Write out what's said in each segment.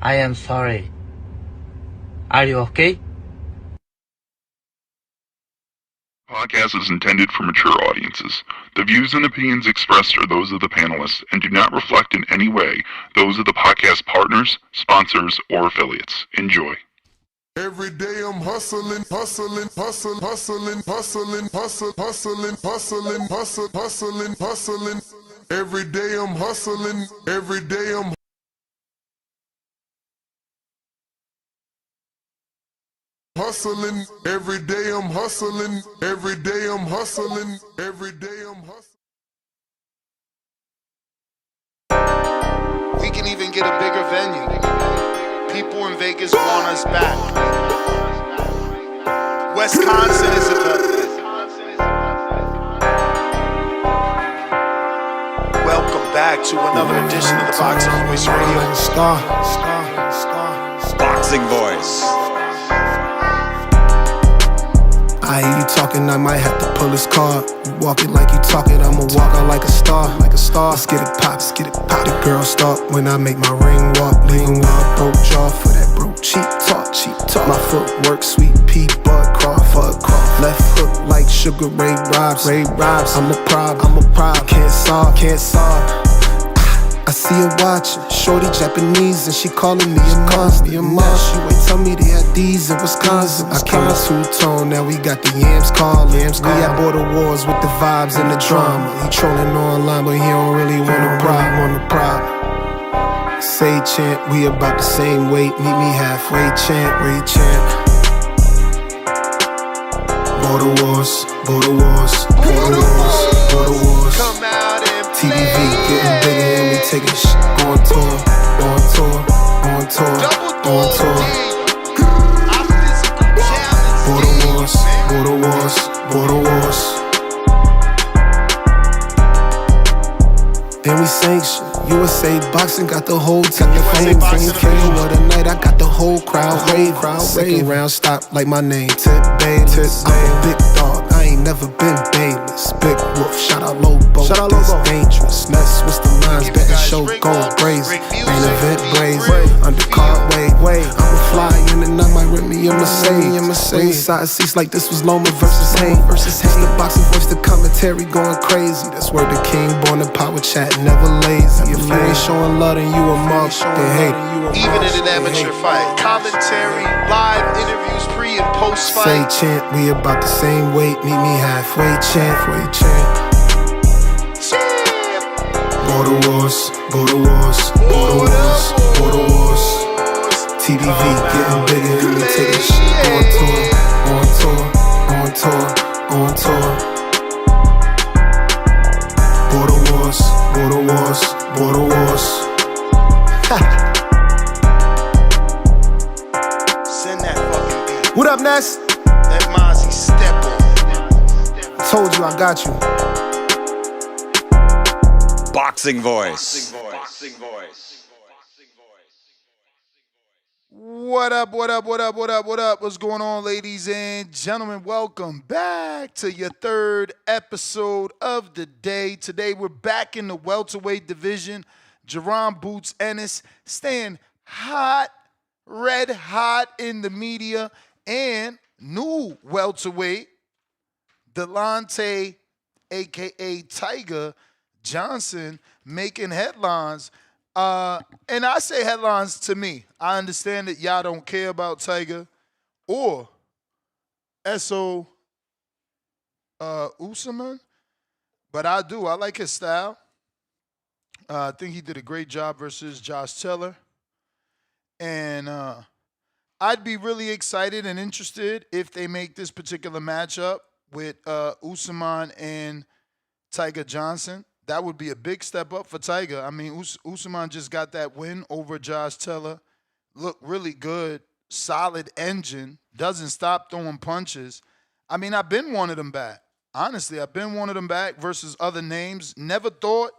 I am sorry. Are you okay? Podcast is intended for mature audiences. The views and opinions expressed are those of the panelists and do not reflect in any way those of the podcast partners, sponsors, or affiliates. Enjoy. Every day I'm hustling, hustling, hustling, hustling, hustling, hustling, hustling, hustling, hustling, hustling, hustling. Every day I'm hustling, every day I'm hustling, every day I'm hustling, every day I'm hustling, every day I'm hustling. We can even get a bigger venue. People in Vegas want us back. Wisconsin is available. Welcome back to another edition of the Boxing Voice Radio. Boxing Voice. I hear you talking, I might have to pull his card. You walk it like you talk it, I'ma walk out like a star. Let's get it pop, let's get it pop. The girl start when I make my ring walk. Leaving with a broke jaw for that broke cheap talk, cheap talk. My footwork, sweet pea, bud, Crawford. Left hook like Sugar Ray Robs. I'm a problem, can't solve. I see her watching, shorty Japanese, and she calling me a monster. She ain't tell me they had these in Wisconsin. I came in two-tone, now we got the yams calling. We at border wars with the vibes and the drama. He trolling online, but he don't really want a problem. Say chant, we about the same weight. Meet me halfway, chant, chant. Border wars, border wars, border wars, border wars. Come out and TVV getting bigger and we taking shit on tour, on tour, on tour, on tour. Border wars, border wars, border wars. And we sanction. USA Boxing got the whole team fame. What a night, I got the whole crowd rave. Second round stop like my name, Tip Bayless. I'm a big dog, I ain't never been Bayless. Big Wolf, shout out Lobo, this dangerous. Mess with the lines, betting show going crazy. Main event brazen, undercard way. I'ma fly in and I might rip me a Mercedes. Ringside seats like this was Loma versus Hayne. It's the Boxing Voice, the commentary going crazy. That's where the king born the power chat, never lazy. If you ain't showing love, then you a monk, then hate it. Even in an amateur fight, commentary, live interviews, pre and post fight. Say chant, we about the same weight. Meet me halfway, chant. Border wars, border wars, border wars, border wars. TVV getting bigger and we taking shit on tour, on tour, on tour, on tour. Border wars, border wars, border wars. Send that fucking beat. What up, Ness? Let Mozzie step on. Told you I got you. Boxing Voice. What up? What's going on, ladies and gentlemen? Welcome back to your third episode of the day. Today we're back in the welterweight division. Jaron Boots Ennis staying hot, red hot in the media, and new welterweight, Delante, a.k.a. Tiger Johnson, making headlines. And I say headlines to me. I understand that y'all don't care about Tiger or Ekow Essuman, but I do. I like his style. I think he did a great job versus Josh Taylor. And I'd be really excited and interested if they make this particular matchup with Essuman and Tiger Johnson. That would be a big step up for Tiger. I mean, Essuman just got that win over Josh Taylor. Looked really good, solid engine, doesn't stop throwing punches. I mean, I've been wanting him back. Honestly, I've been wanting him back versus other names. Never thought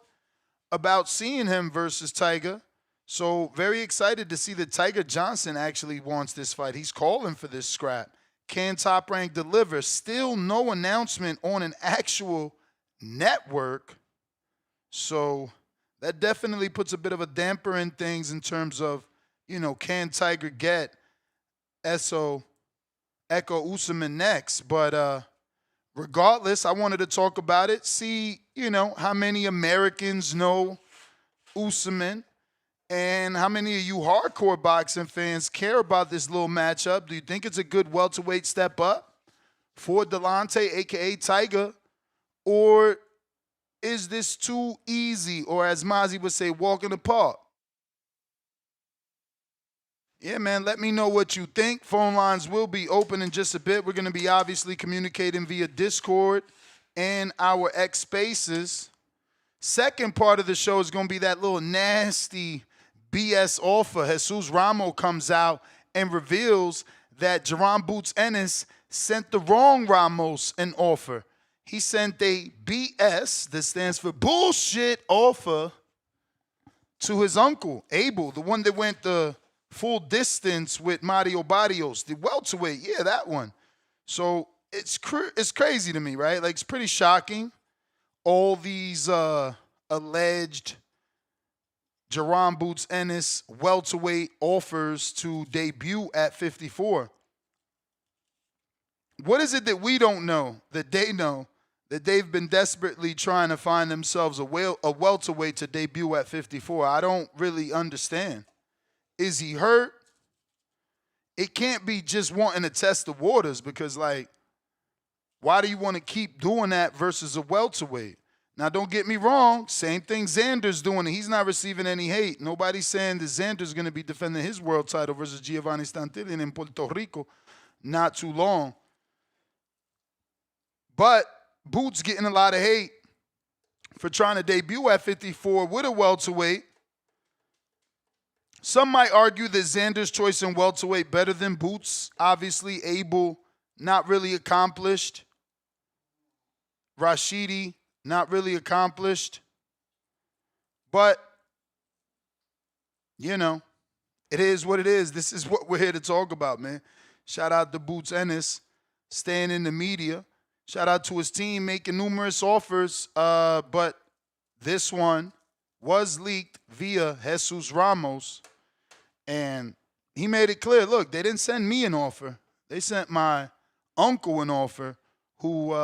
about seeing him versus Tiger. So very excited to see that Tiger Johnson actually wants this fight. He's calling for this scrap. Can Top Rank deliver? Still no announcement on an actual network. So that definitely puts a bit of a damper in things in terms of, can Tiger get Ekow Essuman next? But regardless, I wanted to talk about it, see, how many Americans know Usman, and how many of you hardcore boxing fans care about this little matchup. Do you think it's a good welterweight step up for Delante, a.k.a. Tiger, or is this too easy, or as Mozzie would say, walk in the park? Yeah, man, let me know what you think. Phone lines will be open in just a bit. We're going to be obviously communicating via Discord and our X Spaces. Second part of the show is going to be that little nasty BS offer. Jesus Ramos comes out and reveals that Jaron Boots Ennis sent the wrong Ramos an offer. He sent a BS, that stands for bullshit, offer to his uncle, Abel, the one that went the full distance with Mario Barrios, the welterweight. Yeah, that one. So it's crazy to me, right? Like, it's pretty shocking. All these alleged Jaron Boots Ennis welterweight offers to debut at 54. What is it that we don't know, that they know, that they've been desperately trying to find themselves a welterweight to debut at 54? I don't really understand. Is he hurt? It can't be just wanting to test the waters, because, like, why do you want to keep doing that versus a welterweight? Now, don't get me wrong. Same thing Xander's doing. He's not receiving any hate. Nobody's saying that Xander's going to be defending his world title versus Giovanni Stantillion in Puerto Rico not too long. But Boots getting a lot of hate for trying to debut at 54 with a welterweight. Some might argue that Xander's choice in welterweight better than Boots. Obviously, Abel, not really accomplished. Rashidi, not really accomplished. But, it is what it is. This is what we're here to talk about, man. Shout out to Boots Ennis, staying in the media. Shout out to his team, making numerous offers. But this one was leaked via Jesus Ramos. And he made it clear, look, they didn't send me an offer. They sent my uncle an offer who,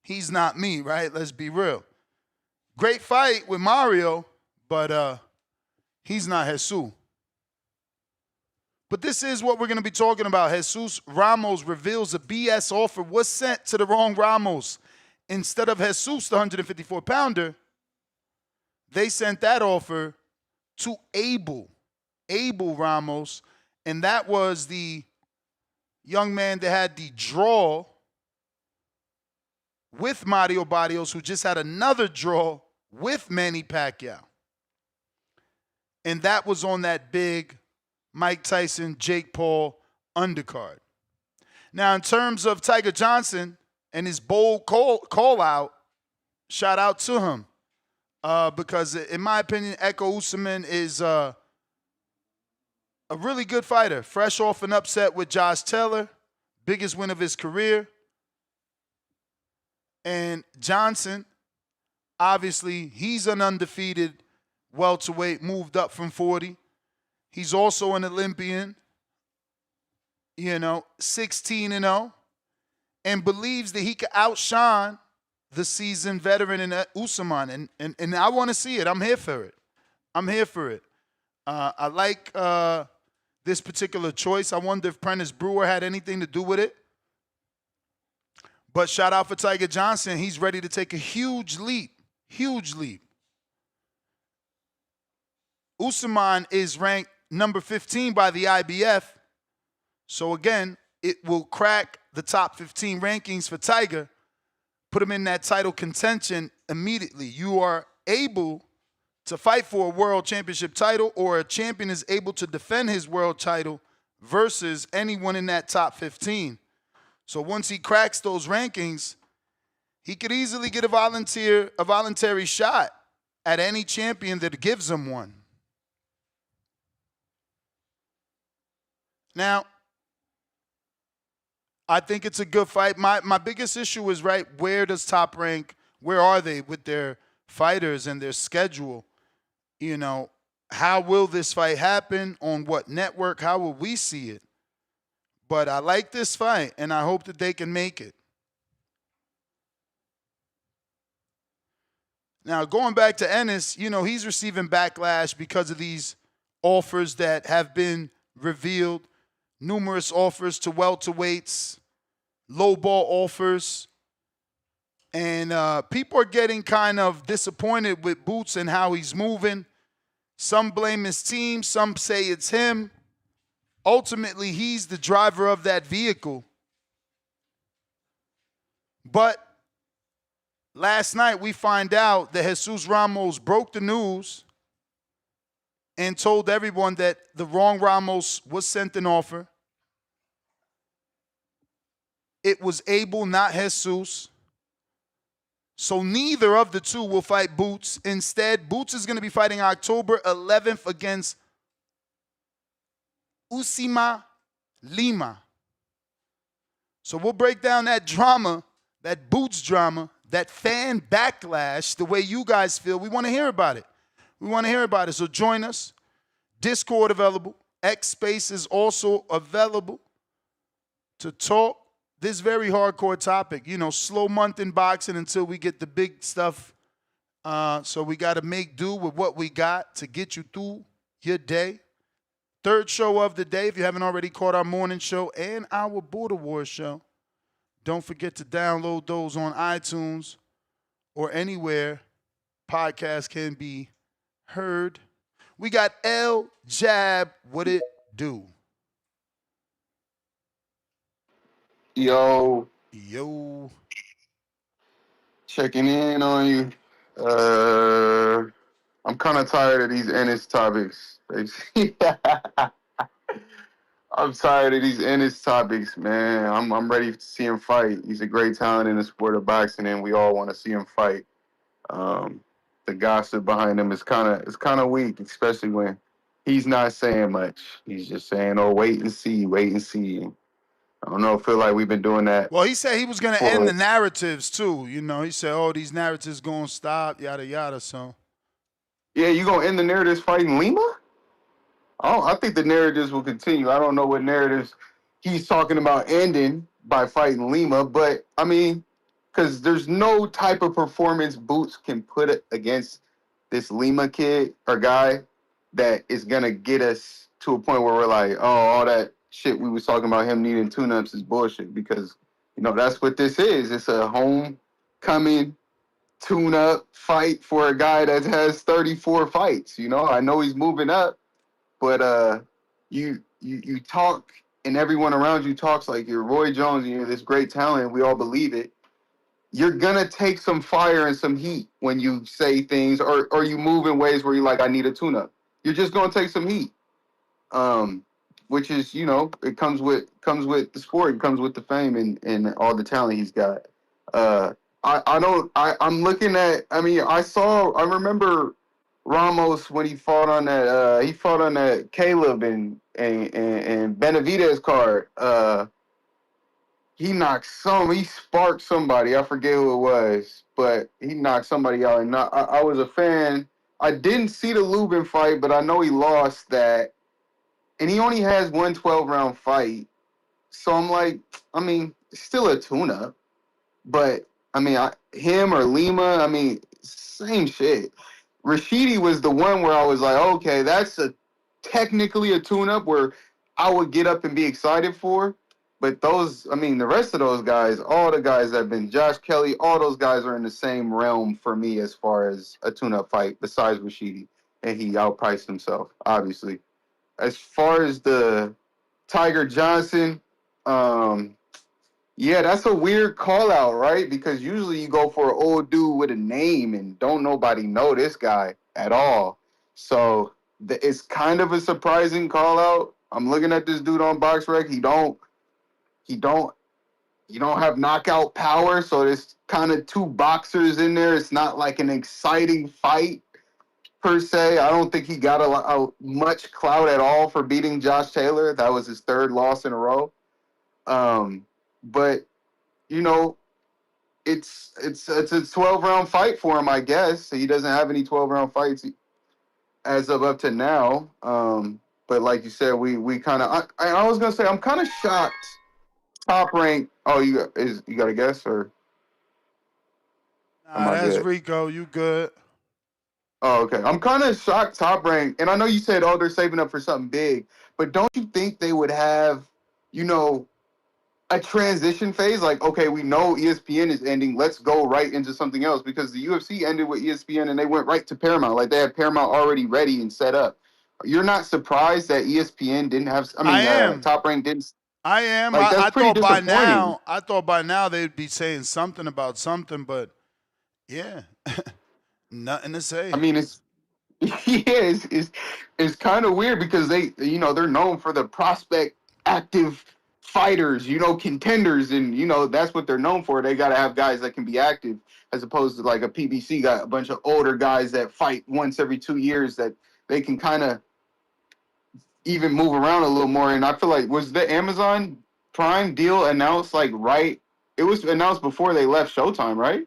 he's not me, right? Let's be real. Great fight with Mario, but he's not Jesus. But this is what we're going to be talking about. Jesus Ramos reveals a BS offer was sent to the wrong Ramos. Instead of Jesus, the 154-pounder, they sent that offer to Abel Ramos, and that was the young man that had the draw with Mario Barrios, who just had another draw with Manny Pacquiao. And that was on that big Mike Tyson, Jake Paul undercard. Now, in terms of Tiger Johnson and his bold call out, shout out to him. Because in my opinion, Ekow Essuman is a really good fighter. Fresh off an upset with Josh Taylor, biggest win of his career. And Johnson, obviously, he's an undefeated welterweight, moved up from 40. He's also an Olympian, 16-0, and believes that he could outshine the seasoned veteran in Usman. And I want to see it. I'm here for it. I like this particular choice. I wonder if Prentice Brewer had anything to do with it. But shout out for Tiger Johnson. He's ready to take a huge leap. Usman is ranked number 15 by the IBF. So again, it will crack the top 15 rankings for Tiger, put him in that title contention immediately. You are able to fight for a world championship title, or a champion is able to defend his world title versus anyone in that top 15. So once he cracks those rankings, he could easily get a voluntary shot at any champion that gives him one. Now, I think it's a good fight. My biggest issue is, right, where does Top Rank, where are they with their fighters and their schedule? how will this fight happen? On what network? How will we see it? But I like this fight, and I hope that they can make it. Now, going back to Ennis, he's receiving backlash because of these offers that have been revealed. Numerous offers to welterweights, low ball offers. And people are getting kind of disappointed with Boots and how he's moving. Some blame his team. Some say it's him. Ultimately, he's the driver of that vehicle. But last night, we find out that Jesus Ramos broke the news and told everyone that the wrong Ramos was sent an offer. It was Abel, not Jesus. So neither of the two will fight Boots. Instead, Boots is going to be fighting October 11th against Uisma Lima. So we'll break down that drama, that Boots drama, that fan backlash, the way you guys feel. We want to hear about it. So join us. Discord available. X Space is also available to talk this very hardcore topic. Slow month in boxing until we get the big stuff. So we got to make do with what we got to get you through your day. Third show of the day. If you haven't already caught our morning show and our Border Wars show, don't forget to download those on iTunes or anywhere podcasts can be heard. We got El Jab. What it do? Yo, checking in on you. I'm kind of tired of these Ennis topics. I'm tired of these Ennis topics, man. I'm ready to see him fight. He's a great talent in the sport of boxing, and we all want to see him fight. The gossip behind him is kind of weak, especially when he's not saying much. He's just saying, "Oh, wait and see." I don't know. I feel like we've been doing that. Well, he said he was going to end the narratives too. He said, "Oh, these narratives going to stop, yada yada." So, yeah, you gonna end the narratives fighting Lima? I think the narratives will continue. I don't know what narratives he's talking about ending by fighting Lima, but I mean, because there's no type of performance Boots can put it against this Lima kid or guy that is gonna get us to a point where we're like, oh, all that shit we was talking about him needing tune-ups is bullshit, because that's what this is. It's a homecoming tune-up fight for a guy that has 34 fights. I know he's moving up, but you talk, and everyone around you talks like you're Roy Jones and you're this great talent, and we all believe it. You're gonna take some fire and some heat when you say things or you move in ways where you're like, I need a tune-up. You're just gonna take some heat. Which is, it comes with the sport, it comes with the fame and all the talent he's got. I'm looking at, I remember Ramos when he fought on that Caleb and Benavidez card. He sparked somebody. I forget who it was, but he knocked somebody out. And I was a fan. I didn't see the Lubin fight, but I know he lost that. And he only has one 12-round fight. So I'm like, still a tune-up. But, him or Lima, same shit. Rashidi was the one where I was like, okay, that's technically a tune-up where I would get up and be excited for. But the rest of those guys, all the guys that have been Josh Kelly, all those guys are in the same realm for me as far as a tune-up fight, besides Rashidi. And he outpriced himself, obviously. As far as the Tiger Johnson, that's a weird call-out, right? Because usually you go for an old dude with a name and don't nobody know this guy at all. So it's kind of a surprising call-out. I'm looking at this dude on BoxRec. He don't have knockout power, so there's kind of two boxers in there. It's not like an exciting fight per se. I don't think he got much clout at all for beating Josh Taylor. That was his third loss in a row. But it's a 12-round fight for him, I guess. He doesn't have any 12-round fights. as of up to now. But like you said, we kind of. I was gonna say I'm kind of shocked. Top rank. Oh, you got a guess or am Nah, I that's good? Rico. You good? Oh, okay. I'm kind of shocked. Top rank, and I know you said, oh, they're saving up for something big, but don't you think they would have, you know, a transition phase? Like, okay, we know ESPN is ending. Let's go right into something else because the UFC ended with ESPN and they went right to Paramount. Like they had Paramount already ready and set up. You're not surprised that ESPN didn't have. I I mean, am. Top rank didn't. I am. Like that's I pretty thought by disappointing. now. I thought by now they'd be saying something about something, but yeah, nothing to I say. mean, it's yeah, it's kind of weird because they're known for the prospect active fighters, contenders, and that's what they're known for. They got to have guys that can be active, as opposed to like a PBC got a bunch of older guys that fight once every 2 years that they can kind of even move around a little more. And I feel like was the Amazon Prime deal announced like right? It was announced before they left Showtime, right?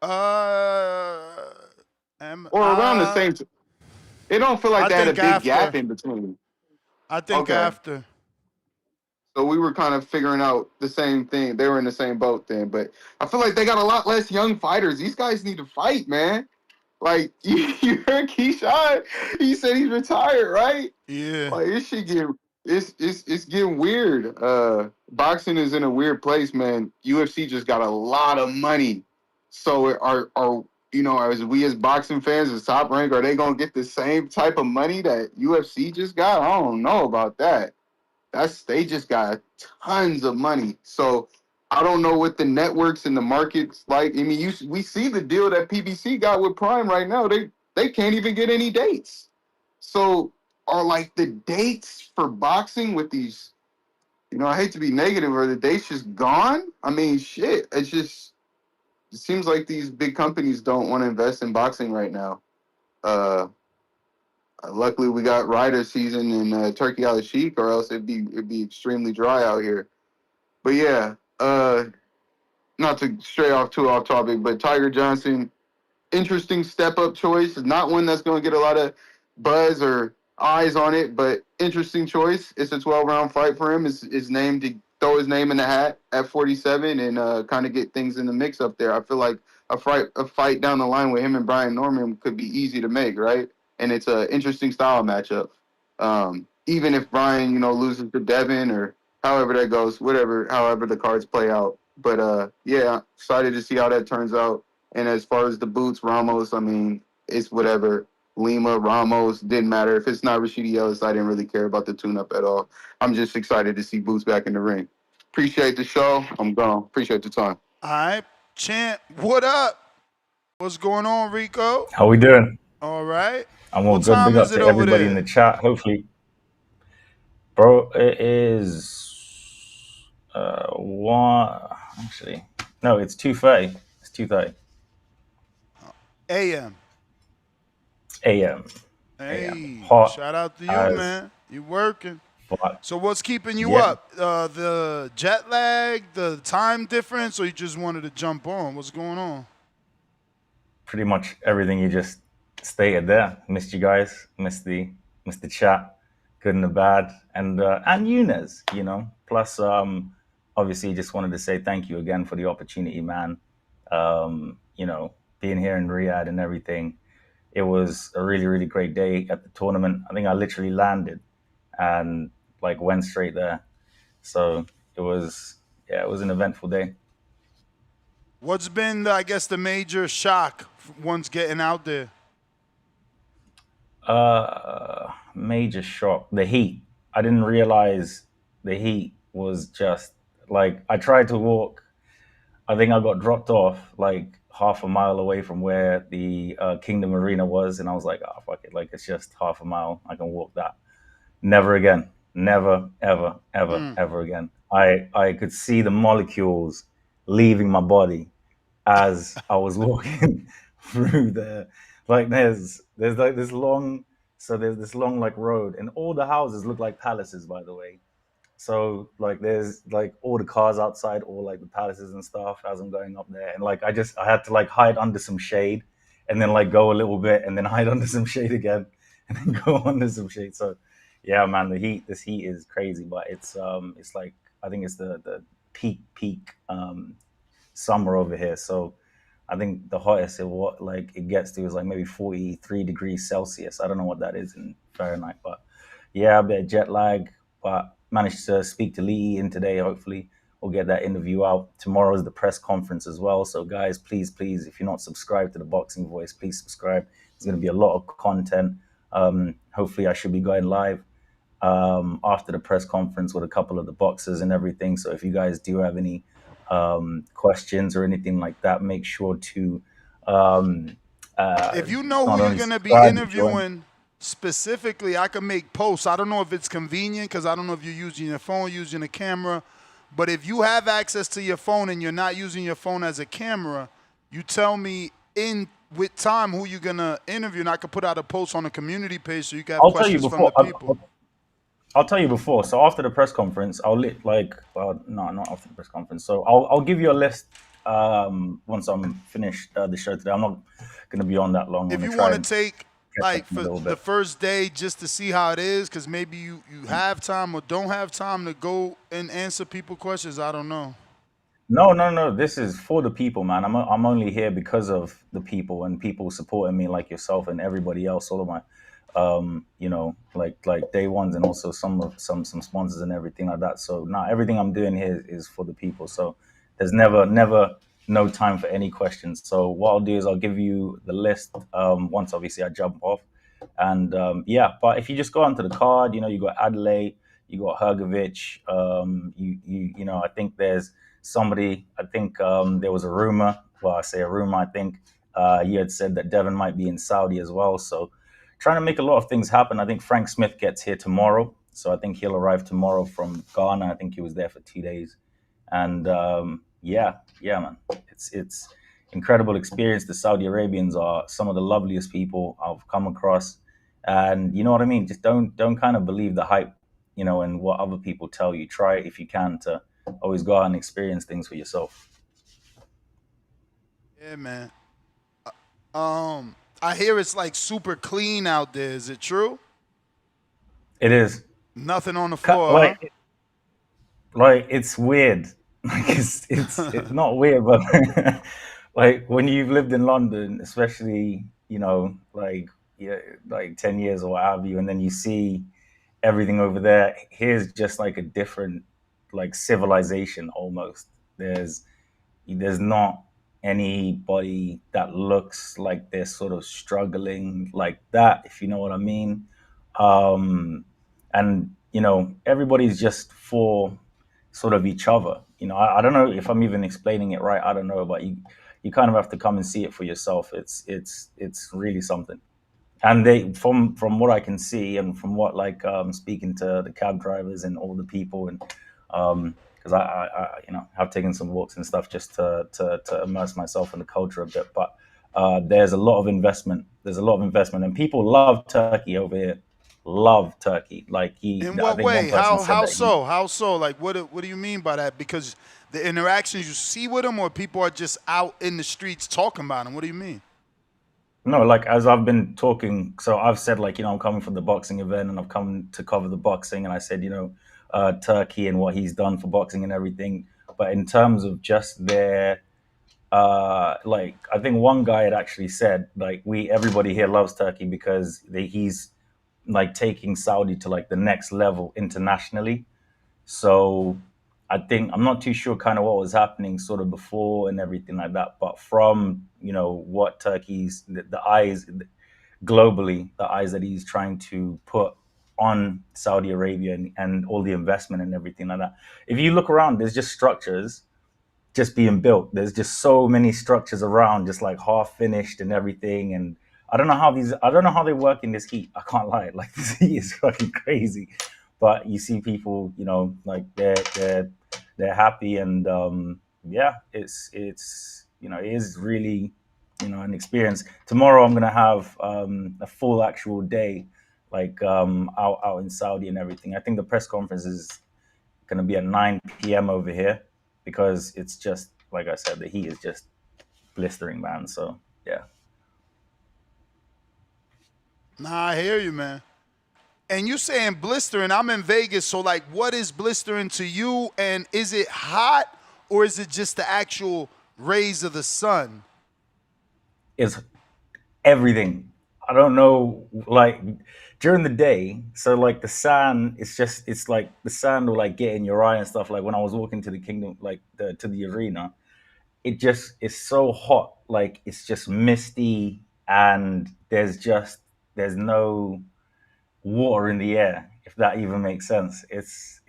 Uh, am, Or around the same. It don't feel like I they had a think big after. gap in between. I think Okay. after. So we were kind of figuring out the same thing. They were in the same boat then, but I feel like they got a lot less young fighters. These guys need to fight, man. Like you heard Keyshawn, he said he's retired, right? Yeah. Like it should get it's getting weird. Boxing is in a weird place, man. UFC just got a lot of money. So are as we as boxing fans as Top Rank, are they gonna get the same type of money that UFC just got? I don't know about that. They just got tons of money. So I don't know what the networks and the markets like. I mean, we see the deal that PBC got with Prime right now. They can't even get any dates. So are like the dates for boxing with these, I hate to be negative, are the dates just gone? I mean, shit. It seems like these big companies don't want to invest in boxing right now. Uh, Luckily, we got rider season in Turkey Al Sheikh, or else it'd be extremely dry out here. But yeah, not to stray off topic, but Tiger Johnson, interesting step up choice. Not one that's going to get a lot of buzz or eyes on it, but interesting choice. It's a 12-round fight for him. It's his name to throw his name in the hat at 47 and kind of get things in the mix up there. I feel like a fight down the line with him and Brian Norman could be easy to make, right? And it's an interesting style matchup. Even if Brian, loses to Devin or however that goes, however the cards play out. But yeah, excited to see how that turns out. And as far as the Boots, Ramos, I mean, it's whatever. Lima, Ramos, didn't matter. If it's not Rashidi Ellis, I didn't really care about the tune-up at all. I'm just excited to see Boots back in the ring. Appreciate the show. I'm gone. Appreciate the time. All right, Champ. What up? What's going on, Rico? How we doing? All right. I'm all What good. time Big is up it to over everybody in there? the chat. Hopefully, bro, it is one. Actually, no, it's 2:30. It's 2:30 AM. a.m. Hey, Hot shout out to you, as man. You working. fuck. So what's keeping you Yeah, up? The jet lag, the time difference, or you just wanted to jump on? What's going on? pretty much everything you just stated there. Missed you guys. Missed the chat. Good and the bad, and Yunez. Plus, obviously, just wanted to say thank you again for the opportunity, man. Being here in Riyadh and everything. It was a really, really great day at the tournament. I think I literally landed and like went straight there. So it was an eventful day. What's been, I guess, the major shock once getting out there? Major shock. The heat. I didn't realize the heat was just like I tried to walk. I think I got dropped off like half a mile away from where the Kingdom Arena was, and I was like, "Oh fuck it! Like it's just half a mile. I can walk that." Never again. Never, ever, ever, Mm. ever again. I could see the molecules leaving my body as I was walking through there. Like there's like this long there's this long like road and all the houses look like palaces, by the way. So like there's like all the cars outside, all like the palaces and stuff as I'm going up there. And like I had to like hide under some shade and then like go a little bit and then hide under some shade again and then go under some shade. So yeah, man, this heat is crazy, but it's like I think it's the peak summer over here. So I think the hottest it gets to is like maybe 43 degrees Celsius. I don't know what that is in Fahrenheit, but yeah, a bit of jet lag, but managed to speak to Lee in today. Hopefully we'll get that interview out. Tomorrow is the press conference as well. So guys, please, if you're not subscribed to the Boxing Voice, please subscribe. There's going to be a lot of content. Hopefully I should be going live after the press conference with a couple of the boxers and everything. So if you guys do have any questions or anything like that, make sure to If you know not who you're only going to be subscribe, but join. interviewing specifically, I can make posts. I don't know if it's convenient because I don't know if you're using your phone, using a camera. But if you have access to your phone and you're not using your phone as a camera, you tell me with time who you're going to interview, and I could put out a post on the community page so you can have I'll tell you questions from the before. people. I'll tell you before. So after the press conference, no, not after the press conference. So I'll give you a list once I'm finished the show today. I'm not going to be on that long. If you want to take like for the first day just to see how it is, because maybe you have time or don't have time to go and answer people questions, I don't know. No. This is for the people, man. I'm only here because of the people and people supporting me, like yourself and everybody else. All of my, like day ones and also some sponsors and everything like that. So now everything I'm doing here is for the people. So there's never no time for any questions. So what I'll do is I'll give you the list once obviously I jump off, and But if you just go onto the card, you got Adelaide, you got Hergovich, I think there's somebody. I think there was a rumor. Well, I say a rumor. I think he had said that Devin might be in Saudi as well. So trying to make a lot of things happen. I think Frank Smith gets here tomorrow. So I think he'll arrive tomorrow from Ghana. I think he was there for 2 days. And man, it's incredible experience. The Saudi Arabians are some of the loveliest people I've come across. And you know what I mean? Just don't kind of believe the hype, and what other people tell you. Try, if you can, to always go out and experience things for yourself. Yeah, man. I hear it's like super clean out there. Is it true? It is. Nothing on the floor. Like it's weird. Like it's not weird, but like when you've lived in London, especially, like 10 years or what have you, and then you see everything over there. Here's just like a different, like, civilization almost. There's not anybody that looks like they're sort of struggling like that, if you know what I mean. And everybody's just for sort of each other. I don't know if I'm even explaining it right. I don't know, but you kind of have to come and see it for yourself. It's really something. And they, from what I can see, and from what, like, speaking to the cab drivers and all the people, and because I have taken some walks and stuff just to immerse myself in the culture a bit. But there's a lot of investment. And people love Turkey over here. Love Turkey. Like, in what way? How so? Like, what do you mean by that? Because the interactions you see with them, or people are just out in the streets talking about them? What do you mean? No, like, as I've been talking, so I've said, like, I'm coming from the boxing event and I've come to cover the boxing, and I said, Turkey and what he's done for boxing and everything. But in terms of just their, like, I think one guy had actually said, like, everybody here loves Turkey because he's like taking Saudi to like the next level internationally. So I think, I'm not too sure kind of what was happening sort of before and everything like that, but from, what Turkey's, the eyes globally, the eyes that he's trying to put on Saudi Arabia and all the investment and everything like that. If you look around, there's just structures just being built. There's just so many structures around, just like half finished and everything. And I don't know how they work in this heat. I can't lie. Like, this heat is fucking crazy. But you see people, like they're happy, and it's it is really, an experience. Tomorrow I'm gonna have a full actual day, like, out in Saudi and everything. I think the press conference is gonna be at 9 p.m. over here, because it's just, like I said, the heat is just blistering, man. So yeah. Nah, I hear you, man. And you saying blistering, I'm in Vegas, so like what is blistering to you? And is it hot or is it just the actual rays of the sun? It's everything. I don't know, like during the day. So like the sun, it's like the sun will like get in your eye and stuff. Like when I was walking to the kingdom, like to the arena, it just is so hot. Like it's just misty, and there's no water in the air, if that even makes sense. It's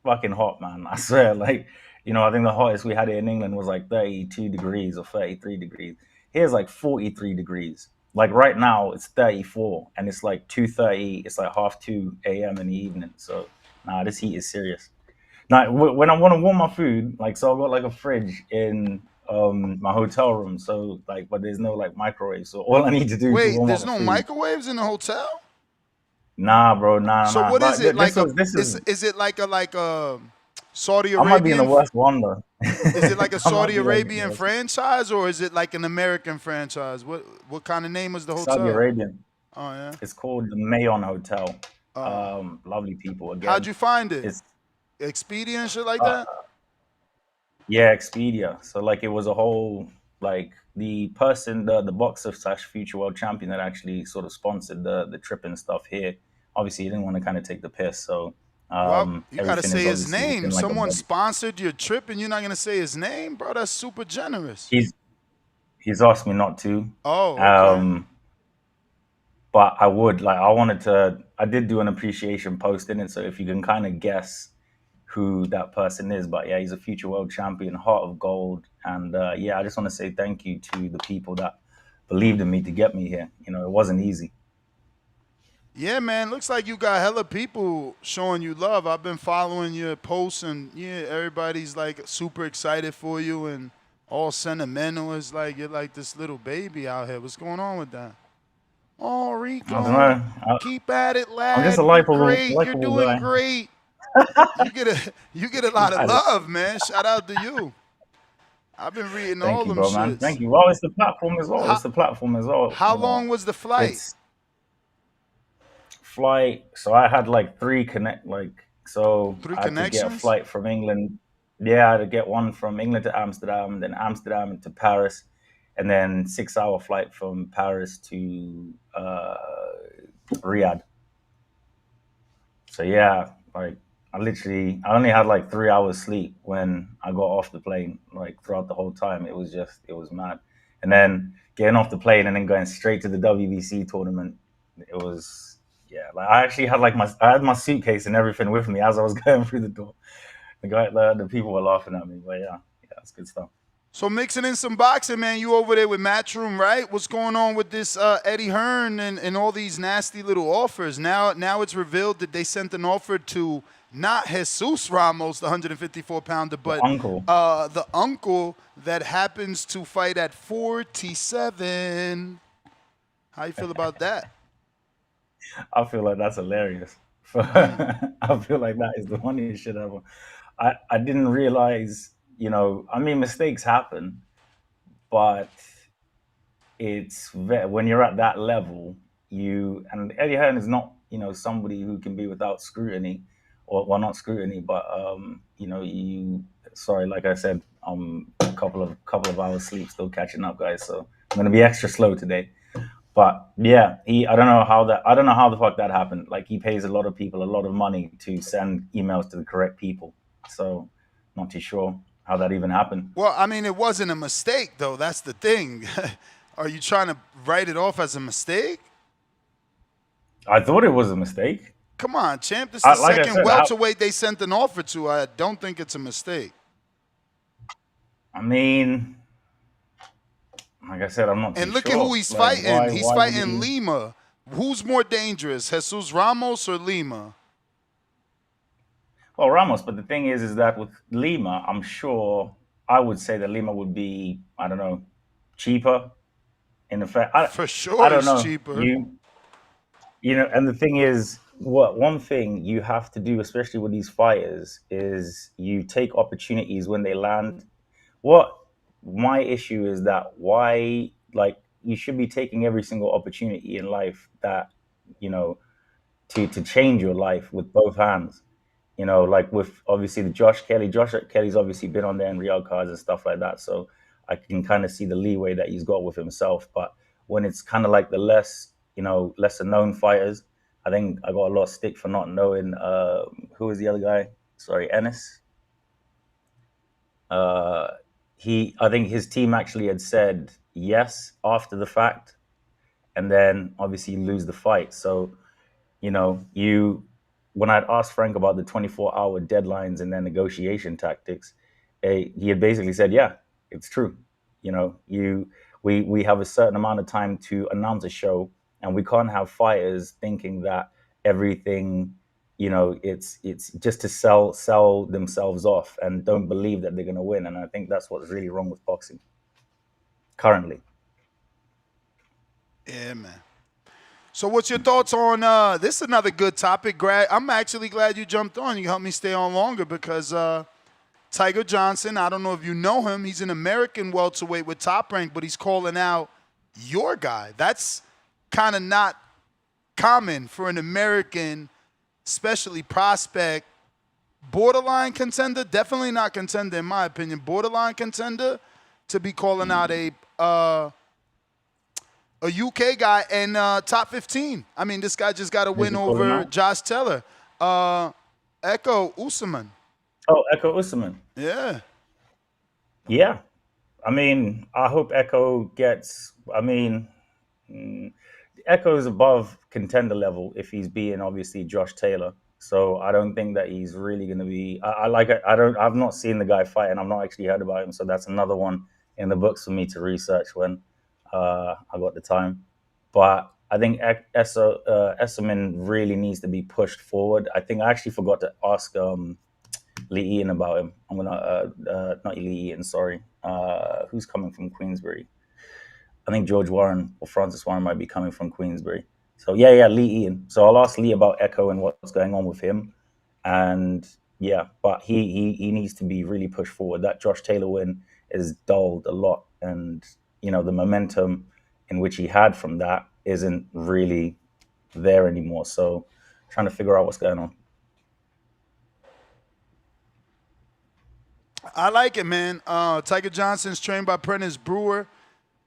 fucking hot, man. I swear. Like, I think the hottest we had it in England was like 32 degrees or 33 degrees. Here's like 43 degrees. Like right now it's 34 and it's like 2:30, it's like half 2 a.m. in the evening. So nah, this heat is serious. Now when I want to warm my food, like so I've got like a fridge in my hotel room. So like but there's no like microwave. So all I need to do to Wait, warm up there's my no food. microwaves in the hotel? Nah, bro, So nah. what is But it this like? was this Is it like a Saudi I might be in the Arabian? worst one though. Is it like a I might Saudi be like in the Arabian worst. franchise or is it like an American franchise? What kind of name is the Saudi hotel? Arabian. Oh yeah. It's called the Mayon Hotel. Uh, Lovely people how'd again. you find it? It's Expedia and shit like uh, that? yeah, Expedia. So like it was a whole like the person, the boxer slash future world champion that actually sort of sponsored the trip and stuff here. Obviously, he didn't want to kind of take the piss, so Well, you gotta everything is say his obviously name. within like a Someone budget. sponsored your trip and you're not gonna say his name, bro. That's super generous. He's he's asked me not to. Oh, okay. Um, but I would like I wanted to. I did do an appreciation post in it, so if you can kind of guess who that person is, but yeah, he's a future world champion, heart of gold, and yeah, I just want to say thank you to the people that believed in me to get me here. It wasn't easy. Yeah, man. Looks like you got hella people showing you love. I've been following your posts, and yeah, everybody's like super excited for you and all sentimental. It's like you're like this little baby out here. What's going on with that? Oh, I don't Rico, know. keep at it, I'm just a lad. You're likable, great. You're likable doing guy. great. You get a lot of I just, love, man. Shout out to you. I've been reading thank all you, them bro, man. shits. Thank you. Well, it's the platform as well. How It's the platform as well. how long was the flight? It's flight. So I had like three connect. Like so, Three I had to get a connections? flight from England. Yeah, I had to get one from England to Amsterdam, then Amsterdam to Paris, and then 6 hour flight from Paris to Riyadh. So yeah, like I only had like 3 hours sleep when I got off the plane. Like throughout the whole time, it was mad. And then getting off the plane and then going straight to the WBC tournament, it was yeah. Like I had my suitcase and everything with me as I was going through the door. The people were laughing at me, but yeah, it's good stuff. So mixing in some boxing, man. You over there with Matchroom, right? What's going on with this Eddie Hearn and all these nasty little offers? Now it's revealed that they sent an offer to not Jesus Ramos, the 154-pounder, The but uncle, the uncle that happens to fight at 47. How you feel about that? I feel like that's hilarious. Mm. I feel like that is the funniest shit ever. I didn't realize, I mean, mistakes happen, but when you're at that level, and Eddie Hearn is not, somebody who can be without scrutiny, or well, not scrutiny, but sorry, like I said, a couple of hours sleep, still catching up, guys. So I'm gonna be extra slow today. But yeah, I don't know how the fuck that happened. Like he pays a lot of people a lot of money to send emails to the correct people. So not too sure how that even happened. Well, I mean, it wasn't a mistake, though. That's the thing. Are you trying to write it off as a mistake? I thought it was a mistake. Come on, champ. This is the Like I second said, welterweight they sent an offer to. I don't think it's a mistake. I mean, like I said, I'm not too And look at sure. who he's Like, fighting. He's why would fighting he? Lima. Who's more dangerous, Jesus Ramos or Lima? Well, Ramos. But the thing is that with Lima, I'm sure I would say that Lima would be, I don't know, cheaper. In effect, For I sure, don't it's know. cheaper. And the thing is, one thing you have to do, especially with these fighters, is you take opportunities when they land. What my issue is that why, like, you should be taking every single opportunity in life that, you know, to change your life with both hands. You know, like with obviously the Josh Kelly's obviously been on there in Real cards and stuff like that. So I can kind of see the leeway that he's got with himself. But when it's kind of like the lesser known fighters, I think I got a lot of stick for not knowing who was the other guy? Sorry, Ennis. I think his team actually had said yes after the fact, and then obviously you lose the fight. So, when I'd asked Frank about the 24-hour deadlines and then negotiation tactics, he had basically said, yeah, it's true. We have a certain amount of time to announce a show, and we can't have fighters thinking that everything, it's just to sell themselves off and don't believe that they're going to win. And I think that's what's really wrong with boxing currently. Yeah, man. So what's your thoughts on this is another good topic, Greg. I'm actually glad you jumped on. You helped me stay on longer because Tiger Johnson, I don't know if you know him. He's an American welterweight with Top Rank, but he's calling out your guy. That's kind of not common for an American, especially prospect, borderline contender, definitely not contender in my opinion, borderline contender, to be calling out a UK guy and top 15. I mean, this guy just got a win over Josh Taylor. Ekow Essuman. Oh, Ekow Essuman. Yeah. Yeah. I mean, I hope Ekow gets, Ekow is above contender level if he's beating obviously Josh Taylor. So I don't think that he's really going to be. I've not seen the guy fight, and I've not actually heard about him. So that's another one in the books for me to research when I got the time. But I think Essuman really needs to be pushed forward. I think I actually forgot to ask Lee Ian about him. I'm gonna not Lee Ian, sorry. Who's coming from Queensbury? I think George Warren or Francis Warren might be coming from Queensbury. So yeah, Lee Ian. So I'll ask Lee about Ekow and what's going on with him. And yeah, but he needs to be really pushed forward. That Josh Taylor win is dulled a lot, and the momentum in which he had from that isn't really there anymore. So trying to figure out what's going on. I like it, man. Tiger Johnson's trained by Prentice Brewer.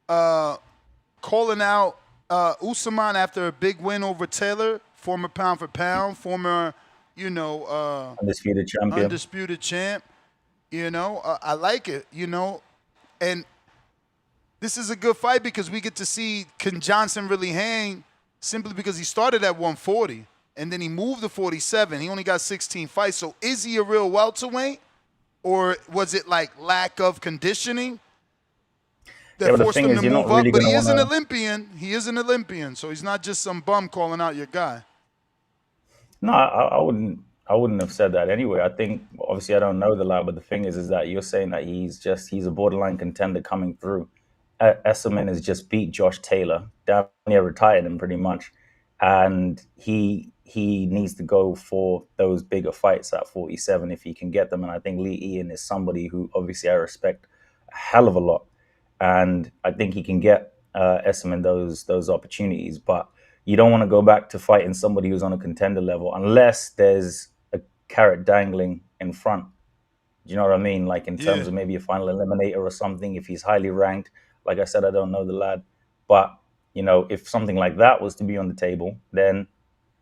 Calling out Essuman after a big win over Taylor, former pound for pound, former, undisputed champion. Undisputed champ. I like it, and this is a good fight because we get to see, can Johnson really hang, simply because he started at 140 and then he moved to 47. He only got 16 fights. So is he a real welterweight, or was it like lack of conditioning that forced him to move up? But he is an Olympian. He is an Olympian, so he's not just some bum calling out your guy. No, I wouldn't have said that anyway. I think, obviously I don't know the lad, but the thing is that you're saying that he's a borderline contender coming through. Essuman has just beat Josh Taylor, damn near retired him pretty much, and he needs to go for those bigger fights at 47 if he can get them. And I think Lee Ian is somebody who obviously I respect a hell of a lot, and I think he can get Essuman those opportunities. But you don't want to go back to fighting somebody who's on a contender level unless there's a carrot dangling in front. Do you know what I mean? Like in terms of maybe a final eliminator or something, if he's highly ranked. Like I said, I don't know the lad. But, if something like that was to be on the table, then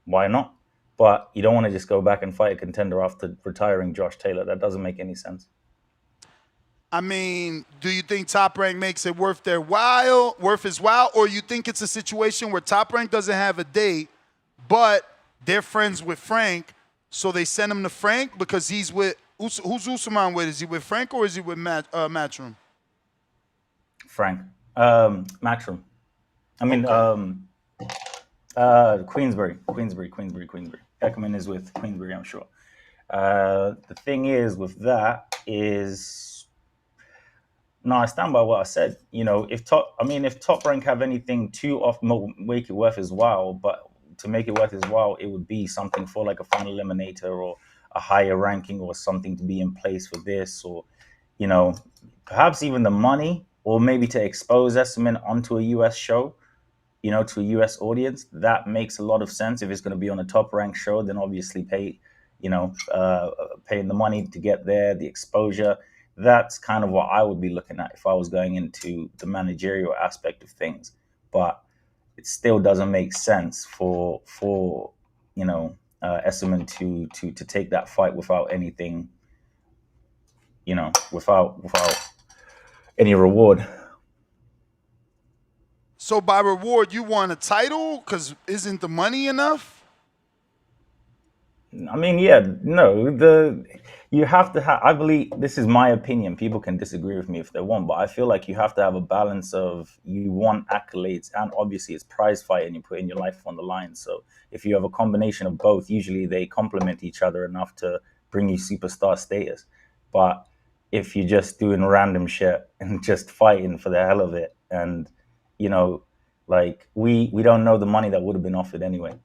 why not? But you don't want to just go back and fight a contender after retiring Josh Taylor. That doesn't make any sense. I mean, do you think Top Rank makes it worth his while, or you think it's a situation where Top Rank doesn't have a date, but they're friends with Frank, so they send him to Frank because he's with who's Essuman with? Is he with Frank or is he with Matchroom? Frank. Matchroom. I mean, Queensbury. Ekman is with Queensbury, I'm sure. The thing is with that is, no, I stand by what I said. If Top Rank have anything to make it worth his while, but to make it worth his while, it would be something for like a final eliminator or a higher ranking or something to be in place for this, or perhaps even the money or maybe to expose Essuman onto a US show, to a US audience, that makes a lot of sense. If it's going to be on a top ranked show, then obviously paying the money to get there, the exposure. That's kind of what I would be looking at if I was going into the managerial aspect of things. But it still doesn't make sense for Essuman to take that fight without anything, without any reward. So by reward, you want a title? Because isn't the money enough? I mean, you have to have, I believe, this is my opinion. People can disagree with me if they want, but I feel like you have to have a balance of, you want accolades, and obviously it's prize fight and you're putting your life on the line. So if you have a combination of both, usually they complement each other enough to bring you superstar status. But if you're just doing random shit and just fighting for the hell of it, and we don't know the money that would have been offered anyway. Do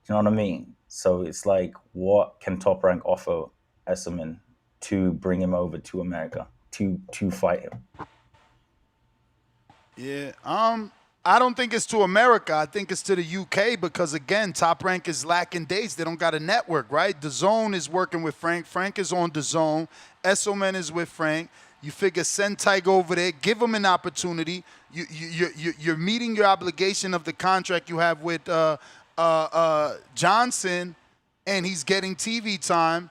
you know what I mean? So it's like, what can Top Rank offer Essuman to bring him over to America to fight him? Yeah. I don't think it's to America. I think it's to the UK because, again, Top Rank is lacking dates. They don't got a network, right? DAZN is working with Frank. Frank is on DAZN. Essuman is with Frank. You figure send Tiger over there, give him an opportunity. You're meeting your obligation of the contract you have with Johnson, and he's getting TV time.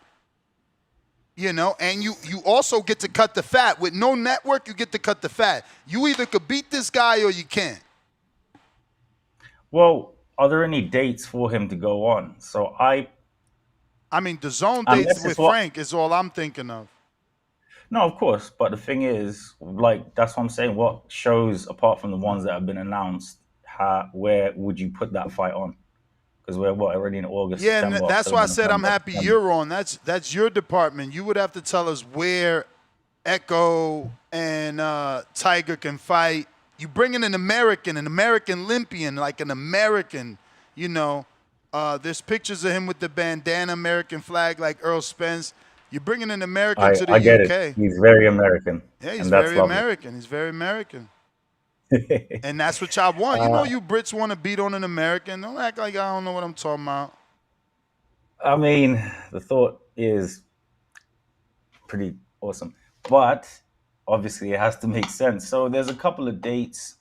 And you also get to cut the fat. With no network, you get to cut the fat. You either could beat this guy or you can't. Well, are there any dates for him to go on? So I mean, the zone dates with Frank is all I'm thinking of. No, of course. But the thing is, that's what I'm saying. What shows, apart from the ones that have been announced, where would you put that fight on? Because we're already in August. Yeah, September, and that's October, why I said November, I'm happy December. you're on. That's your department. You would have to tell us where Ekow and Tiger can fight. You bring in an American Olympian, like an American, there's pictures of him with the bandana, American flag, like Earl Spence. You're bringing an American to the I get UK. it. He's very American. Yeah, he's and that's very lovely. American. He's very American. And that's what y'all want. You Brits want to beat on an American. Don't act like I don't know what I'm talking about. I mean, the thought is pretty awesome. But obviously it has to make sense. So there's a couple of dates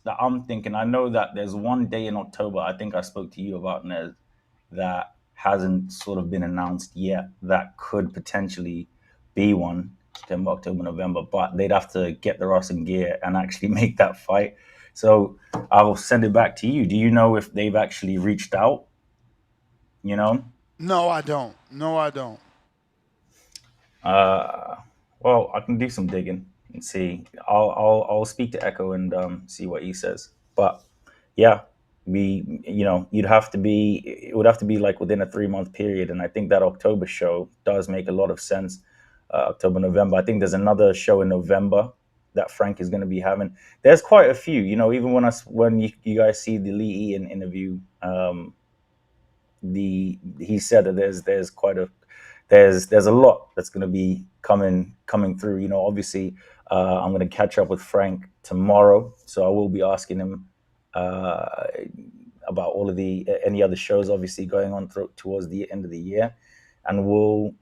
that I'm thinking. I know that there's one day in October, I think I spoke to you about, Nez, that hasn't sort of been announced yet, that could potentially be one, September, October, November, but they'd have to get their ass in gear and actually make that fight. So I'll send it back to you. Do you know if they've actually reached out? No, I don't. Well, I can do some digging and see. I'll speak to Ekow and see what he says. But yeah, it would have to be like within a 3-month period, and I think that October show does make a lot of sense. October, November. I think there's another show in November that Frank is going to be having. There's quite a few. Even when you guys see the Lee Eaton interview, he said that there's a lot that's going to be coming through. Obviously, I'm going to catch up with Frank tomorrow, so I will be asking him about all of any other shows obviously going on towards the end of the year, and we'll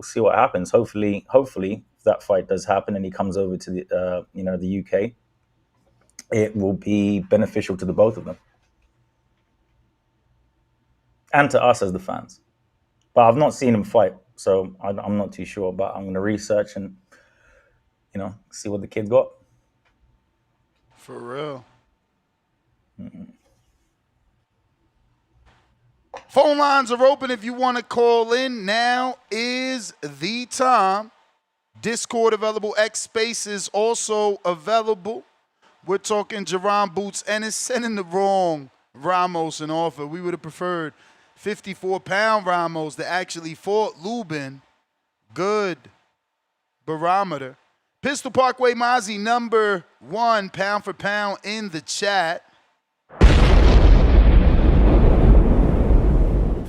see what happens. Hopefully if that fight does happen and he comes over to the UK, it will be beneficial to the both of them and to us as the fans. But I've not seen him fight, so I'm not too sure, but I'm going to research and see what the kid got. For real. Phone lines are open if you want to call in. Now is the time. Discord available. X Spaces also available. We're talking Jaron Boots Ennis sending the wrong Ramos an offer. We would have preferred 54-pound Ramos that actually fought Lubin. Good barometer. Pistol Parkway Mozzie, number 1, pound for pound in the chat.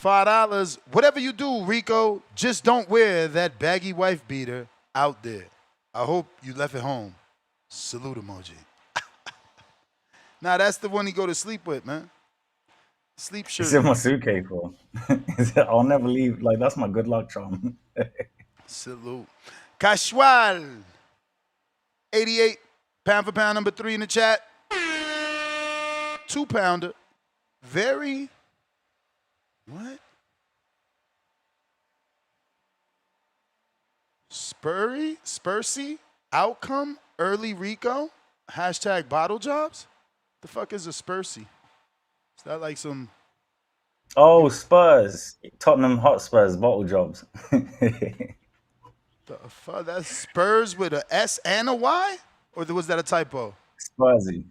$5. Whatever you do, Rico, just don't wear that baggy wife beater out there. I hope you left it home. Salute emoji. Nah, that's the one he go to sleep with, man. Sleep shirt. It's in my suitcase, bro. I'll never leave. Like, that's my good luck charm. Salute. Casual. 88, pound for pound, number 3 in the chat. 2-pounder. Very, what? Spursy, outcome, early Rico, hashtag bottle jobs. The fuck is a Spursy? Is that like some... Oh, Spurs. Tottenham Hotspurs, bottle jobs. The fuck? That's Spurs with a S and a Y? Or was that a typo? Spursy.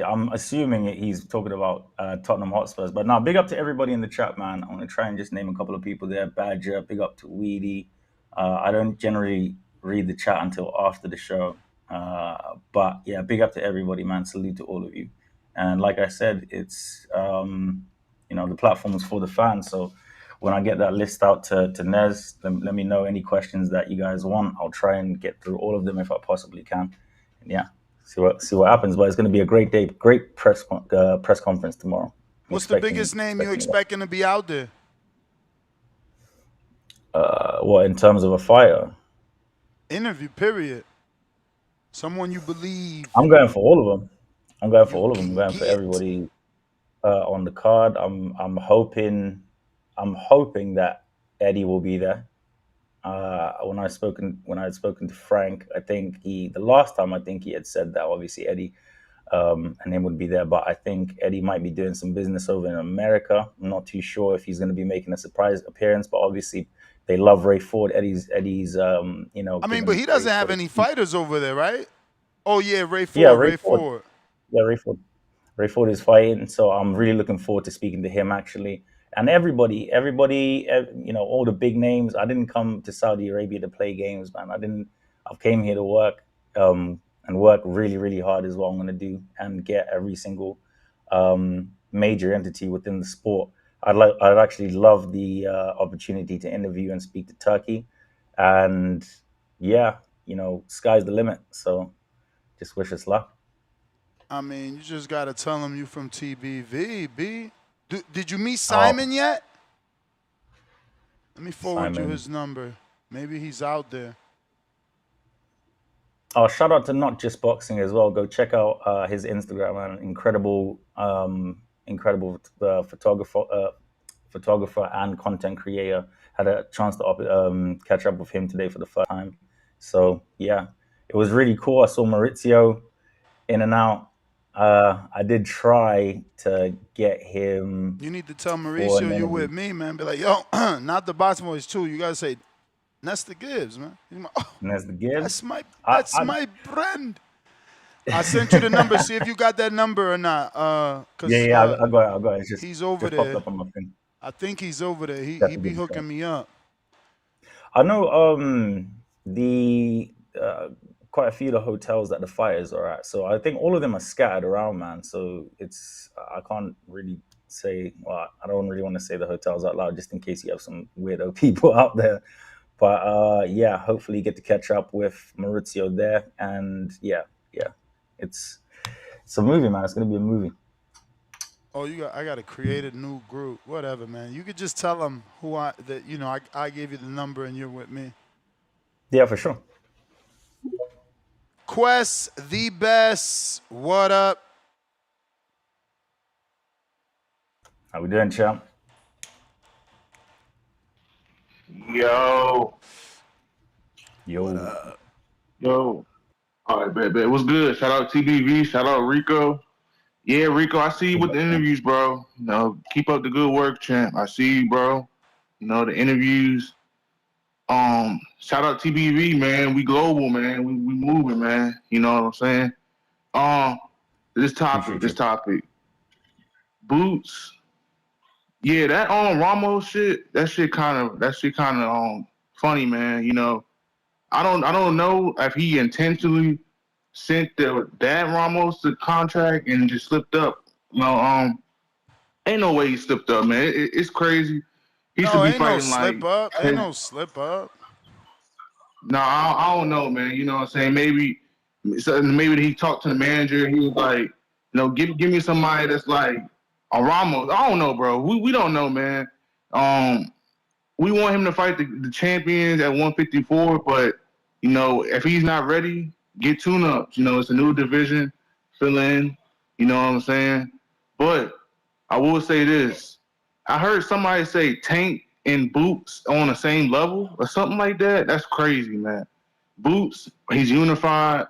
I'm assuming he's talking about Tottenham Hotspurs. But now, big up to everybody in the chat, man. I'm going to try and just name a couple of people there. Badger, big up to Weedy. I don't generally read the chat until after the show. But yeah, big up to everybody, man. Salute to all of you. And like I said, it's, the platform is for the fans. So when I get that list out to Nez, let me know any questions that you guys want. I'll try and get through all of them if I possibly can. And yeah, see what happens. But it's going to be a great day, great press conference tomorrow. What's the biggest name you expecting to be out there? What, in terms of a fighter? Interview, period. Someone you believe. I'm going for all of them. I'm going for everybody on the card. I'm hoping that Eddie will be there. When I had spoken to Frank, I think the last time he had said that obviously Eddie and him would be there, but I think Eddie might be doing some business over in America. I'm not too sure if he's going to be making a surprise appearance, but obviously they love Ray Ford. Eddie's but he doesn't have any fighters over there, right? Oh yeah, Ray Ford. Yeah, Ray Ford. Yeah, Ray Ford. Ray Ford is fighting, so I'm really looking forward to speaking to him actually. And everybody, all the big names. I didn't come to Saudi Arabia to play games, man. I came here to work and work really, really hard is what I'm going to do and get every single major entity within the sport. I'd actually love the opportunity to interview and speak to Turkey. And yeah, sky's the limit. So just wish us luck. I mean, you just got to tell him you from TBV, B. Did you meet Simon yet? Let me forward you his number. Maybe he's out there. Oh, shout out to Not Just Boxing as well. Go check out his Instagram, man. Incredible photographer and content creator. Had a chance to catch up with him today for the first time. So yeah, it was really cool. I saw Maurizio in and out. I did try to get him. You need to tell Mauricio you with me, man. Be like, yo, not the boxing voice too. You gotta say, Nesta Gibbs, man. Nesta Gibbs. That's my friend. I sent you the number. See if you got that number or not. I got it. It's just, he's over there. Up on my thing. I think he's over there. He be hooking me up. I know quite a few of the hotels that the fighters are at. So I think all of them are scattered around, man. So I can't really say, well, I don't really want to say the hotels out loud just in case you have some weirdo people out there. But yeah, hopefully get to catch up with Maurizio there. And yeah. It's a movie, man. It's going to be a movie. Oh, I got to create a new group. Whatever, man. You could just tell them I gave you the number and you're with me. Yeah, for sure. Quest, the best. What up? How we doing, champ? Yo. What up? Yo. All right, bet. What's good? Shout out TBV. Shout out Rico. Yeah, Rico, I see you with the interviews, bro. Keep up the good work, champ. I see you, bro. The interviews. Shout out TBV, man. We global, man. We moving, man. You know what I'm saying? This topic. Boots. Yeah, that Ramos shit. That shit kind of funny, man. I don't know if he intentionally sent that Ramos the contract and just slipped up. Ain't no way he slipped up, man. It's crazy. He should be fighting Ain't no slip up. No, I don't know, man. You know what I'm saying? Maybe So maybe he talked to the manager. He was like, give me somebody that's like a Ramos. I don't know, bro. We don't know, man. We want him to fight the champions at 154, but if he's not ready, get tune-ups. It's a new division, fill in. You know what I'm saying? But I will say this: I heard somebody say Tank and Boots on the same level or something like that. That's crazy, man. Boots, he's unified.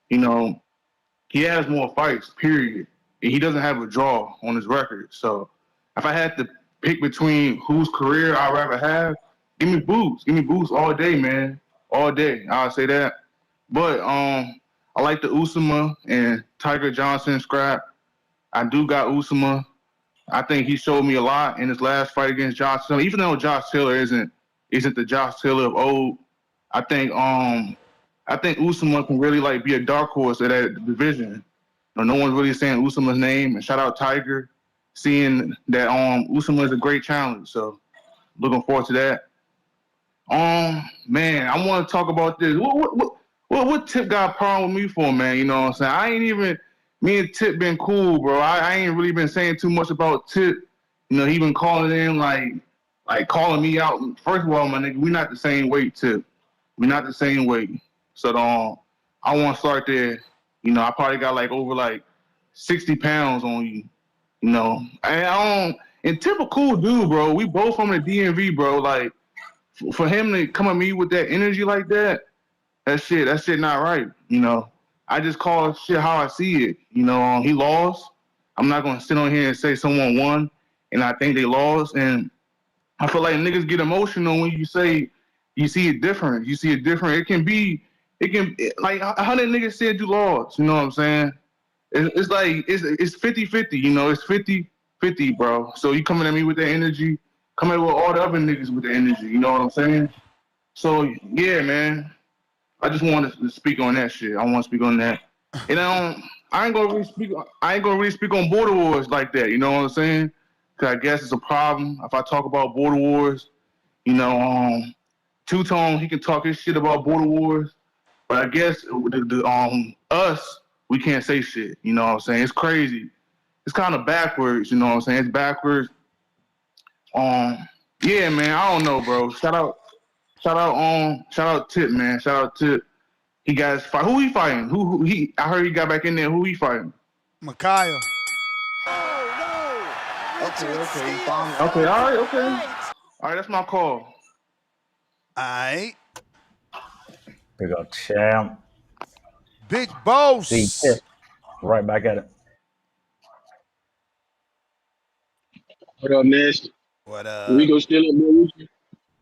He has more fights. Period. And he doesn't have a draw on his record. So if I had to pick between whose career I'd rather have, give me Boots. Give me Boots all day, man. All day. I'll say that. But I like the Usama and Tiger Johnson scrap. I do got Usama. I think he showed me a lot in his last fight against Josh Taylor. Even though Josh Taylor isn't the Josh Taylor of old, I think Usama can really be a dark horse at that division. No one's really saying Usama's name. And shout out Tiger, seeing that Usama is a great challenge. So looking forward to that. Man, I want to talk about this. What Tip got a problem with me for, man? You know what I'm saying? I ain't even. Me and Tip been cool, bro. I ain't really been saying too much about Tip. He been calling in like calling me out. First of all, my nigga, we not the same weight, Tip. We not the same weight. So I want to start there. I probably got over 60 pounds on you. And Tip a cool dude, bro. We both from the DMV, bro. Like for him to come at me with that energy like that shit not right. I just call shit how I see it. He lost. I'm not gonna sit on here and say someone won, and I think they lost. And I feel like niggas get emotional when you say you see it different. You see it different. It can 100 niggas said you lost. You know what I'm saying? It's like it's 50-50. It's 50-50, bro. So you coming at me with that energy, coming with all the other niggas with the energy. You know what I'm saying? So yeah, man. I just wanted to speak on that shit. I want to speak on that. And I ain't gonna really speak on border wars like that. You know what I'm saying? Cause I guess it's a problem if I talk about border wars. Two-Tone, he can talk his shit about border wars, but I guess us, we can't say shit. You know what I'm saying? It's crazy. It's kind of backwards. You know what I'm saying? It's backwards. Yeah, man. I don't know, bro. Shout out Tip, man. Shout out Tip. He got his fight. Who he fighting? Who he? I heard he got back in there. Who he fighting? Micaiah. Okay. Okay, all right, okay. All right, that's my call. All right. Big up champ. Big boss. See Tip. Right back at it. What up, Ness? What up? Rico still up, bro?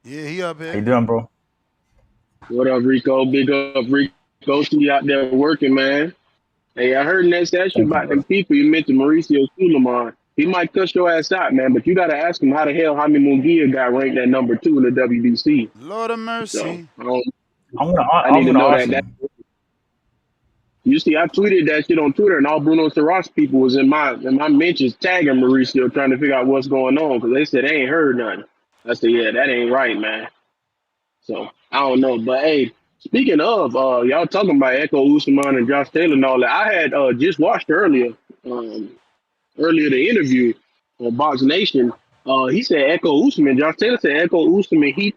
Yeah, he up here. How you doing, bro? What up, Rico? Big up, Rico. See you out there working, man. Hey, I heard Ness ask you about them people you mentioned, Mauricio Suleiman. He might cuss your ass out, man, but you got to ask him how the hell Jaime Munguia got ranked at number 2 in the WBC. Lord of mercy. So, I need to know that. You see, I tweeted that shit on Twitter, and all Bruno Saras people was in my mentions tagging Mauricio, trying to figure out what's going on, because they said they ain't heard nothing. I said, yeah, that ain't right, man. So, I don't know. But, hey, speaking of, y'all talking about Ekow Essuman and Josh Taylor and all that, I had just watched earlier the interview on Box Nation. He said Ekow Essuman, Josh Taylor said Ekow Essuman, he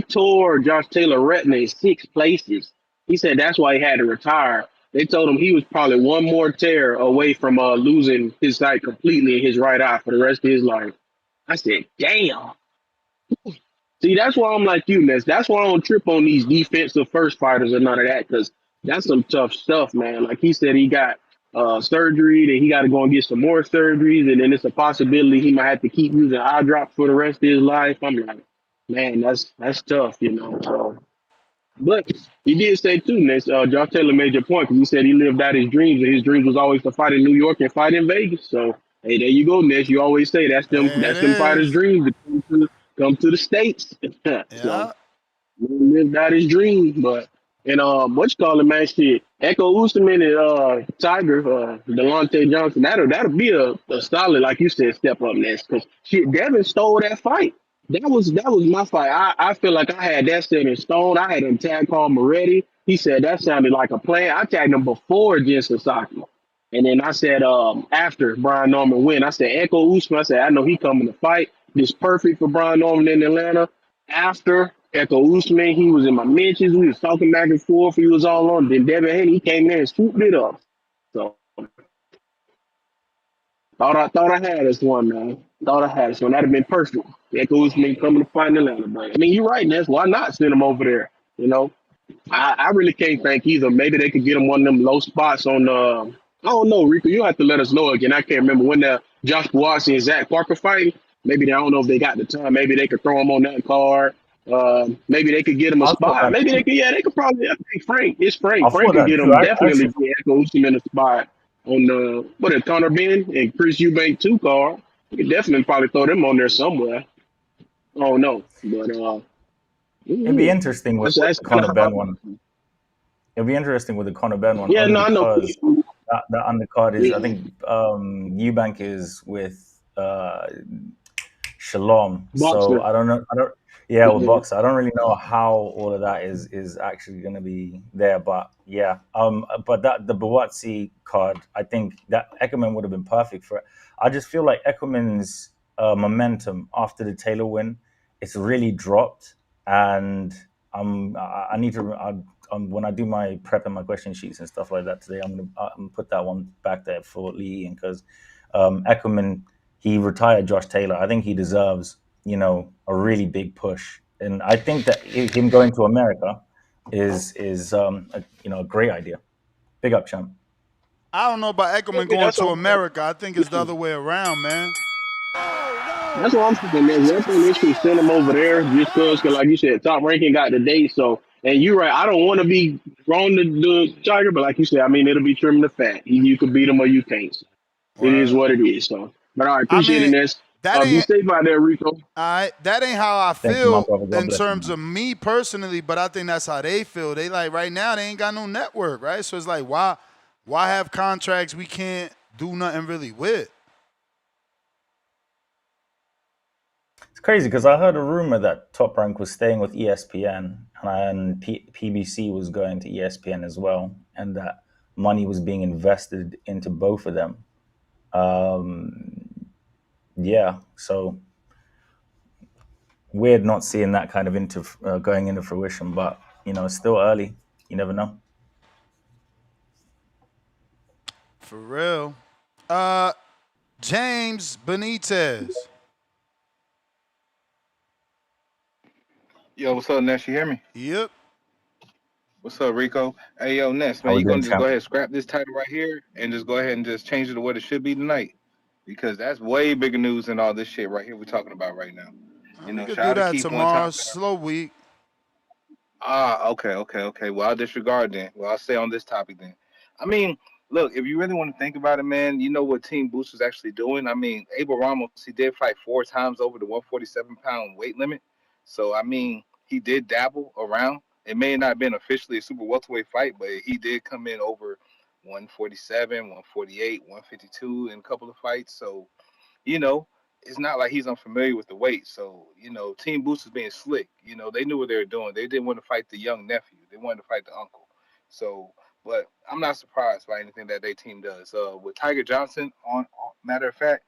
tore Josh Taylor retina in 6 places. He said that's why he had to retire. They told him he was probably one more tear away from losing his sight completely in his right eye for the rest of his life. I said, damn. See, that's why I'm like you, Ness. That's why I don't trip on these defensive first fighters or none of that, because that's some tough stuff, man. Like he said, he got surgery, then he got to go and get some more surgeries, and then it's a possibility he might have to keep using eye drops for the rest of his life. I'm like, man, that's tough, you know. So, but he did say too, Ness, Josh Taylor made your point, because he said he lived out his dreams, and his dreams was always to fight in New York and fight in Vegas. So, hey, there you go, Ness. You always say that's them fighters' dreams to come to the States. So, he lived out his dream, but. And what you call it, man? Shit, Ekow Essuman and Tiger, Delante Johnson. That'll be a solid, like you said, step up next. Cause shit, Devin stole that fight. That was my fight. I feel like I had that set in stone. I had him tag call Moretti. He said that sounded like a plan. I tagged him before Jin Sasaki. And then I said, after Brian Norman win, I said, Ekow Essuman, I said, I know he coming to fight. This perfect for Brian Norman in Atlanta. After Ekow Essuman, he was in my mentions. We was talking back and forth. He was all on. Then Devin Haney, he came in and swooped it up. So thought I had this one, man. Thought I had this one. That'd have been perfect. Ekow Essuman coming to fight in Atlanta, but I mean, you're right, Ness. Why not send him over there? You know? I really can't think either. Maybe they could get him one of them low spots on I don't know, Rico. You have to let us know again. I can't remember when the Josh Boazzi and Zach Parker fighting. Maybe I don't know if they got the time. Maybe they could throw him on that card. Maybe they could get him a I thought spot. that Maybe too. they could. Yeah, they could probably. I think Frank. It's Frank. I Frank thought could that get too. him. I Definitely actually, get Echo Usman in a spot on the Conor Ben and Chris Eubank 2 card. You could definitely probably throw them on there somewhere. I don't know, but it'd be interesting with that's the kind Conor of how Ben one. It'll be interesting with the Conor Ben one Yeah, only no, I know. because that undercard is, I Yeah, think, Eubank is with Shalom. So boxer. I don't know. Yeah, with Yeah. boxer. I don't really know how all of that is actually going to be there, but yeah. But the Bawatsi card, I think that Eckerman would have been perfect for it. I just feel like Eckerman's momentum after the Taylor win, it's really dropped, and I need to. When I do my prep and my question sheets and stuff like that today, I'm gonna put that one back there for Lee, because Eckerman, he retired Josh Taylor. I think he deserves, a really big push, and I think that him going to America is a great idea. Big up, champ. I don't know about Eckerman Yeah, going that's to what America. I think it's the other way around, man. that's what I'm thinking, man. I think they should send him over there just because, like you said, top ranking got the date. So, and you're right. I don't want to be wrong to the Tiger, but like you said, I mean, it'll be trimming the fat. You can beat him or you can't. It is Word. what it is. So, but I I appreciate it, mean, Ness. that Be ain't safe out there, Rico. that ain't how I Thank you, my feel brother. God in bless you, terms man. of me personally, but I think that's how they feel. They like right now they ain't got no network, right? So it's like why have contracts we can't do nothing really with? It's crazy because I heard a rumor that Top Rank was staying with ESPN, and PBC was going to ESPN as well, and that money was being invested into both of them. Yeah, so weird not seeing that kind of going into fruition, but it's still early. You never know. For real. James Benitez. Yo, what's up, Ness? You hear me? Yep. What's up, Rico? Hey, yo, Ness, How man, we you doing, gonna just go champ? ahead and scrap this title right here and just go ahead and just change it to what it should be tonight? Because that's way bigger news than all this shit right here we're talking about right now. We could Shout do out to that Keith one time. tomorrow. Slow week. Okay. Well, I'll disregard then. Well, I'll stay on this topic then. I mean, look, if you really want to think about it, man, you know what Team Boost is actually doing. I mean, Abel Ramos, he did fight 4 times over the 147-pound weight limit. So, I mean, he did dabble around. It may not have been officially a super welterweight fight, but he did come in over 147, 148, 152 in a couple of fights. So, you know, it's not like he's unfamiliar with the weight. So, Team Boost is being slick. They knew what they were doing. They didn't want to fight the young nephew. They wanted to fight the uncle. So, but I'm not surprised by anything that their team does. With Tiger Johnson, on matter of fact,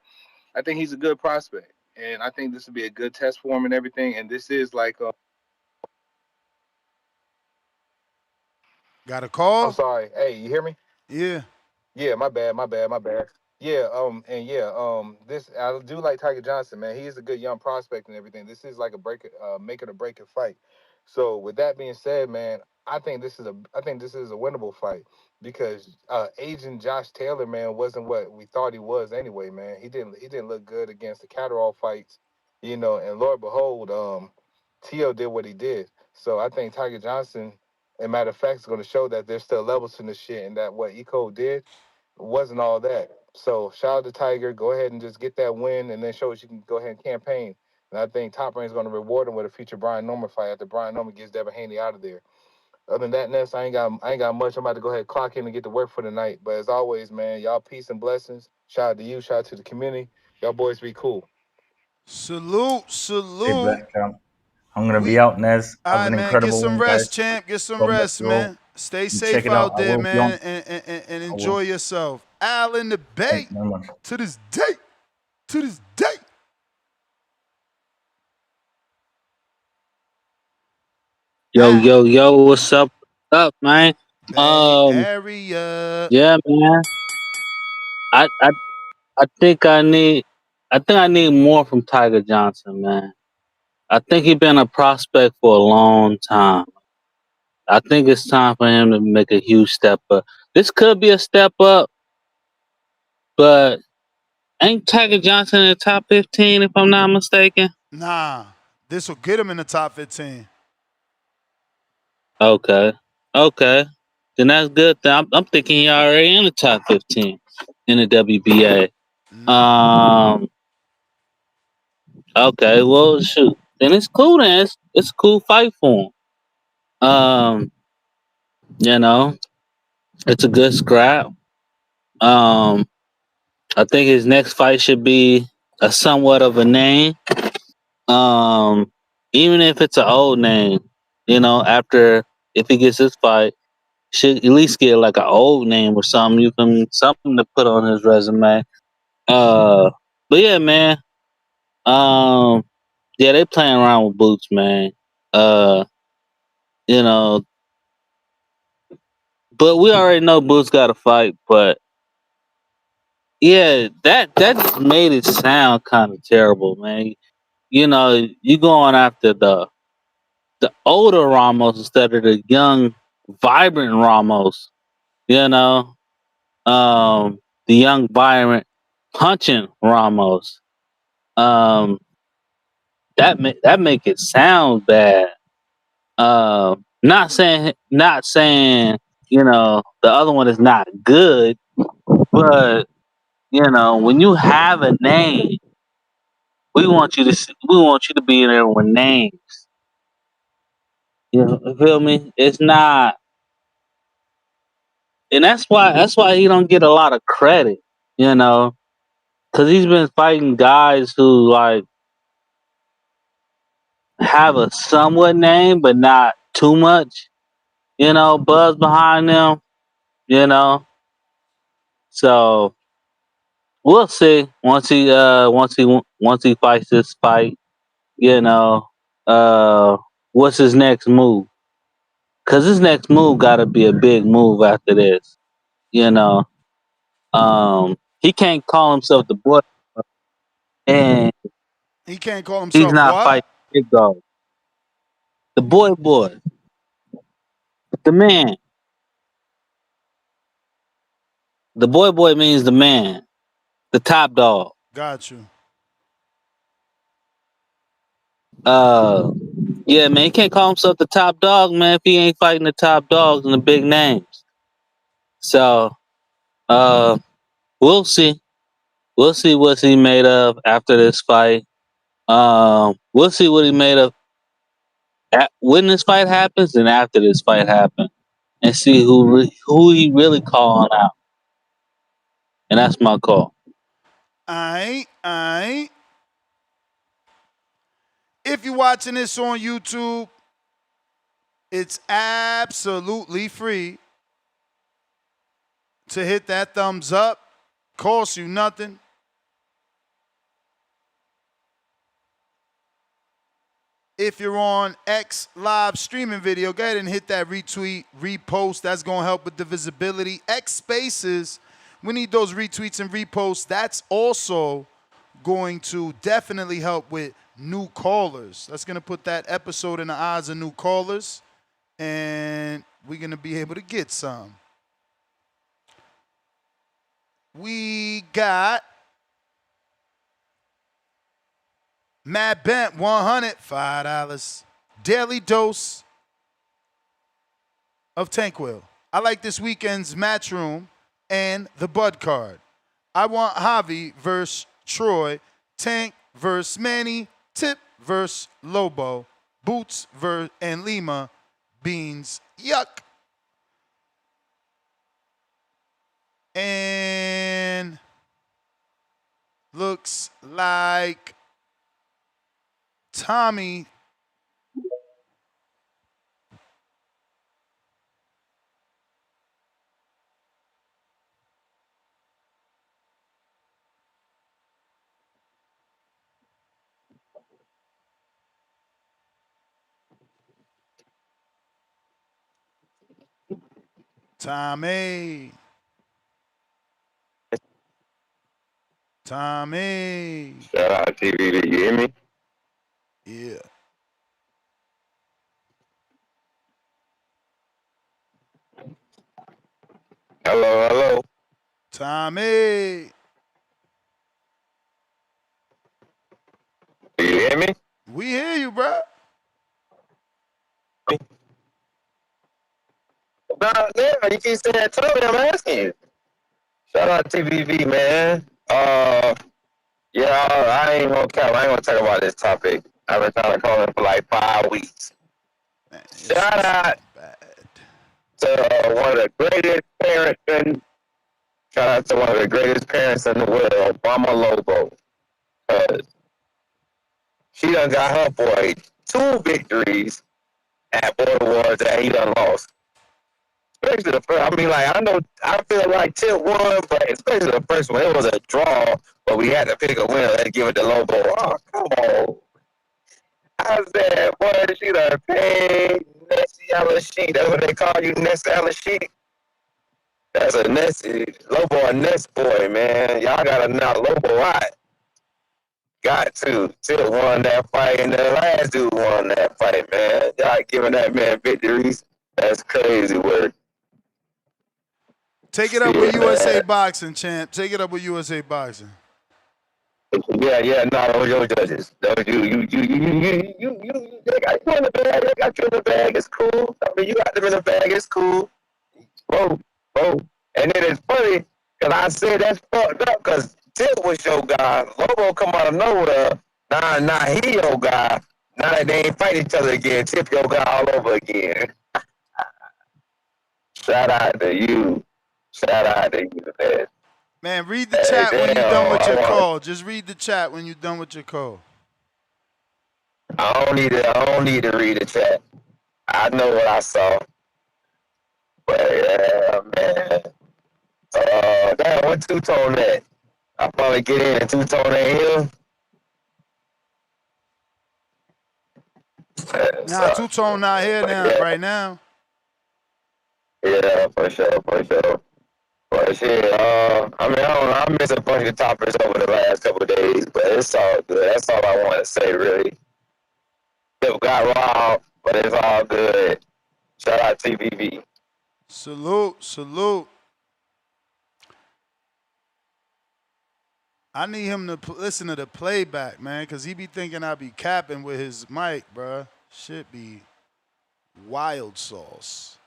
I think he's a good prospect. And I think this would be a good test for him and everything. And this is like, Got a I'm call? sorry. Hey, you hear me? Yeah. Yeah, my bad. Yeah, this I do like Tiger Johnson, man. He is a good young prospect and everything. This is like a make it or break it fight. So with that being said, man, I think this is a winnable fight because aging Josh Taylor, man, wasn't what we thought he was anyway, man. He didn't look good against the Catterall fights, and Lord behold, Tio did what he did. So I think Tiger Johnson, as a matter of fact, is going to show that there's still levels to this shit and that what Ekow did wasn't all that. So shout out to Tiger. Go ahead and just get that win and then show us you can go ahead and campaign. And I think Top Rank is going to reward him with a future Brian Norman fight after Brian Norman gets Devin Haney out of there. Other than that, Ness, I ain't got much. I'm about to go ahead and clock in and get to work for the night. But as always, man, y'all peace and blessings. Shout out to you. Shout out to the community. Y'all boys be cool. Salute. Hey, Salute. black champ. I'm gonna be We out, Nez. all Have right, an man. Get incredible some one, rest, guys. champ. Get some God bless rest, you all. man. Stay Check safe it out. out I there, will be on. man, and I enjoy will. yourself. Al in the Thank Bay. you very much. To this day. To this day. Yo, Al. yo, yo, what's up? What's up, man? Bay Area. Yeah, man. I, I, I think I need more from Tiger Johnson, man. I think he's been a prospect for a long time. I think it's time for him to make a huge step up. This could be a step up, but ain't Tiger Johnson in the top 15 if I'm not mistaken? Nah. This will get him in the top 15. Okay. Okay. Then that's good. I'm thinking he already in the top 15 in the WBA. Nah. Um. Okay. Well, shoot. Then it's cool. Then it's a cool fight for him. You know, it's a good scrap. Um. I think his next fight should be a somewhat of a name. Um. Even if it's an old name, after if he gets this fight, should at least get like an old name or something. Something to put on his resume. Uh. But yeah, man. Um. Yeah, they playing around with Boots, man. Uh, you know, but we already know Boots got to fight. But yeah, that made it sound kind of terrible, man. You going after the older Ramos instead of the young, vibrant Ramos. You know, the young, vibrant, punching Ramos. Um, that make it sound bad. Not saying the other one is not good, but when you have a name, we want you to be in there with names. You feel me? It's not, and that's why he don't get a lot of credit. You know, because he's been fighting guys who like have a somewhat name, but not too much. Buzz behind them. You know, so we'll see once he fights this fight. You know, what's his next move? Cause his next move got to be a big move after this. You know, he can't call himself the boy, and He can't call he's himself not what? fighting big dog. The boy, the man. The boy means the man, the top dog. Got you. Uh, yeah, man, he can't call himself the top dog, man, if he ain't fighting the top dogs and the big names. So, uh, we'll see. We'll see what he made of after this fight. We'll see what he made of when this fight happens and after this fight happens, and see who he really calling out. And that's my call. Aight. If you're watching this on YouTube, it's absolutely free to hit that thumbs up. Costs you nothing. If you're on X live streaming video, go ahead and hit that retweet, repost. That's going to help with the visibility. X Spaces, we need those retweets and reposts. That's also going to definitely help with new callers. That's going to put that episode in the eyes of new callers, and we're going to be able to get some. We got Matt Bent, 100, $5. Daily dose of Tankwell. I like this weekend's Matchroom and the Bud card. I want Javi versus Troy, Tank versus Manny, Tip versus Lobo, Boots versus and Lima, Beans, yuck. And looks like Tommy Tommy. Tommy. Shout out TV. You hear me? Yeah. Hello. Tommy. You hear me? We hear you, bro. Nah, yeah, you keep saying Tommy, I'm asking you. Shout out TVV, man. Yeah, I ain't gonna cap. I ain't gonna talk about this topic. I've been trying to call it for like 5 weeks. Man, Shout out bad. to one of the greatest parents in. Shout out to one of the greatest parents in the world, Mama Lobo. She done got her boy 2 victories at Border Wars that he done lost. Especially the first, I mean, like, I feel like Tip won, but especially the first one, it was a draw, but we had to pick a winner and give it to Lobo. Oh, come on. I said, boy, she done paid Nessie Alashik. That's what they call you, Nessie Alashik. That's a Nessie, Lobo a Ness boy, man. Y'all gotta knock Lobo out. Got to. Tip won that fight, and the last dude won that fight, man. Y'all giving that man victories. That's crazy work. Take it up with USA Boxing, champ. Take it up with USA Boxing. Yeah, no, those your judges. Those you they got you in the bag. They got you in the bag. It's cool. I mean, you got them in the bag. It's cool. Whoa. And then it's funny because I said that's fucked up because Tip was your guy. Lobo come out of nowhere. Nah, he your guy. Now that they ain't fight each other again, Tip your guy all over again. Shout out to you. Man. Man, read the chat when you're done with your call. Just read the chat when you're done with your call. I don't need to read the chat. I know what I saw. But yeah, man. Damn, what two-tone at? I'll probably get in and two-tone at him. Nah, two-tone not here now, right now. Yeah, for sure. But shit, I mean, I missed a bunch of topics over the last couple of days, but it's all good. That's all I want to say, really. It got robbed, but it's all good. Shout out TVV. Salute. I need him to listen to the playback, man, because he be thinking I be capping with his mic, bruh. Shit be wild sauce.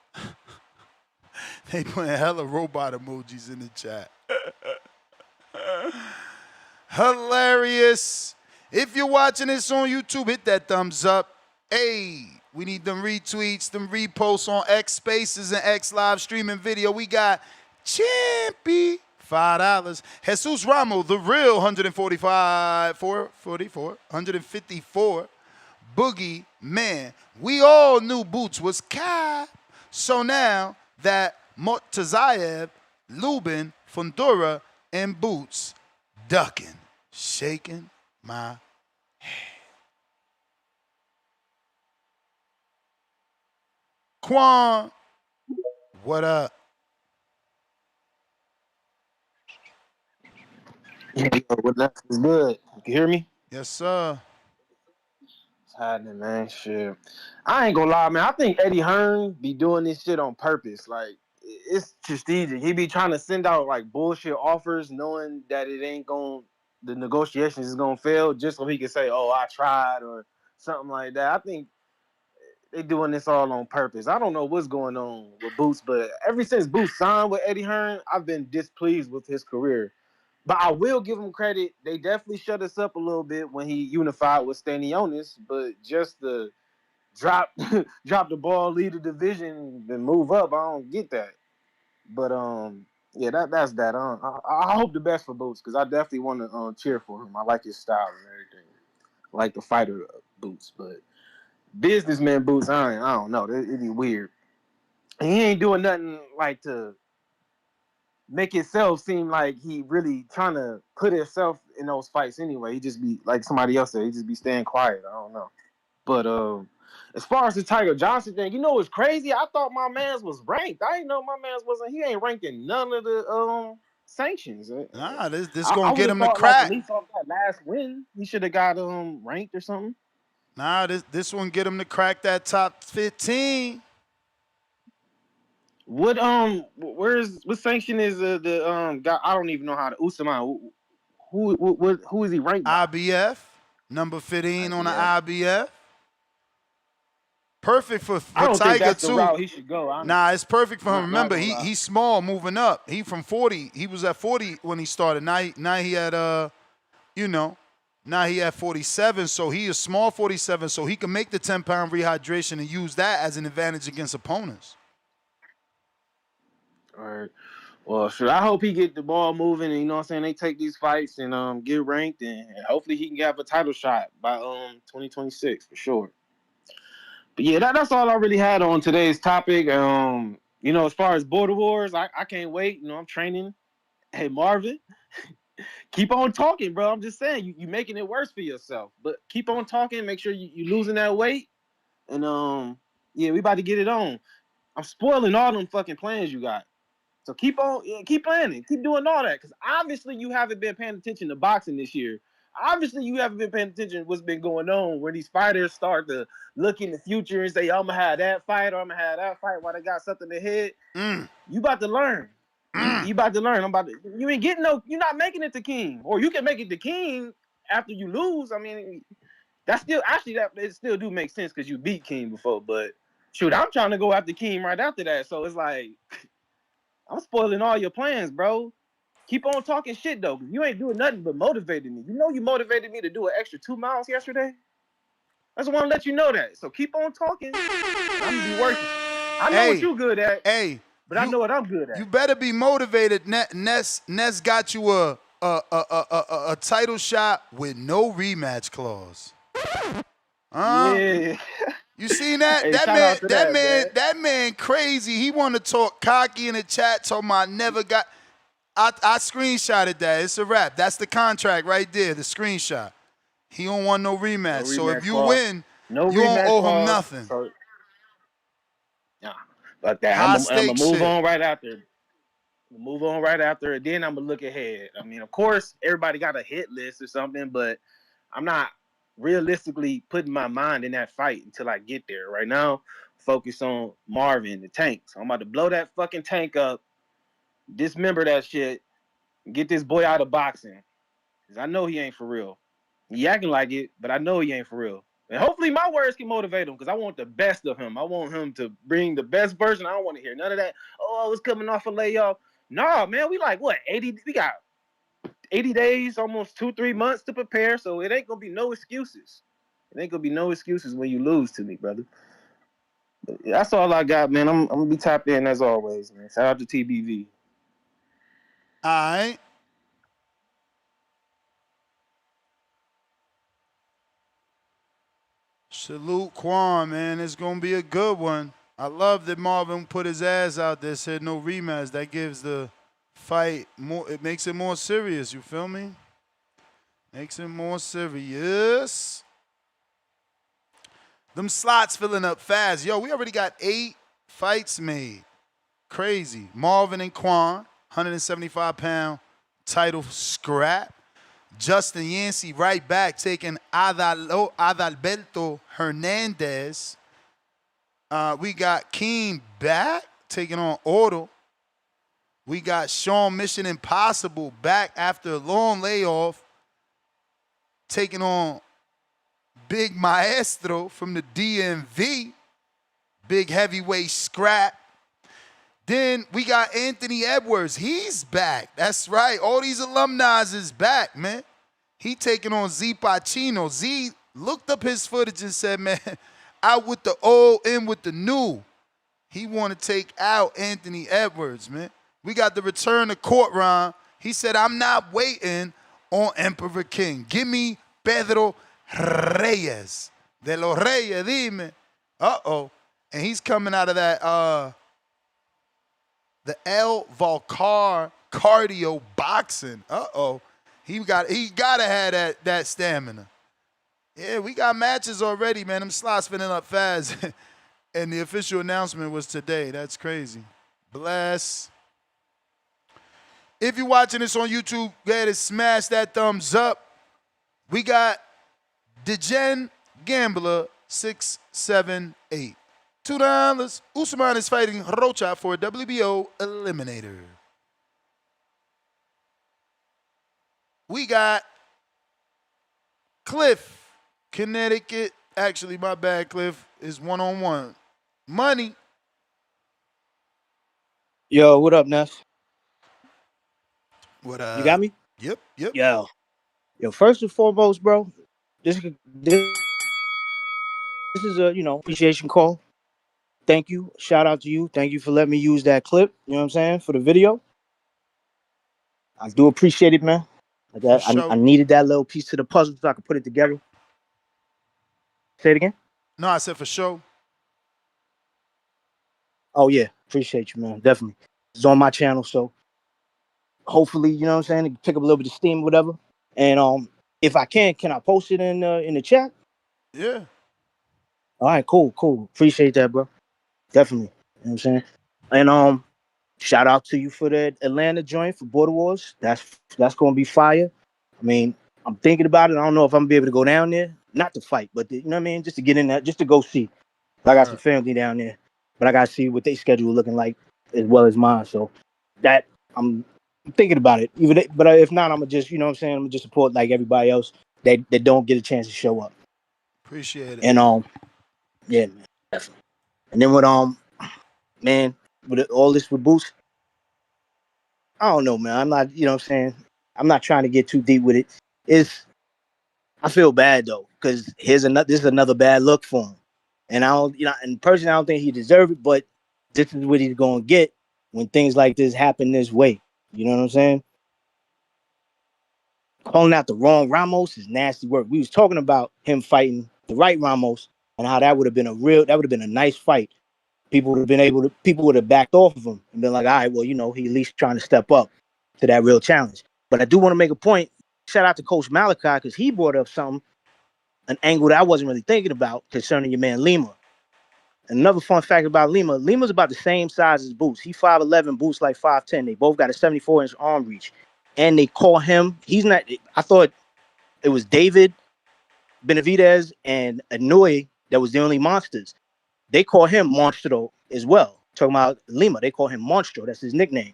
They putting hella robot emojis in the chat. Hilarious. If you're watching this on YouTube, hit that thumbs up. Hey, we need them retweets, them reposts on X Spaces and X Live streaming video. We got Champy, $5. Jesus Ramos, the real 154. Boogie, man, we all knew Boots was Kai. So now that Mortazayev, Lubin, Fundora, and Boots ducking, shaking my head. Quan, what up? Yeah, what up is good. You can hear me? Yes, sir. What's happening, man? Shit. I ain't gonna lie, man. I think Eddie Hearn be doing this shit on purpose. Like, it's strategic. He be trying to send out, like, bullshit offers knowing that the negotiations is gonna fail just so he can say, oh, I tried or something like that. I think they doing this all on purpose. I don't know what's going on with Boots, but ever since Boots signed with Eddie Hearn, I've been displeased with his career. But I will give him credit. They definitely shut us up a little bit when he unified with Stanionis, but just to drop the ball, lead the division, and move up, I don't get that. But yeah, that's that. I hope the best for Boots because I definitely want to cheer for him. I like his style and everything. I like the fighter Boots, but businessman Boots, I don't know. It'd be weird. And he ain't doing nothing like to make himself seem like he really trying to put himself in those fights anyway. He just be like somebody else said, he just be staying quiet. I don't know. But as far as the Tiger Johnson thing, you know what's crazy? I thought my man's was ranked. I didn't know my man's wasn't. He ain't ranked in none of the sanctions. Nah, this I gonna would get have him to thought like at crack. least off that last win, he should have got ranked or something. Nah, this one get him to crack that top 15. What what sanction is the guy? I don't even know how to Usman. Who is he ranked by? IBF, number 15 on the IBF. IBF. Perfect for I don't think Tiger that's the too. route he should go. Nah, it's perfect for him. Not Remember, gonna lie. he's small, moving up. He from 40. He was at 40 when he started. Now he had now he at 47. So he is small 47. So he can make the 10-pound rehydration and use that as an advantage against opponents. All right. Well, sure. I hope he get the ball moving, and you know what I'm saying. They take these fights and get ranked, and hopefully he can have a title shot by 2026 for sure. But yeah, that's all I really had on today's topic. As far as Border Wars, I can't wait. I'm training. Hey, Marvin, keep on talking, bro. I'm just saying, you making it worse for yourself. But keep on talking. Make sure you losing that weight. And we about to get it on. I'm spoiling all them fucking plans you got. So keep planning, keep doing all that. Because obviously you haven't been paying attention to boxing this year. Obviously you haven't been paying attention to what's been going on, where these fighters start to look in the future and say, I'm going to have that fight or I'm going to have that fight while they got something to hit. You about to learn. You about to learn. You ain't getting you're not making it to king. Or you can make it to king after you lose. I mean, that's still, actually, it still do make sense because you beat King before. But shoot, I'm trying to go after King right after that. So it's like, I'm spoiling all your plans, bro. Keep on talking shit, though. You ain't doing nothing but motivating me. You know you motivated me to do an extra 2 miles yesterday? I just want to let you know that. So keep on talking. I'm going to be working. I know what you good at. But I know what I'm good at. You better be motivated. Ness got you a title shot with no rematch clause. Yeah. You seen that? Hey, that man crazy. He want to talk cocky in the chat, talking about never got. I screenshotted that. It's a wrap. That's the contract right there, the screenshot. He don't want no rematch. So if you win, you don't owe him nothing. So, yeah. But that, I'm going to move on right after. Move on right after, and then I'm going to look ahead. I mean, of course, everybody got a hit list or something, but I'm not realistically putting my mind in that fight until I get there. Right now, focus on Marvin, the tank. So I'm about to blow that fucking tank up, dismember that shit, and get this boy out of boxing. Because I know he ain't for real. He acting like it, but I know he ain't for real. And hopefully my words can motivate him, because I want the best of him. I want him to bring the best version. I don't want to hear none of that, I was coming off a layoff. Nah, man, we like, what, 80? We got 80 days, almost 2-3 months to prepare, so it ain't going to be no excuses. It ain't going to be no excuses when you lose to me, brother. But that's all I got, man. I'm going to be tapped in as always, man. Shout out to TBV. All right. Salute Quan, man. It's going to be a good one. I love that Marvin put his ass out there, said no rematch. That gives the fight more, it makes it more serious, you feel me? Makes it more serious. Them slots filling up fast. Yo, we already got 8 fights made. Crazy. Marvin and Quan, 175-pound title scrap. Justin Yancey right back taking Adalberto Hernandez. We got King back taking on Otto. We got Sean Mission Impossible back after a long layoff taking on Big Maestro from the DMV. Big heavyweight scrap. Then we got Anthony Edwards. He's back. That's right. All these alumni is back, man. He taking on Z Pacino. Z looked up his footage and said, man, out with the old, in with the new. He want to take out Anthony Edwards, man. We got the return to court round. He said, I'm not waiting on Emperor King. Give me Pedro Reyes. De los Reyes, dime. Uh-oh. And he's coming out of that, the El Volcar cardio boxing. Uh-oh. He gotta have that stamina. Yeah, we got matches already, man. Them slots filling up fast. And the official announcement was today. That's crazy. Bless. If you're watching this on YouTube, go ahead and smash that thumbs up. We got Degen Gambler 678. $2. Usman is fighting Rocha for a WBO eliminator. We got Cliff, Connecticut. Actually, my bad, Cliff, is one-on-one. Money. Yo, what up, Neff? What You got me? Yep. Yo, first and foremost, bro, this is a, appreciation call. Thank you. Shout out to you. Thank you for letting me use that clip, you know what I'm saying, for the video. I do appreciate it, man. For I sure. needed that little piece to the puzzle so I could put it together. Say it again? No, I said for sure. Oh, yeah. Appreciate you, man. Definitely. It's on my channel, so hopefully, you know what I'm saying, pick up a little bit of steam, whatever. And if I can I post it in the chat? Yeah. All right, cool. Appreciate that, bro. Definitely. You know what I'm saying? And shout out to you for that Atlanta joint for Border Wars. That's gonna be fire. I mean, I'm thinking about it. I don't know if I'm gonna be able to go down there. Not to fight, but you know what I mean? Just to get in there, just to go see. I got some family down there. But I gotta see what their schedule looking like as well as mine. So that I'm thinking about it. But if not, I'm gonna just, you know what I'm saying, I'm gonna just support like everybody else that don't get a chance to show up. Appreciate it. And yeah, man. Definitely. And then man, with all this with Boots, I don't know, man. I'm not, you know what I'm saying? I'm not trying to get too deep with it. I feel bad though, because this is another bad look for him. And and personally, I don't think he deserved it, but this is what he's gonna get when things like this happen this way. You know what I'm saying? Calling out the wrong Ramos is nasty work. We was talking about him fighting the right Ramos and how that would have been a nice fight. People would have backed off of him and been like, all right, well, he at least trying to step up to that real challenge. But I do want to make a point. Shout out to Coach Malachi, because he brought up an angle that I wasn't really thinking about concerning your man Lima. And another fun fact about Lima's about the same size as Boots. He 5'11", Boots like 5'10". They both got a 74-inch arm reach. And they call him, I thought it was David Benavidez and Inouye that was the only monsters. They call him Monstro as well. Talking about Lima, they call him Monstro. That's his nickname.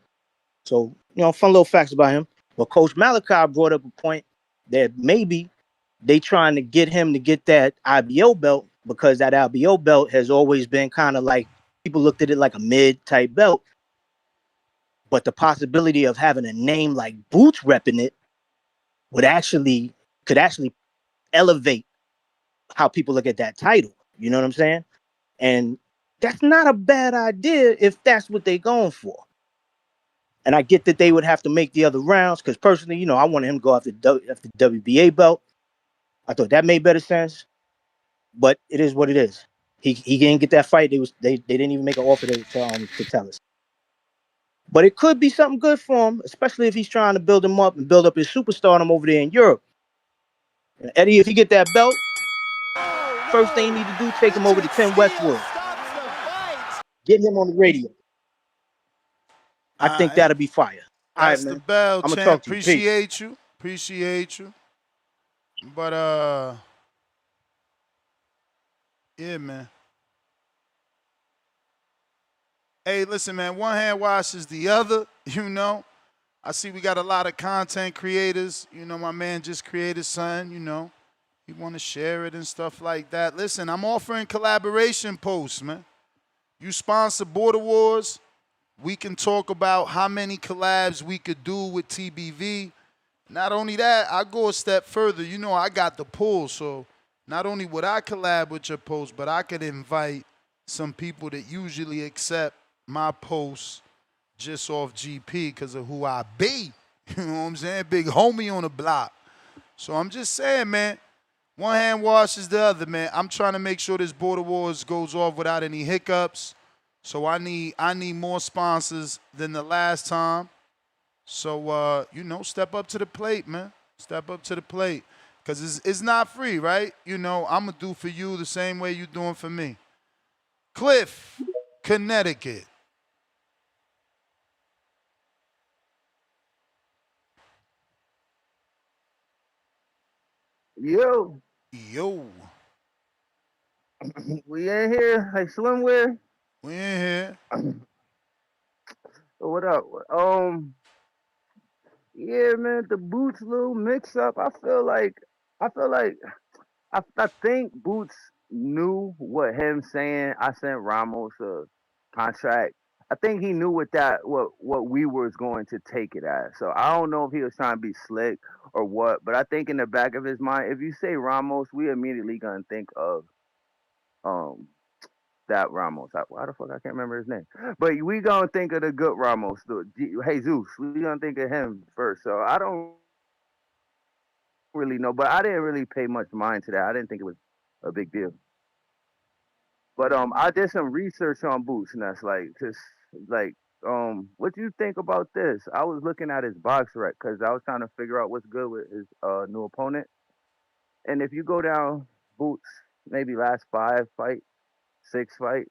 So, fun little facts about him. But Coach Malachi brought up a point that maybe they trying to get him to get that IBO belt, because that IBO belt has always been kind of like, people looked at it like a mid-type belt. But the possibility of having a name like Boots repping it could actually elevate how people look at that title. You know what I'm saying? And that's not a bad idea if that's what they're going for. And I get that they would have to make the other rounds, because personally, I wanted him to go after the WBA belt. I thought that made better sense. But it is what it is. He didn't get that fight. They didn't even make an offer to tell us. But it could be something good for him, especially if he's trying to build him up and build up his superstardom over there in Europe. And Eddie, if he get that belt, first thing you need to do, take him over to Tim Westwood. Get him on the radio. I think that'll be fire. That's all right, the bell, I'm gonna champ. talk to you. Appreciate you. But yeah, man. Hey, listen, man. One hand washes the other. I see we got a lot of content creators. My man just created something. He want to share it and stuff like that. Listen, I'm offering collaboration posts, man. You sponsor Border Wars, we can talk about how many collabs we could do with TBV. Not only that, I go a step further. I got the pull, so not only would I collab with your post, but I could invite some people that usually accept my posts just off GP because of who I be. You know what I'm saying? Big homie on the block. So I'm just saying, man, one hand washes the other, man. I'm trying to make sure this Border Wars goes off without any hiccups. So I need more sponsors than the last time. So, step up to the plate, man. Step up to the plate. Because it's not free, right? You know, I'm going to do for you the same way you doing for me. Cliff, Connecticut. Yo, Yo, we in here. Hey, swimwear. we in here. What up? Yeah, man, the Boots little mix up. I think Boots knew what him saying. I sent Ramos a contract. I think he knew what we was going to take it as. So I don't know if he was trying to be slick or what, but I think in the back of his mind, if you say Ramos, we immediately gonna think of um that Ramos. Why the fuck I can't remember his name? But we gonna think of the good Ramos, Jesus. We gonna think of him first. So I don't really know, but I didn't really pay much mind to that. I didn't think it was a big deal. But I did some research on Boots, and that's like just like what do you think about this? I was looking at his box rec because I was trying to figure out what's good with his new opponent. And if you go down Boots, maybe last 5 fights, 6 fights,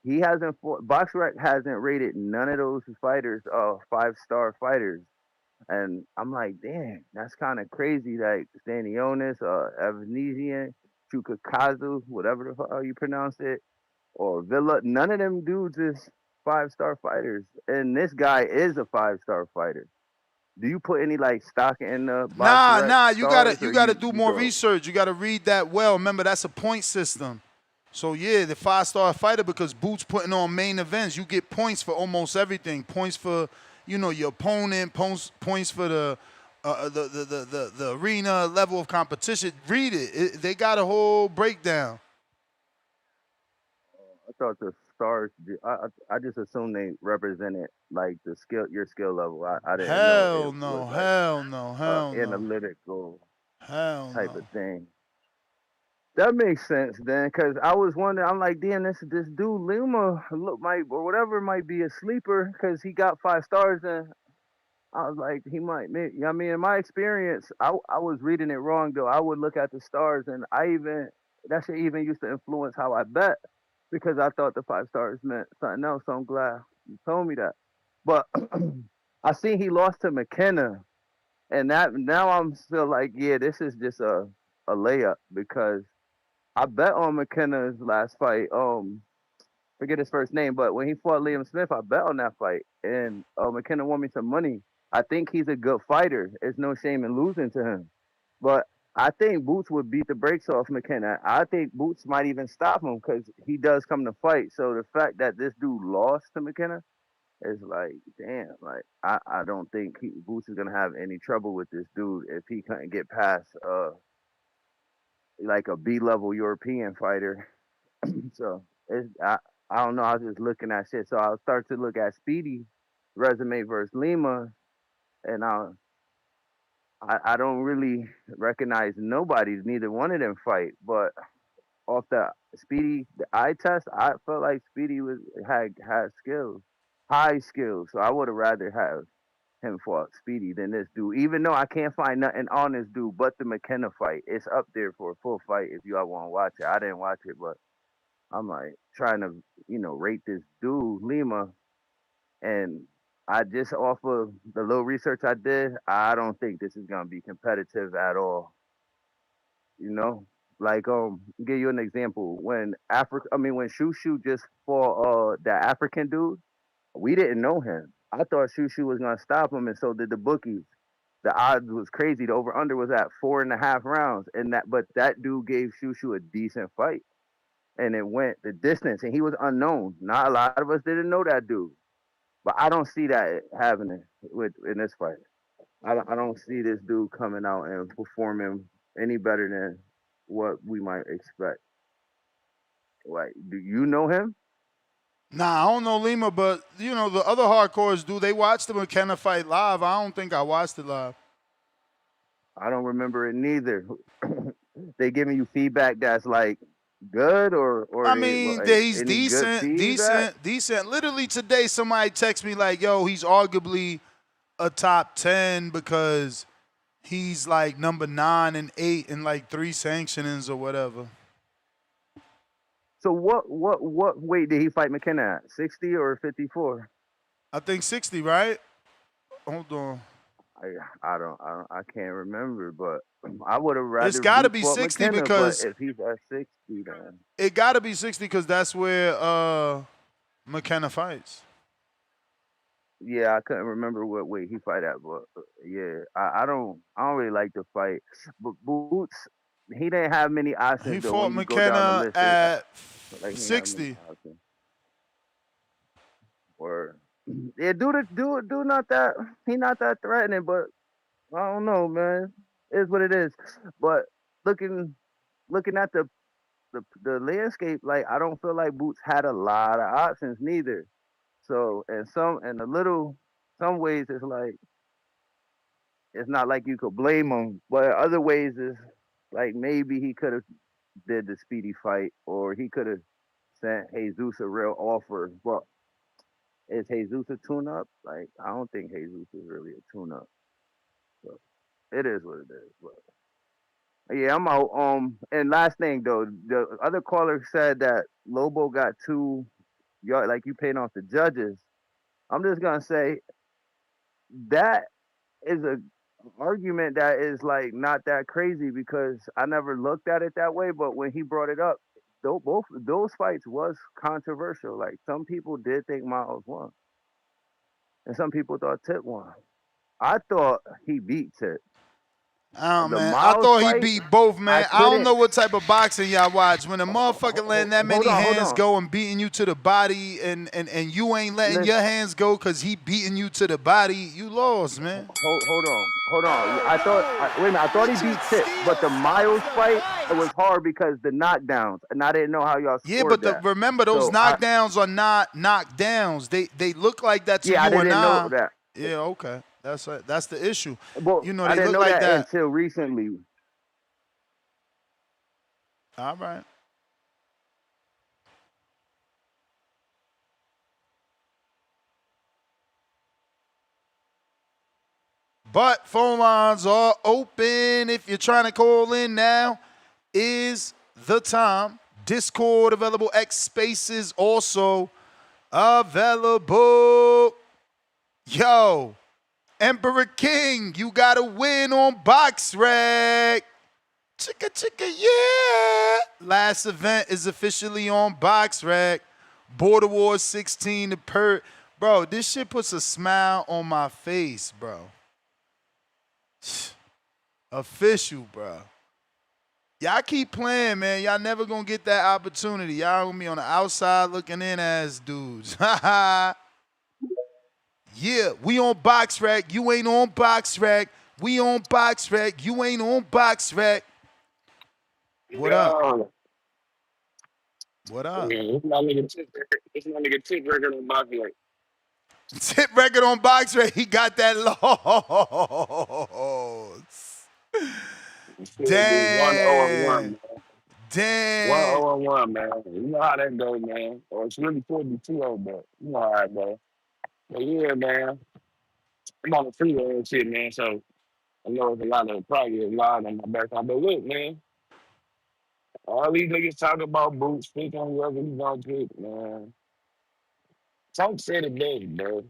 he hasn't fought. BoxRec hasn't rated none of those fighters 5-star fighters, and I'm like, damn, that's kind of crazy. Like Stanionis, Evanesian, Chukakazu, whatever the hell you pronounce it, or Villa. None of them dudes is 5-star fighters, and this guy is a 5-star fighter. Do you put any like stock in the BoxRec Nah, you stars, or gotta you do you more don't? research. You gotta read that well. Remember, that's a point system. So yeah, the 5-star fighter, because Boots putting on main events, you get points for almost everything. Points for, you know, your opponent, points for the arena level of competition. Read it. They got a whole breakdown. I thought the stars. I just assumed they represented like the skill, your skill level. I didn't know it Hell was no, like hell no, hell no, analytical hell type of no. thing. That makes sense then, because I was wondering. I'm like, damn, this dude Lima look might or whatever might be a sleeper because he got 5 stars, and I was like, he might. I mean, in my experience, I was reading it wrong though. I would look at the stars, and that shit even used to influence how I bet because I thought the 5 stars meant something else. So I'm glad you told me that. But I seen he lost to McKenna, and that now I'm still like, yeah, this is just a layup because I bet on McKenna's last fight. Forget his first name, but when he fought Liam Smith, I bet on that fight, and McKenna won me some money. I think he's a good fighter. There's no shame in losing to him, but I think Boots would beat the brakes off McKenna. I think Boots might even stop him because he does come to fight. So the fact that this dude lost to McKenna is like, damn, like I don't think Boots is gonna have any trouble with this dude if he couldn't get past like a B-level European fighter. So I don't know. I was just looking at shit. So I'll start to look at Speedy resume versus Lima, and I don't really recognize nobody. Neither one of them fight, but off the Speedy the eye test, I felt like Speedy had skills, high skills. So I would have rather have him fought Speedy than this dude. Even though I can't find nothing on this dude but the McKenna fight. It's up there for a full fight if you all want to watch it. I didn't watch it, but I'm like trying to, rate this dude, Lima. And I just off of the little research I did, I don't think this is gonna be competitive at all. You know? Like give you an example. When Shushu just fought that African dude, we didn't know him. I thought Shushu was gonna stop him, and so did the bookies. The odds was crazy. The over under was at 4.5 rounds, but that dude gave Shushu a decent fight, and it went the distance, and he was unknown. Not a lot of us didn't know that dude, but I don't see that happening in this fight. I don't see this dude coming out and performing any better than what we might expect. Like, do you know him? Nah, I don't know Lima, but the other hardcores do. They watch the McKenna fight live. I don't think I watched it live. I don't remember it neither. They giving you feedback that's like good, or I they mean, like he's any good decent, feedback? decent, decent. Literally today, somebody texted me like, "Yo, he's arguably a top 10 because He's like number 9 and 8 in like 3 sanctionings or whatever. So what weight did he fight McKenna at? 60 or 54? I think 60, right? Hold on. I can't remember, but I would have It's rather got to Boots be fought 60 McKenna. But because if he's at 60, then it got to be 60 because that's where McKenna fights. yeah, I couldn't remember what weight he fight at. But yeah, I don't really like to fight. But Boots, he didn't have many He options though. fought When you go down the McKenna list, at like he didn't have many 60. options. Or yeah, do not that he not that threatening, but I don't know, man. It is what it is. But looking at the landscape, like I don't feel like Boots had a lot of options neither. So and a little some ways it's like it's not like you could blame him, but other ways is like maybe he could have did the speedy fight or he could have sent Jesus a real offer. But is Jesus a tune up? Like I don't think Jesus is really a tune up. So it is what it is. But yeah, I'm out. And last thing though, the other caller said that Lobo got 2 yards, like you paid off the judges. I'm just gonna say that is a argument that is like not that crazy because I never looked at it that way. But when he brought it up, both those fights was controversial. Like some people did think Miles won, and some people thought Tip won. I thought he beat Tip. The Man, I Miles thought he fight, beat both, I man. I don't couldn't. know what type of boxing y'all watch. When a motherfucker letting that Hold many on, hold hands on. go and beating you to the body and you ain't letting Listen, your hands go because he beating you to the body, you lost, man. hold on. Wait a minute. I thought he beat Tip, but the Miles fight it was hard because the knockdowns, and I didn't know how y'all Yeah, scored but that. remember those So knockdowns are not knockdowns. They look like that to yeah, I you and didn't know I. that. Yeah, okay. That's the issue. Well, You know, I they didn't look know like that that. until recently. All right. But phone lines are open. If you're trying to call in now, is the time. Discord available. X Spaces also available. Yo, Emperor King, you got to win on BoxRec. Chicka chicka yeah. Last event is officially on BoxRec. Border Wars 16 to per. Bro, this shit puts a smile on my face, bro. Official, bro. Y'all keep playing, man. Y'all never gonna get that opportunity. Y'all gonna be on the outside looking in as dudes. Yeah, we on BoxRec. You ain't on BoxRec. We on BoxRec. You ain't on BoxRec. What up? Yo, What up? yeah, it's my nigga Tip record on my like. Tip record on BoxRec. He got that loss. Still do 1-0-1, Damn. man. Damn. 1-0-1, man. You know how that goes, man. Or it's really 42-0, but you know how that goes. But yeah, man. I'm on the freeway and shit, man. So I know it's probably a lot on my background. But look, man, all these niggas talk about Boots, pick on whoever he's gonna pick, man. Some said it best, bro.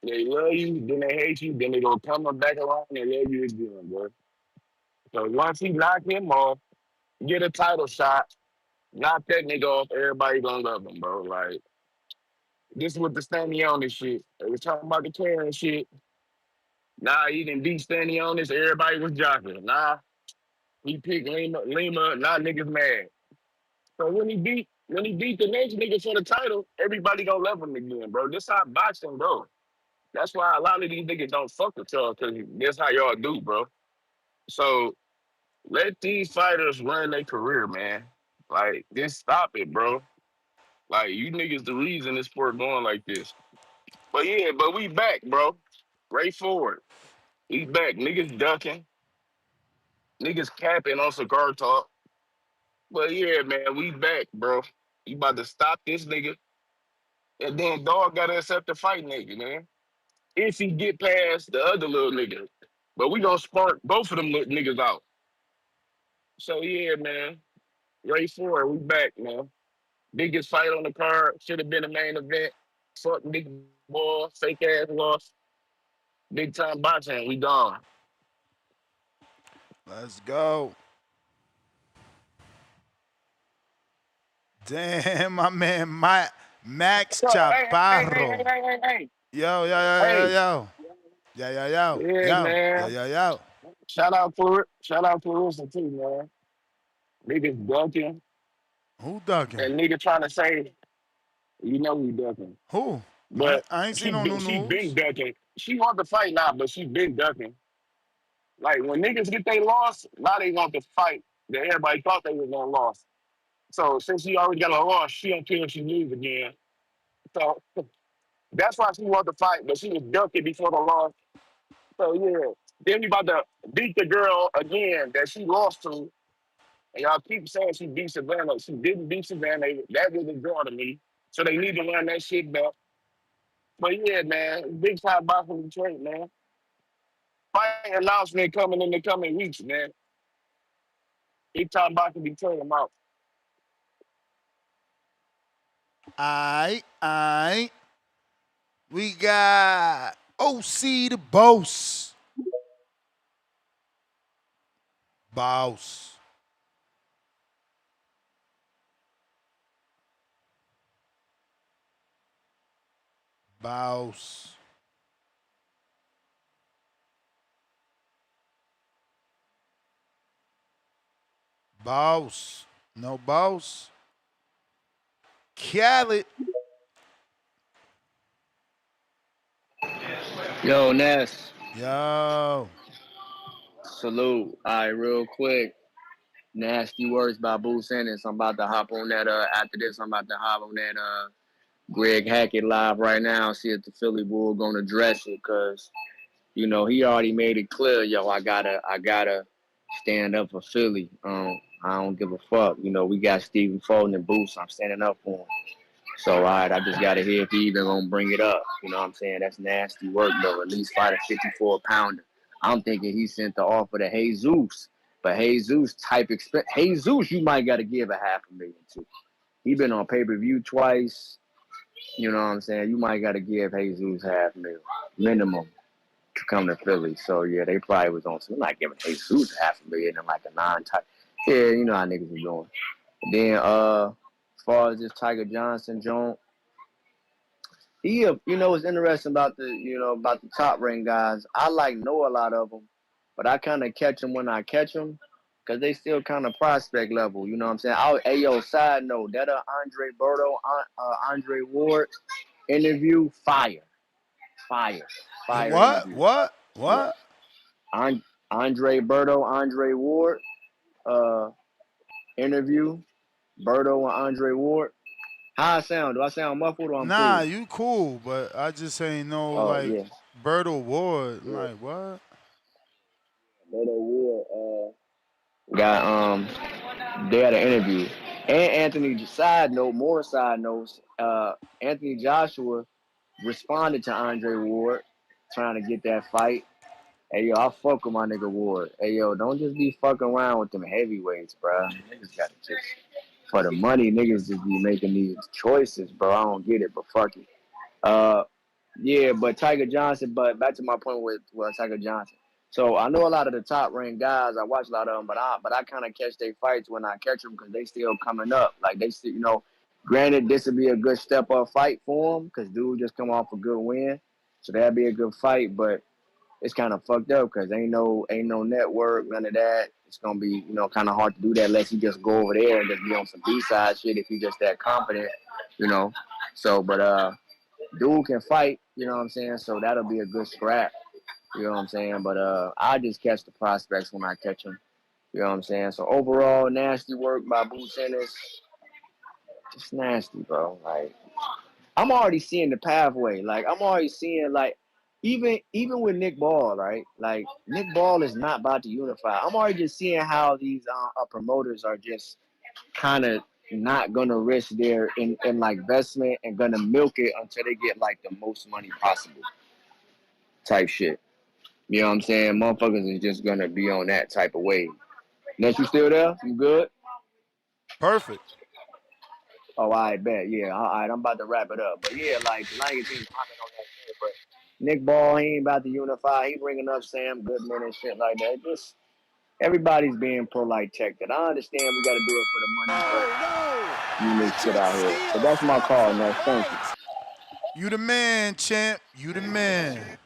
They love you, then they hate you, then they gonna come back around and love you again, bro. So once he knock him off, get a title shot, knock that nigga off, everybody gonna love him, bro. Like, this is what the Stanley on this shit. They was talking about the Karen shit. Nah, he didn't beat Stanley on this, everybody was jockeying. Nah, he picked Lima, now niggas mad. So when he beat the next nigga for the title, everybody gonna love him again, bro. This how boxing, bro. That's why a lot of these niggas don't fuck with y'all, cause that's how y'all do, bro. So let these fighters run their career, man. Like, just stop it, bro. Like, you niggas the reason this sport going like this. But yeah, but we back, bro. Right forward. We back. Niggas ducking. Niggas capping on cigar talk. But yeah, man, we back, bro. You about to stop this nigga. And then dog gotta accept the fight nigga, man. If he get past the other little nigga. But we gonna spark both of them little niggas out. So yeah, man. Race 4, we back, man. Biggest fight on the card. Should have been a main event. Fuck big boy, fake ass loss. Big time boxing. We gone. Let's go. Damn, my man, Max So, Chaparro. hey. Yo, yo, yo, yo, Hey, yo. Yo, yo, yo, yeah, yo, yo, man. yo, yo. Shout out for it. Shout out for Wilson too, man. Niggas ducking Who ducking? and nigga trying to say, you know we ducking. Who? But I ain't seen no new she been news. ducking. She want to fight now, but she been ducking. Like when niggas get they loss, now they want to fight that everybody thought they was gonna loss. So since she already got a loss, she don't care if she lose again. So that's why she wanted to fight, but she was ducking before the loss. So yeah. Then we about to beat the girl again that she lost to. And y'all keep saying she beat Savannah. She didn't beat Savannah. That was a draw to me. So they need to learn that shit back. But yeah, man, big time box from Detroit, man. Fight announcement coming in the coming weeks, man. Big time box from Detroit, I'm out. Aight. We got OC the Boss. Boss. Boss. Boss. No boss. Khaled. Yo, Ness. Yo. Salute. All right, real quick. Nasty words by Boots Ennis. I'm about to hop on that. After this, I'm about to hop on that Greg Hackett live right now. See if the Philly Bull gonna address it, cause you know he already made it clear. Yo, I gotta stand up for Philly. I don't give a fuck. You know we got Stephen Foden and Boots. I'm standing up for him. So, all right, I just got to hear if he even going to bring it up. You know what I'm saying? That's nasty work, though. At least fight a 54-pounder. I'm thinking he sent the offer to Jesus. But Jesus Jesus, you might got to give $500,000 to. He been on pay-per-view twice. You know what I'm saying? You might got to give Jesus $500,000 minimum to come to Philly. So, yeah, they probably was on. So, we're not giving Jesus $500,000 in like a non-type. Yeah, you know how niggas be doing. And then, as far as this Tiger Johnson joint, you know, it's interesting about the top rank guys. I know a lot of them, but I kind of catch them when I catch them because they still kind of prospect level. You know what I'm saying? Side note, that Andre Berto, Andre Ward interview, fire What? interview. What? Yeah, What? Andre Berto, Andre Ward, interview, Berto and Andre Ward. How I sound? Do I sound muffled or I'm Nah, cool? you cool, but I just ain't know Oh like yeah, Bird Award. I'm yeah. like, what? Berto Ward. Got they had an interview. And more side notes, Anthony Joshua responded to Andre Ward trying to get that fight. Hey yo, I fuck with my nigga Ward. Hey yo, don't just be fucking around with them heavyweights, bro. Niggas gotta just for the money, niggas just be making these choices, bro. I don't get it, but fuck it. Uh yeah, but Tiger Johnson, but back to my point with Tiger Johnson. So I know a lot of the top ranked guys. I watch a lot of them, but I kind of catch their fights when I catch them because they still coming up. Like they still, granted this would be a good step up fight for them because dude just come off a good win, so that'd be a good fight. But it's kind of fucked up because ain't no network, none of that. It's gonna be kind of hard to do that unless you just go over there and just be on some B side shit if you just that confident, you know. So, but dude can fight, you know what I'm saying? So that'll be a good scrap, you know what I'm saying? But I just catch the prospects when I catch them, you know what I'm saying? So overall, nasty work by Boots Ennis. Just nasty, bro. Like I'm already seeing the pathway. Like I'm already seeing even with Nick Ball, right? Like Nick Ball is not about to unify. I'm already just seeing how these promoters are just kind of not gonna risk their in like investment and gonna milk it until they get like the most money possible type shit. You know what I'm saying? Motherfuckers is just gonna be on that type of wave. Ness, you still there? You good? Perfect. Oh, I bet. Yeah, all right. I'm about to wrap it up. But yeah, like Lions team popping on that shit. But Nick Ball, he ain't about to unify. He bringing up Sam Goodman and shit like that. Just everybody's being protected. I understand we got to do it for the money, but unique shit out here. But that's my call, Ness. Thank you. You the man, champ. You the man.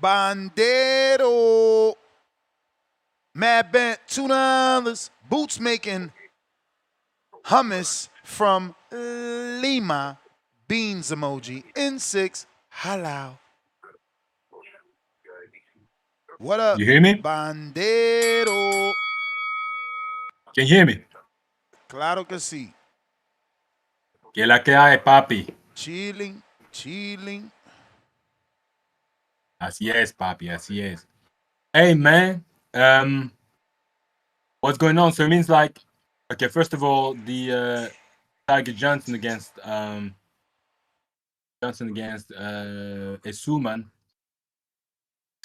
Bandero. Mad Bent, $2. Boots making hummus from Lima. Beans emoji. N6. Halal. What up, You hear me? Bandero? Can you hear me? Claro que sí. Que la que hay, papi. Chilling, chilling. Así es, papi. Así es. Hey, man. What's going on? So it means like, okay, first of all, the Tiger Johnson against Essuman.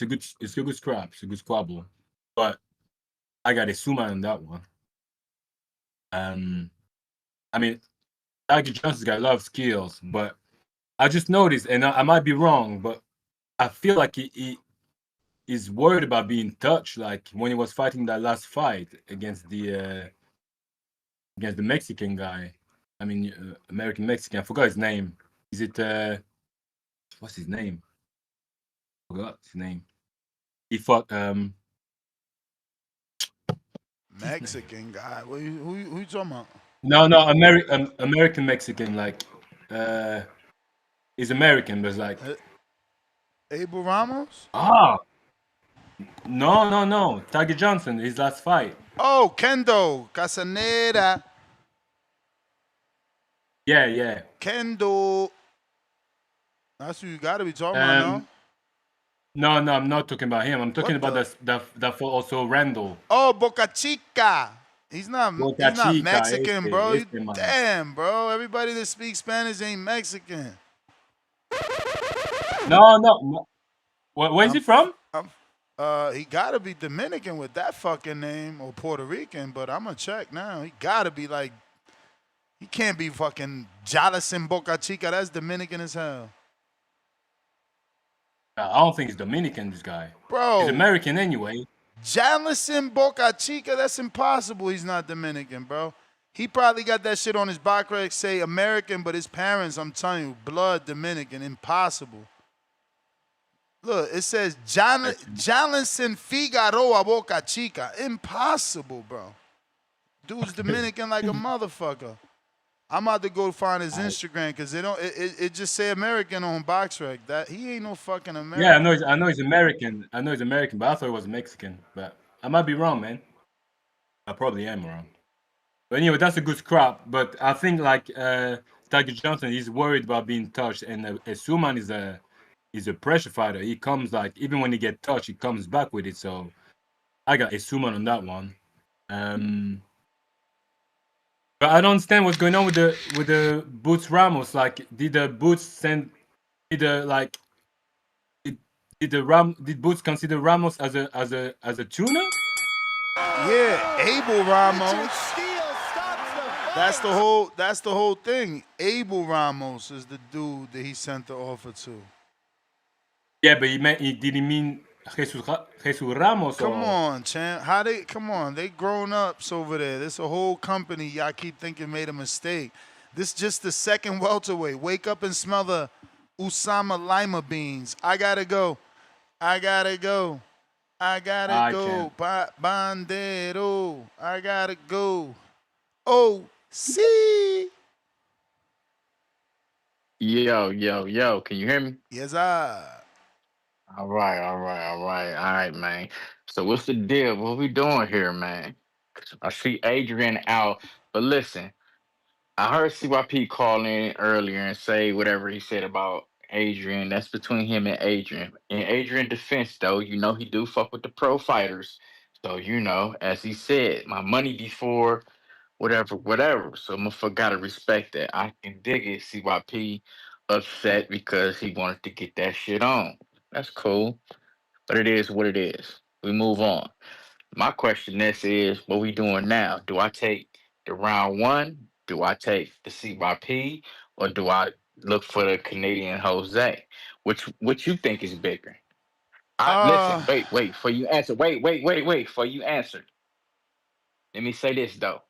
It's a good scrap. It's a good squabble. But I got Essuman on that one. I mean, Tiger Johnson's got a lot of skills, but I just noticed, and I might be wrong, but I feel like he's worried about being touched. Like when he was fighting that last fight against the Mexican guy. I mean, American Mexican. I forgot his name. Is it what's his name? Forgot his name. He fought Mexican guy. Who you talking about? no, American Mexican. Like he's American, but it's like Abel Ramos? no. Tiger Johnson, his last fight. Oh, Kendo Casanera. Yeah. Kendo. That's who you got to be talking about, no? No, I'm not talking about him. I'm talking What about that for also Randall. Oh, Boca Chica. He's not Chica, Mexican, bro. man. Damn, bro. Everybody that speaks Spanish ain't Mexican. No. Where's he from? He gotta be Dominican with that fucking name or Puerto Rican, but I'm gonna check now. He gotta be like, he can't be fucking Jolison Boca Chica. That's Dominican as hell. I don't think he's Dominican, this guy. Bro. He's American anyway. Jolison Boca Chica, that's impossible. He's not Dominican, bro. He probably got that shit on his background say American, but his parents, I'm telling you, blood Dominican. Impossible. Look, it says Jolison Figueroa Boca Chica. Impossible, bro. Dude's Dominican like a motherfucker. I'm about to go find his Instagram because it just say American on BoxRec. That he ain't no fucking American. Yeah, I know he's American. But I thought he was Mexican. But I might be wrong, man. I probably am wrong. But anyway, that's a good scrap. But I think like Tiger Johnson, he's worried about being touched, and Essuman is a pressure fighter. He comes like even when he get touched, he comes back with it. So I got Essuman on that one. But I don't understand what's going on with the Boots Ramos. Like, did the Boots send? Did Boots consider Ramos as a tuner? Yeah, Abel Ramos. That's the whole thing. Abel Ramos is the dude that he sent the offer to. Yeah, but did he mean Jesus Ramos? Come on, champ. Come on, they grown ups over there. This a whole company y'all keep thinking made a mistake. This just the second welterweight. Wake up and smell the Uisma Lima beans. I gotta go. Bandero. I gotta go. Oh, see. Yo. Can you hear me? Yes, All right, man. So what's the deal? What we doing here, man? I see Adrian out, but listen, I heard CYP call in earlier and say whatever he said about Adrian. That's between him and Adrian. In Adrian defense, though, he do fuck with the pro fighters. So as he said, my money before whatever. So motherfucker gotta respect that. I can dig it, CYP. upset because he wanted to get that shit on. That's cool, but it is what it is. We move on. My question this is what we doing now? Do I take the round one? Do I take the CYP? Or do I look for the Canadian Jose? Which you think is bigger? I listen, Uh, wait, for you answer. Wait, for you answer. Let me say this though.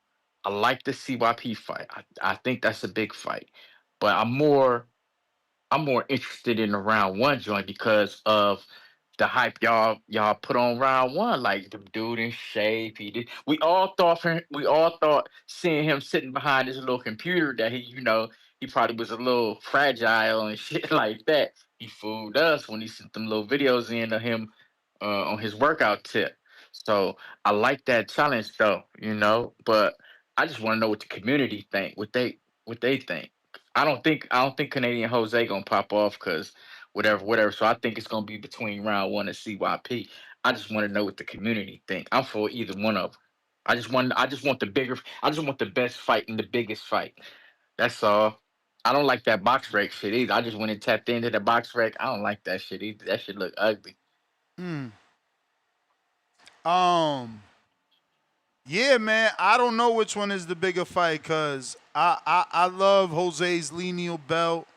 I like the CYP fight. I think that's a big fight. But I'm more interested in the round one joint because of the hype y'all put on round one. Like the dude in shape, he did. We all thought seeing him sitting behind this little computer that he probably was a little fragile and shit like that. He fooled us when he sent them little videos in of him on his workout tip. So I like that challenge though. But I just want to know what the community think, what they think. I don't think Canadian Jose gonna pop off because whatever. So I think it's gonna be between round one and CYP. I just want to know what the community think. I'm for either one of them. I just want the best fight and the biggest fight. That's all. I don't like that box break shit either. I just went and tapped into the box break. I don't like that shit either. That shit look ugly. hmm. Um. Yeah, man. I don't know which one is the bigger fight because I love Jose's lineal belt.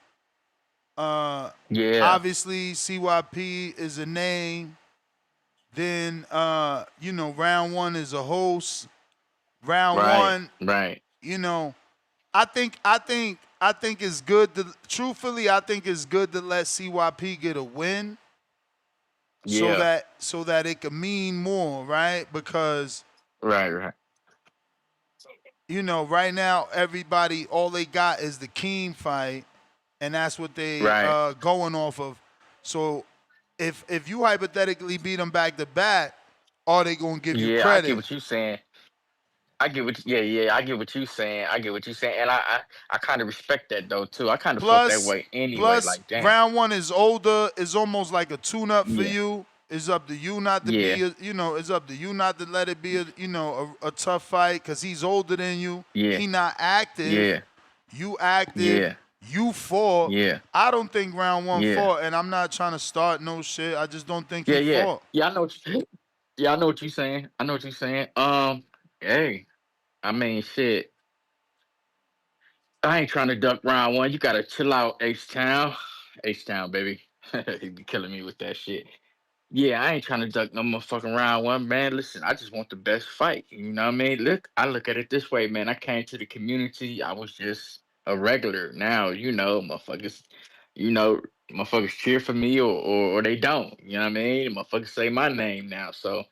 Uh, Yeah. Obviously CYP is a name. Then round one is a host. Round Right. one, Right. you know, I think it's good to truthfully I think it's good to let CYP get a win so Yeah. that so that it could mean more, right? Because Right. Right. right now everybody all they got is the King fight, and that's what they Right. going off of. So if you hypothetically beat them back to back, are they gonna give you Yeah. I get credit? what you're saying. Yeah, I get what you're saying. I get what you're saying, and I kind of respect that though too. I kind of felt that Plus, way anyway. plus Like, damn. round one is older. It's almost like a tune-up for Yeah, you. It's up to you not to yeah, be, it's up to you not to let it be, a tough fight because he's older than you. yeah, He not active. yeah, You active. yeah, You fought. yeah, I don't think round one yeah, fought, and I'm not trying to start no shit. I just don't think yeah, he yeah, fought. yeah. Yeah, I know what you're saying. I know what you're saying. Hey, I mean, shit. I ain't trying to duck round one. You gotta chill out, H Town. H Town, baby. He be killing me with that shit. Yeah, I ain't trying to duck no motherfucking round one, man. Listen, I just want the best fight. You know what I mean? I look at it this way, man. I came to the community. I was just a regular. Now, you know, motherfuckers cheer for me or they don't. You know what I mean? Motherfuckers say my name now. So,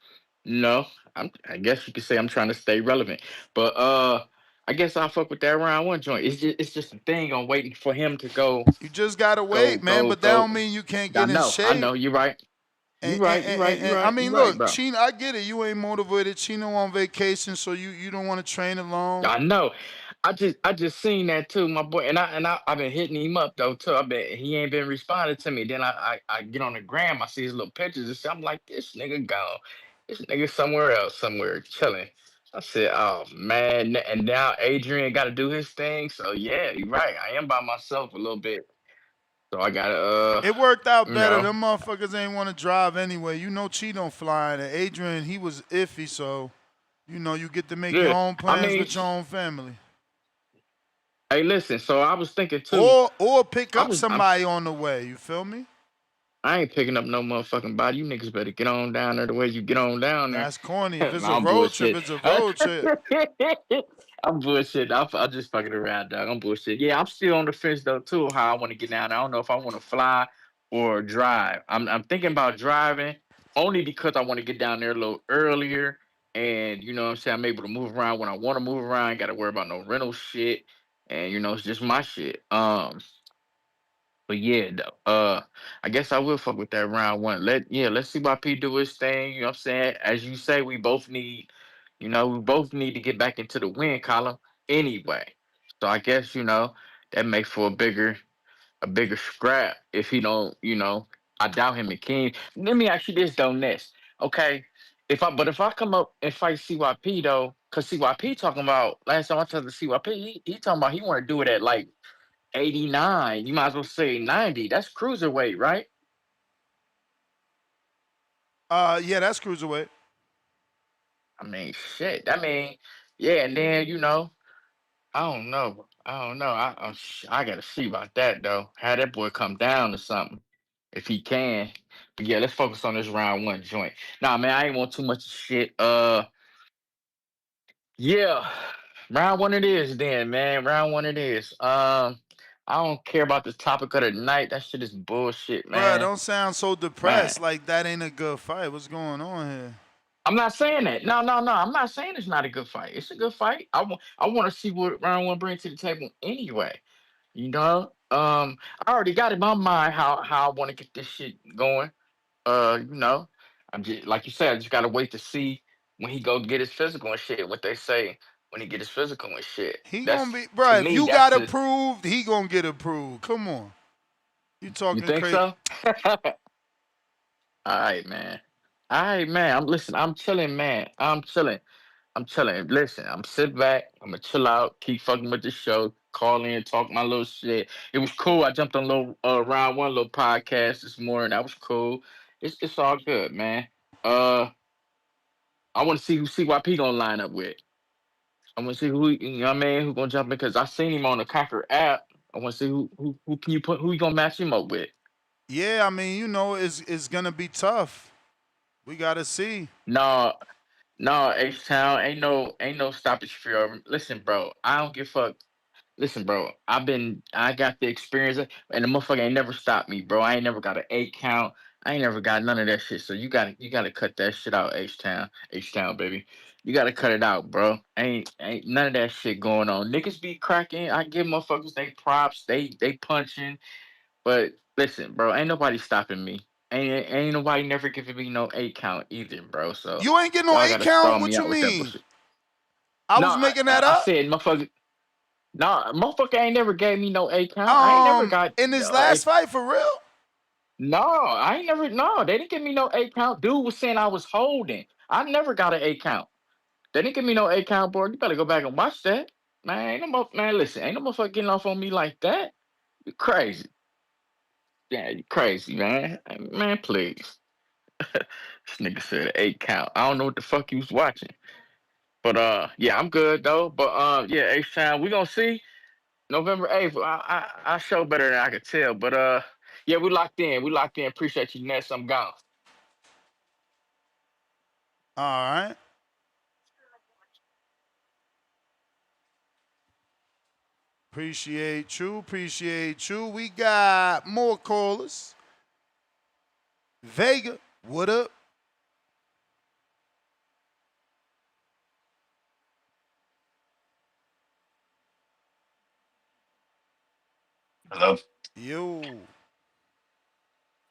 you know, I guess you could say I'm trying to stay relevant. But I guess I'll fuck with that round one joint. It's just a thing on waiting for him to go, You just gotta go, wait, man. go, But that go. don't mean you can't I get in know, I shape. know. You're right. You And, right, and, you and, right, and, you and I right, you mean, right, look, bro. Chino, I get it. You ain't motivated. Chino on vacation, so you don't want to train alone. I know. I just seen that too, my boy, I've been hitting him up though too. I bet he ain't been responding to me. Then I get on the gram, I see his little pictures and shit. I'm like, this nigga gone. This nigga somewhere else, somewhere chilling. I said, oh man, and now Adrian got to do his thing. So yeah, you're right. I am by myself a little bit, so I gotta It worked out you better. know, Them motherfuckers ain't want to drive anyway. You know, Chino flying, and Adrian, he was iffy, so you get to make your yeah. own I plans mean, with your own family, hey, listen. So I was thinking too. or pick I up was I'm somebody on the way. You feel me? I ain't picking up no motherfucking body. You niggas better get on down there the way you get on down there. That's corny. If it's a Nah, I'm road trip, bullshit. it's a road trip. I'm bullshit. I'm just fucking around, dog. I'm bullshit. Yeah, I'm still on the fence though too. How I want to get down there. I don't know if I want to fly or drive. I'm thinking about driving only because I want to get down there a little earlier, and you know what I'm saying. I'm able to move around when I want to move around. Got to worry about no rental shit, and it's just my shit. But yeah, though, I guess I will fuck with that round one. Let's see why P do his thing. You know what I'm saying? As you say, we both need to get back into the win column anyway. So I guess, that makes for a bigger scrap if he don't, I doubt him and King. Let me ask you this though, Ness. Okay. If I come up and fight CYP though, because CYP talking about last time I talked to CYP, he talking about he wanna do it at like 89. You might as well say 90. That's cruiserweight, right? Yeah, that's cruiserweight. I mean, shit. I mean, yeah, and then I don't know. I don't know. I gotta see about that though. Have that boy come down or something if he can. But yeah, let's focus on this round one joint. Nah, man, I ain't want too much shit. Yeah, round one it is. Then, man, round one it is. I don't care about the topic of the night. That shit is bullshit, Bruh, man. don't sound so Man, depressed. Like that ain't a good fight. What's going on here? I'm not saying that. No, no, no. I'm not saying it's not a good fight. It's a good fight. I want to see what round one brings to the table anyway. You know, I already got in my mind how I want to get this shit going. You know, I'm just like you said. I just gotta wait to see when he go get his physical and shit. What they say when he get his physical and shit. He That's gonna be, to bruh. If me. you That's got the. approved, he gonna get approved. Come on, you You talking think crazy? so? All right, man. All right, man. I'm chilling, man. I'm chilling. I'm chilling. Listen, I'm sit back. I'm gonna chill out. Keep fucking with the show. Call in, talk my little shit. It was cool. I jumped on a little round one little podcast this morning. That was cool. It's all good, man. Uh, I want to see who CYP gonna line up with. I want to see who you know what I mean who gonna jump in because I seen him on the Conquer app. I want to see who can you put who you gonna match him up with. Yeah, I mean, it's gonna be tough. We gotta see. No, no, H Town ain't no stoppage for. Listen, bro, I don't give a fuck. Listen, bro, I got the experience, and the motherfucker ain't never stopped me, bro. I ain't never got an 8 count. I ain't never got none of that shit. So you gotta cut that shit out, H Town, baby. You gotta cut it out, bro. Ain't none of that shit going on. Niggas be cracking. I give motherfuckers they props, they punching. But listen, bro, ain't nobody stopping me. Ain't nobody never giving me no 8 count either, bro. So You ain't getting no y'all eight gotta stall count. me What you out with that mean? bullshit. I No, was making that I up. said motherfucker. Nah, motherfucker ain't never gave me no 8 count. I ain't never got In his a. last fight, for real. No, I ain't never. No, they didn't give me no 8 count. Dude was saying I was holding. I never got an 8 count. They didn't give me no 8 count, boy. You better go back and watch that. Man, man, listen, ain't no motherfucker getting off on me like that. You crazy. Yeah, you crazy, man. Man, please. This nigga said 8 count. I don't know what the fuck he was watching. But yeah, I'm good though. But yeah, H time, we gonna see. November 8th. I show better than I could tell. But yeah, we locked in. We locked in. Appreciate you, Ness. I'm gone. All right. Appreciate you. Appreciate you. We got more callers. Vega, what up? Hello? Yo.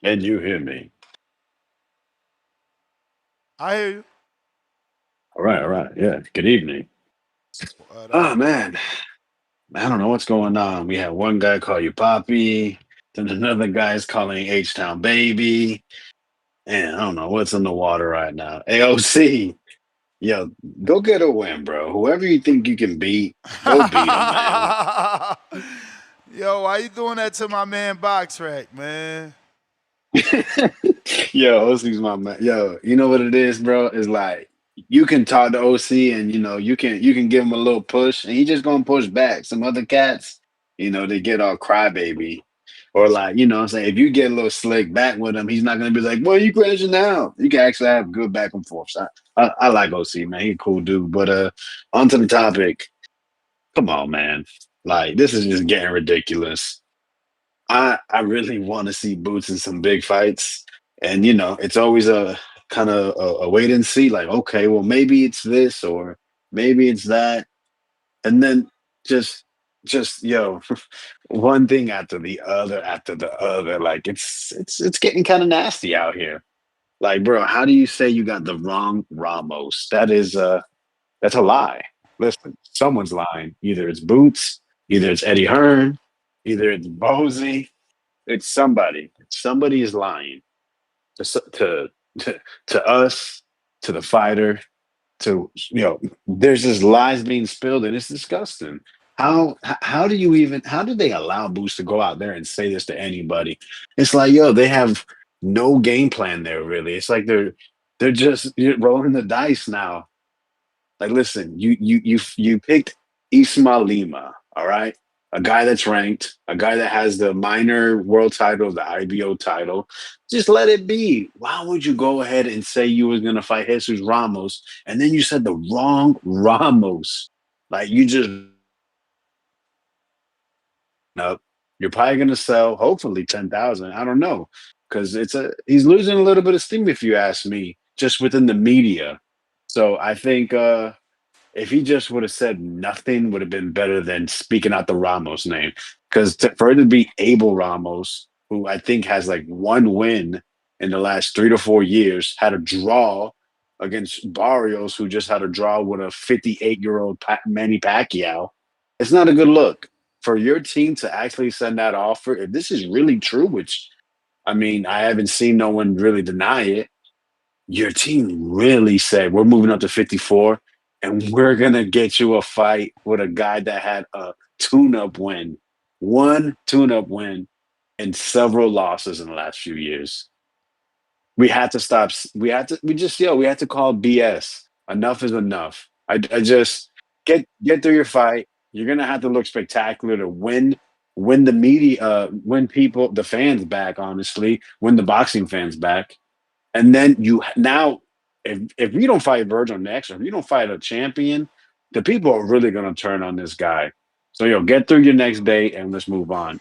Can you hear me? I hear you. All right, all right. Yeah. Good evening. What Oh up? man. I don't know what's going on. We had one guy call you Poppy, then another guy's calling H Town baby. And I don't know what's in the water right now. AOC, yo, go get a win, bro. Whoever you think you can beat, go beat him, man. Yo, why you doing that to my man Box Rack, man? Yo, OC's my man. Yo, you know what it is, bro? It's like you can talk to OC and you can give him a little push and he just gonna push back. Some other cats, they get all crybaby. Or like, what I'm saying, if you get a little slick back with him, he's not gonna be like, well, you crashing now. You can actually have good back and forth. So I like OC, man. He a cool dude. But onto the topic. Come on, man. Like this is just getting ridiculous. I really want to see Boots in some big fights, and it's always a kind of a wait and see. Like, okay, well, maybe it's this or maybe it's that, and then just just one thing after the other. Like it's getting kind of nasty out here. Like, bro, how do you say you got the wrong Ramos? That's a lie. Listen, someone's lying. Either it's Boots, either it's Eddie Hearn, either it's Bozy, it's somebody. Somebody is lying to to us, to the fighter, to There's just lies being spilled, and it's disgusting. how do you even how do they allow Boots to go out there and say this to anybody? It's like, yo, they have no game plan there, really. It's like they're just rolling the dice now. Like, listen, you picked Uisma Lima, all right? A guy that's ranked, a guy that has the minor world title, the IBO title. Just let it be. Why would you go ahead and say you was gonna fight Jesus Ramos, and then you said the wrong Ramos? Like, you just up. You're probably going to sell hopefully 10,000. I don't know, because he's losing a little bit of steam, if you ask me, just within the media. So I think if he just would have said nothing, would have been better than speaking out the Ramos name. Because for it to be Abel Ramos, who I think has like one win in the last 3 to 4 years, had a draw against Barrios, who just had a draw with a 58-year-old Manny Pacquiao. It's not a good look for your team to actually send that offer. If this is really true, which I mean, I haven't seen no one really deny it. Your team really said, we're moving up to 54 and we're going to get you a fight with a guy that had a tune-up win, one tune-up win, and several losses in the last few years. We had to stop. We had to call BS. Enough is enough. I just get through your fight. You're going to have to look spectacular to win the media, win people, the fans back, honestly, win the boxing fans back. And then if you don't fight Virgil next, or if you don't fight a champion, the people are really gonna turn on this guy. So get through your next day and let's move on.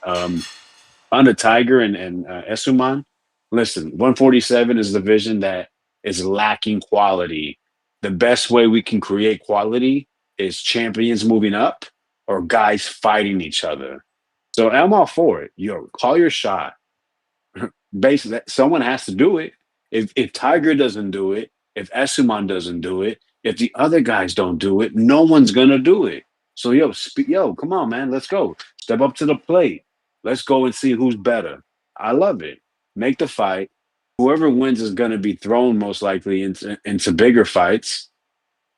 On the Tiger and Essuman, listen, 147 is the division that is lacking quality. The best way we can create quality is champions moving up or guys fighting each other. So I'm all for it. Call your shot. Basically, someone has to do it. If Tiger doesn't do it, if Essuman doesn't do it, if the other guys don't do it, no one's gonna do it. So come on, man, let's go. Step up to the plate. Let's go and see who's better. I love it. Make the fight. Whoever wins is gonna be thrown most likely into bigger fights.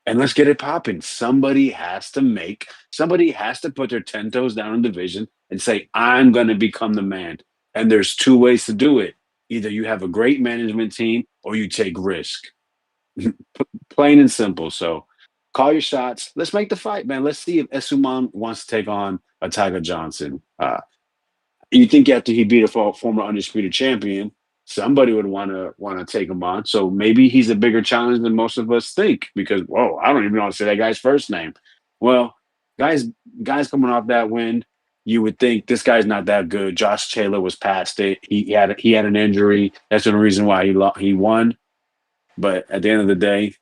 And let's get it popping. Somebody has to put their 10 toes down in division and say, I'm going to become the man. And there's two ways to do it. Either you have a great management team or you take risk. Plain and simple. So call your shots. Let's make the fight, man. Let's see if Essuman wants to take on a Tiger Johnson. You think after he beat a former undisputed champion, somebody would want to take him on. So maybe he's a bigger challenge than most of us think. Because I don't even know how to say that guy's first name. Well, guys coming off that win, you would think this guy's not that good. Josh Taylor was past it. He had an injury. That's the reason why he won. But at the end of the day,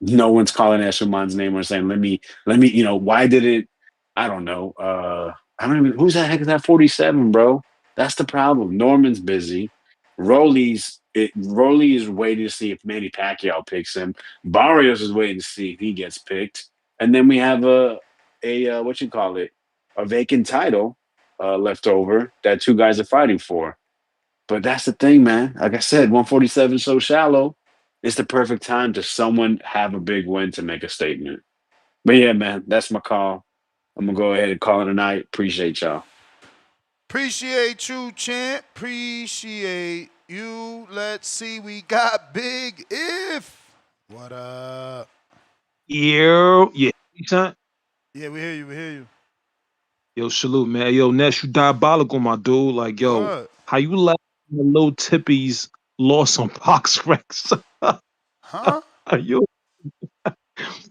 no one's calling Eshelman's name or saying, let me, why did it? I don't know. I don't even, who's the heck is that 47, bro? That's the problem. Norman's busy. Rolly is waiting to see if Manny Pacquiao picks him. Barrios is waiting to see if he gets picked. And then we have a vacant title left over that two guys are fighting for. But that's the thing, man. Like I said, 147 is so shallow. It's the perfect time to someone have a big win to make a statement. But yeah, man, that's my call. I'm gonna go ahead and call it a night. Appreciate y'all. Appreciate you, champ. Appreciate you. Let's see. We got Big If. What up? Yeah, son. Yeah, we hear you. We hear you. Yo, salute, man. Yo, Ness, you diabolical, my dude. Like, yo, What? how you let the little tippies lost on box Rex? Huh? you,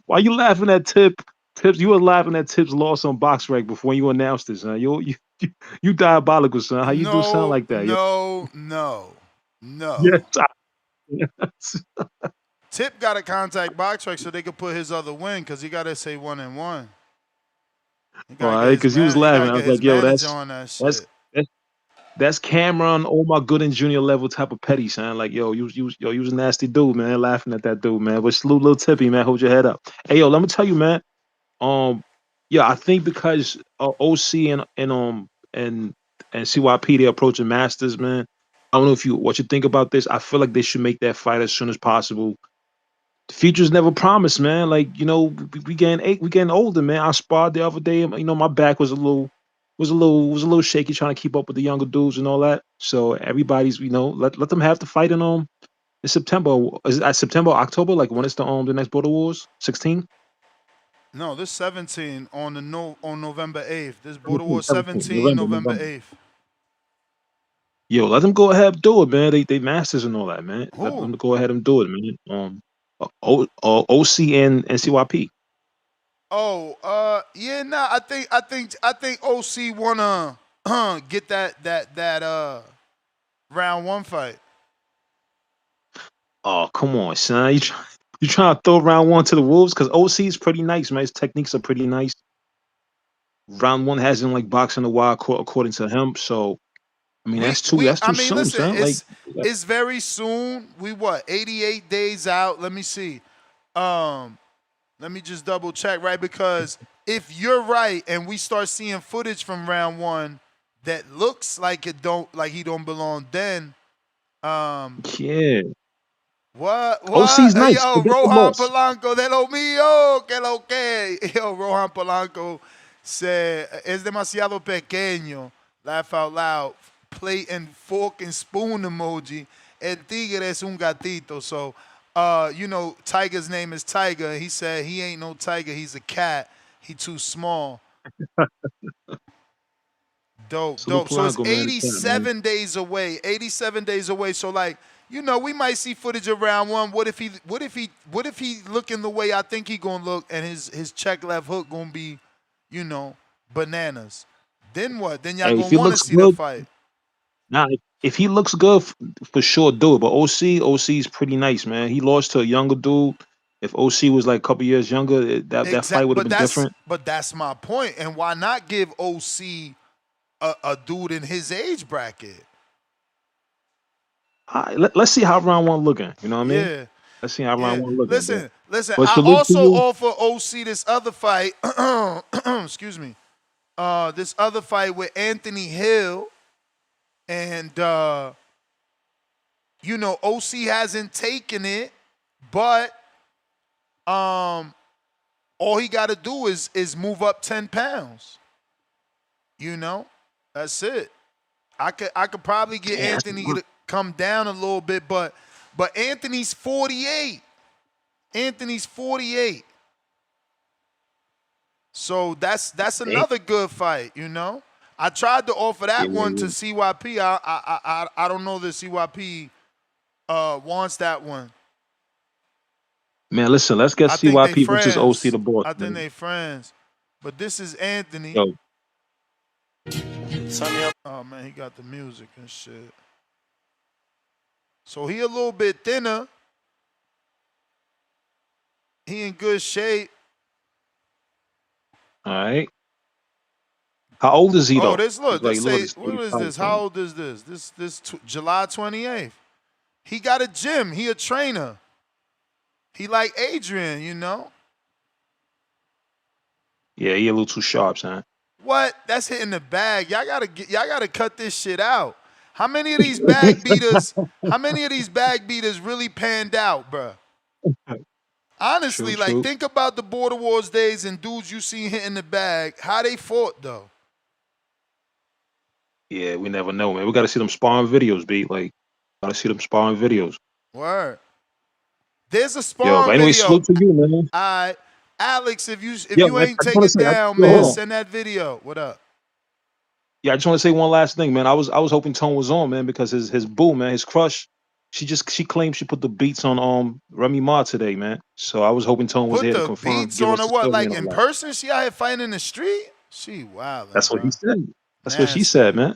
why you laughing at Tips? You were laughing at Tips lost on box Rex before you announced this, son. You diabolical, son. How you do sound No, like that? Yo? no, no, no. Yes, Tip got to contact BoxRec so they could put his other win because he got to say 1-1. He got all to get right, his because he was he got laughing. to I get was his like, yo, manager on that that's shit. that's Cameron, oh my good and junior level type of petty, son. Like, yo, you was a nasty dude, man. Laughing at that dude, man. But salute, little Tippy, man. Hold your head up. Hey, yo, let me tell you, man. Yeah, I think because OC and CYP they're approaching Masters, man. I don't know what you think about this. I feel like they should make that fight as soon as possible. The future's never promised, man. Like, we getting older, man. I sparred the other day. My back was a little shaky trying to keep up with the younger dudes and all that. So everybody's, let them have the fight in September. Is it September, October? Like when it's the next Border Wars? 16? No, this 17 on November 8th. This Border 17, War 17, 17, November, November November. 8th. Yo, let them go ahead and do it, man. They masters and all that, man. Let Who? them go ahead and do it, man. OC and CYP. Oh, yeah, nah. I think OC wanna get that round one fight. Oh, come on, son. You trying to throw round one to the Wolves? Because OC is pretty nice, man. His techniques are pretty nice. Round one hasn't like boxing a while, according to him. So, I mean, that's too I mean, soon, listen, son. Like, it's very soon. We 88 days out. Let me see. Let me just double check, right? Because if you're right and we start seeing footage from round one that looks like he don't belong, then yeah. What? OC's nice. Yo, Forget the Rohan loss. Polanco, de lo mío, que lo que. Yo, Rohan Polanco said, es demasiado pequeño. Laugh out loud. Plate and fork and spoon emoji. El tigre es un gatito. So, Tiger's name is Tiger. He said he ain't no tiger. He's a cat. He too small. Dope. So it's Polanco, man, 87 days away. 87 days away. So we might see footage of round one. What if he looking the way I think he gonna look, and his check left hook gonna be, bananas. Then what? Then y'all Hey, if gonna he want to looks see the good, fight. nah. If he looks good, for sure, do it. But OC's pretty nice, man. He lost to a younger dude. If OC was like a couple years younger, that fight would have been different. But that's my point. And why not give OC a dude in his age bracket? Let's see how round one looking. You know what I mean? Yeah. Let's see how round Yeah. one looking. Listen. But I salute to also you. offer OC this other fight. Excuse me. This other fight with Anthony Hill, and OC hasn't taken it, but all he got to do is move up 10 pounds. That's it. I could probably get Anthony to come down a little bit, but Anthony's 48. Anthony's 48. So that's another good fight, I tried to offer that one to CYP. I don't know that CYP wants that one. Man, listen, let's get I think they CYP versus OC friends. the boss. I think they friends. But this is Anthony. Yo. Oh man, he got the music and shit. So he a little bit thinner. He in good shape. All right. How old is he though? Oh, look. What is 35 this? How old is this? This July 28th. He got a gym. He a trainer. He like Adrian, Yeah, he a little too sharp, son. What? That's hitting the bag. Y'all gotta cut this shit out. How many of these bag beaters? Really panned out, bruh? Honestly, True. think about the Border Wars days and dudes you see hitting the bag. How they fought though? Yeah, we never know, man. We got to see them sparring videos, B. Got to see them sparring videos. Word. There's a Yo, sparring but anyway, video. salute to you, man. All right, Alex, if Yo, you man, ain't I just take wanna it say, down, yo, man, hold on. send that video. What up? Yeah, I just want to say one last thing, man. I was hoping Tone was on, man, because his boo, man, his crush, she claimed she put the beats on Remy Ma today, man. So I was hoping Tone was Put here to the confirm, beats give on us her the what? story Like and all in that. person? She out here fighting in the street? She wildin', That's what bro. he said. That's what she Nasty. said, man.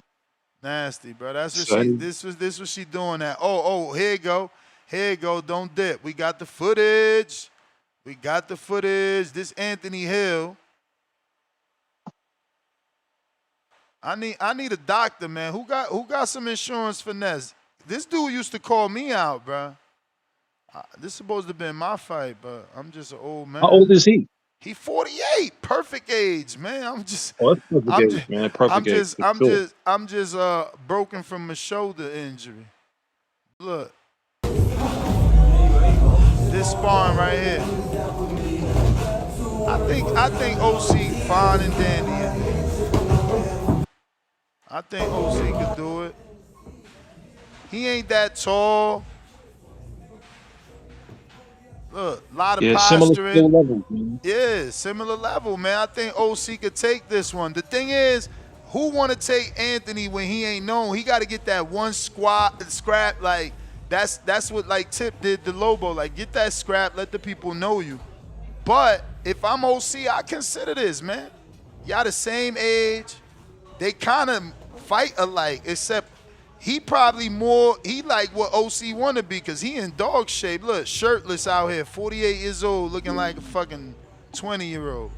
Nasty, bro. That's what So, this what she doing at. Oh, here you go. Here you go. Don't dip. We got the footage. This Anthony Hill. I need a doctor, man. Who got some insurance finesse? This dude used to call me out, bro. This supposed to have been my fight, but I'm just an old man. how old is he? He 48, perfect age, man. Oh, that's perfect age, man. Perfect age. I'm just broken from a shoulder injury. Look. This sparring right here. I think OC fine and dandy in there. I think OC could do it. He ain't that tall. Look, a lot of Yeah, similar skill posturing. levels, man. Yeah, similar level, man. I think OC could take this one. The thing is, who want to take Anthony when he ain't known? He got to get that one scrap. Like that's what like Tip did to Lobo. Like get that scrap, let the people know you. But if I'm OC, I consider this, man. Y'all the same age. They kind of fight alike, except he probably more, he like what OC want to be because he in dog shape. Look, shirtless out here, 48 years old, looking like a fucking 20-year-old.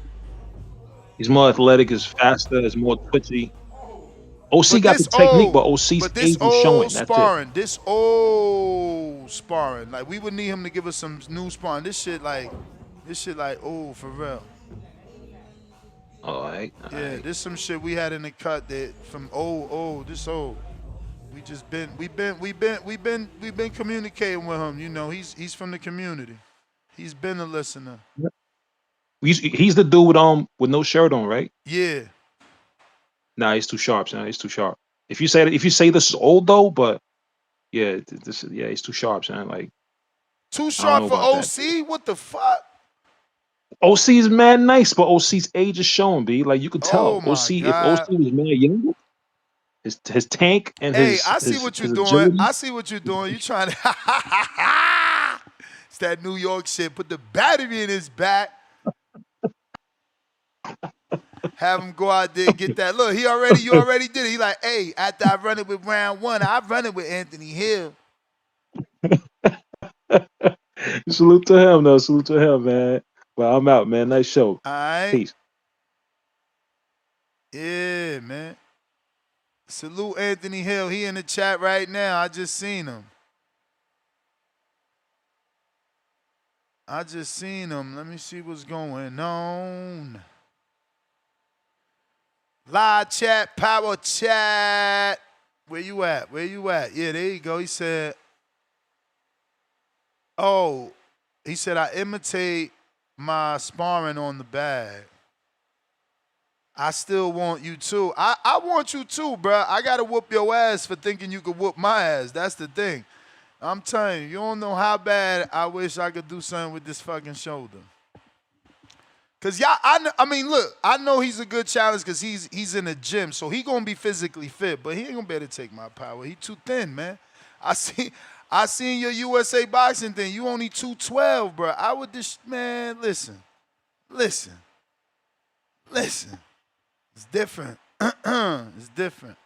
He's more athletic, is faster, is more twitchy. OC got the technique, but OC's age is showing. That's it. This old sparring. Like we would need him to give us some new sparring. This shit like old for real. All right. Yeah, this some shit we had in the cut that from this old. We've been communicating with him. You know, he's from the community. He's been a listener. He's the dude with no shirt on, right? Yeah. Nah, he's too sharp, son. He's too sharp. If you say this is old though, but yeah, he's too sharp, son. Like too sharp for OC? What the fuck? OC is mad nice, but OC's age is showing, B. Like you could tell. Oh OC, if OC was mad younger, his tank and I see what you're doing. agility. I see what you're doing. You trying to it's that New York shit. Put the battery in his back. Have him go out there and get that. Look, you already did it. He like, hey, after I run it with round one, I run it with Anthony Hill. Salute to him, though. Salute to him, man. Well, I'm out, man. Nice show. All right. Peace. Yeah, man. Salute Anthony Hill. He in the chat right now. I just seen him. Let me see what's going on. Live chat, power chat. Where you at? Yeah, there you go. He said, I imitate my sparring on the bag. I still want you too. I want you too, bro. I got to whoop your ass for thinking you could whoop my ass. That's the thing. I'm telling you, you don't know how bad I wish I could do something with this fucking shoulder. Cause y'all, I know he's a good challenge because he's in the gym, so he gonna be physically fit, but he ain't gonna be able to take my power. He too thin, man. I seen your USA boxing thing. You only 212, bro. I would just, man, listen. It's different. It's different.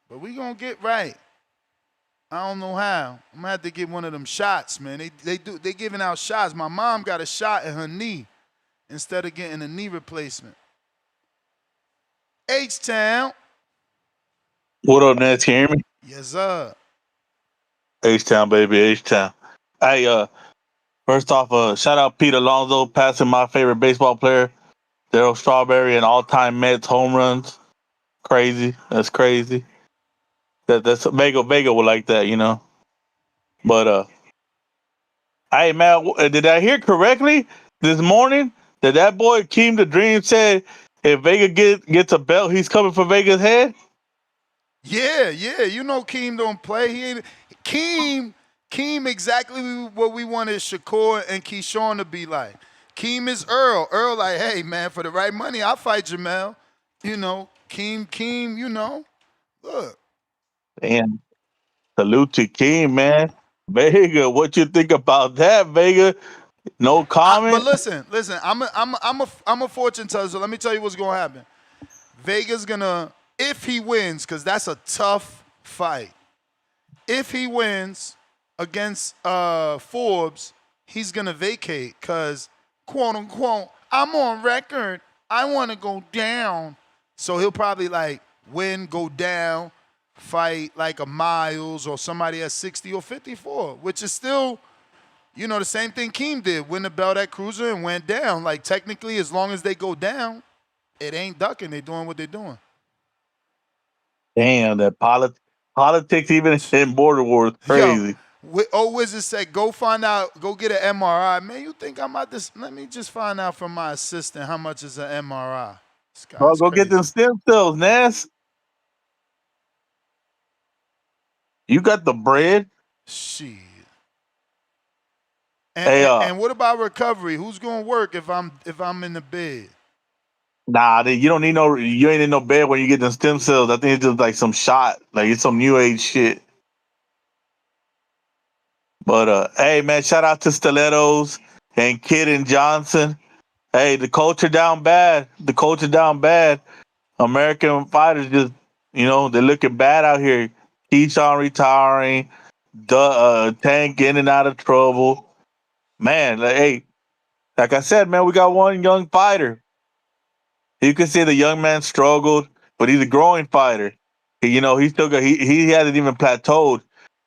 But we gonna get right. I don't know how. I'm gonna have to get one of them shots, man. They giving out shots. My mom got a shot in her knee instead of getting a knee replacement. H-Town. What up, Nats? Can you hear me? Yes, sir. H-Town, baby, H-Town. Hey, first off, shout out Pete Alonso, passing my favorite baseball player, Darryl Strawberry, and all-time Mets home runs. Crazy. That's crazy. That's Vega would like that, you know. But hey, man, did I hear correctly this morning that boy Keem the Dream said if Vega gets a belt, he's coming for Vega's head? Yeah. You know Keem don't play. He ain't Keem exactly what we wanted Shakur and Keyshawn to be like. Keem is Earl. Earl like, hey, man, for the right money, I'll fight Jamel. You know, Keem, you know. Look. Damn. Salute to Keem, man. Vega, what you think about that, Vega? No comment. But listen. I'm a fortune teller. So let me tell you what's gonna happen. Vega's gonna, if he wins, because that's a tough fight. If he wins against Forbes, he's gonna vacate because quote unquote, I'm on record. I want to go down. So he'll probably like win, go down, fight like a Miles or somebody at 60 or 54, which is still, you know, the same thing Keem did. Win the belt at Cruiser and went down. Like technically, as long as they go down, it ain't ducking. They doing what they're doing. Damn, that politics even in border war is crazy. Wizard said, go find out, go get an MRI. Man, you think I'm at this? Let me just find out from my assistant how much is an MRI. This Bro, guy's go get them crazy. stem cells, Ness. You got the bread. Shit. Hey, And what about recovery? Who's gonna work if I'm in the bed? nah, you don't need no. You ain't in no bed when you get them stem cells. I think it's just like some shot, like it's some new age shit. But hey, man, shout out to Stilettos and Kid and Johnson. Hey, the culture down bad. The culture down bad. American fighters just, they're looking bad out here. Keyshawn retiring, Tank in and out of trouble. Man, hey, like I said, man, we got one young fighter. You can see the young man struggled, but he's a growing fighter. He still got he hasn't even plateaued.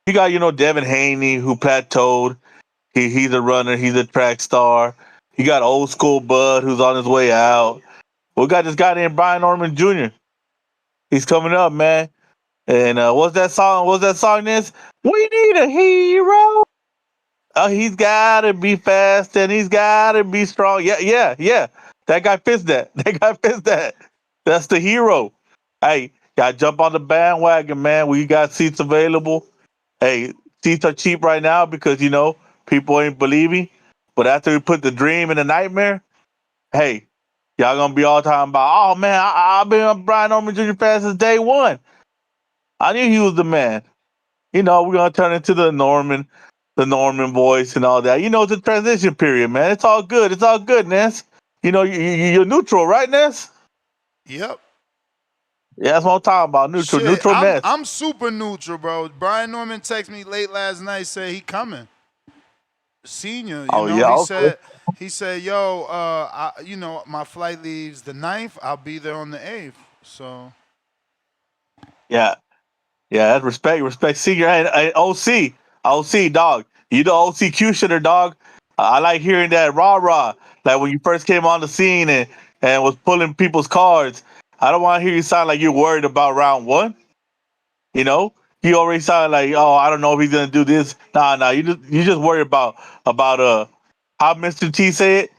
You got Devin Haney who plateaued. He's a runner. He's a track star. You got old school Bud who's on his way out. We got this guy named Brian Norman Jr. He's coming up, man. And what's that song? What's that song? This we need a hero. He's gotta be fast and he's gotta be strong. Yeah, yeah, yeah. That guy fits that. That guy fits that. That's the hero. Hey, gotta jump on the bandwagon, man. We got seats available. Hey, seats are cheap right now because people ain't believing. But after we put the dream in the nightmare, hey, y'all gonna be all talking about, oh man, I've been on Brian Norman Jr. fan since day one. I knew he was the man. We're gonna turn into the Norman voice and all that. It's a transition period, man. It's all good. It's all good, Ness. You're neutral, right, Ness? Yep. Yeah, that's what I'm talking about. Neutral, Shit, neutral Ness. I'm super neutral, bro. Brian Norman texted me late last night, said he coming. Senior, Oh yeah, okay. he said, yo, my flight leaves the 9th. I'll be there on the 8th. So Yeah, yeah. That's respect. Senior, hey, OC, dog. You the OCQ shitter, dog. I like hearing that rah rah. Like when you first came on the scene and was pulling people's cards. I don't want to hear you sound like you're worried about round one. You know, he already sounded like, oh, I don't know if he's gonna do this. Nah. You just worry about how Mr. T said,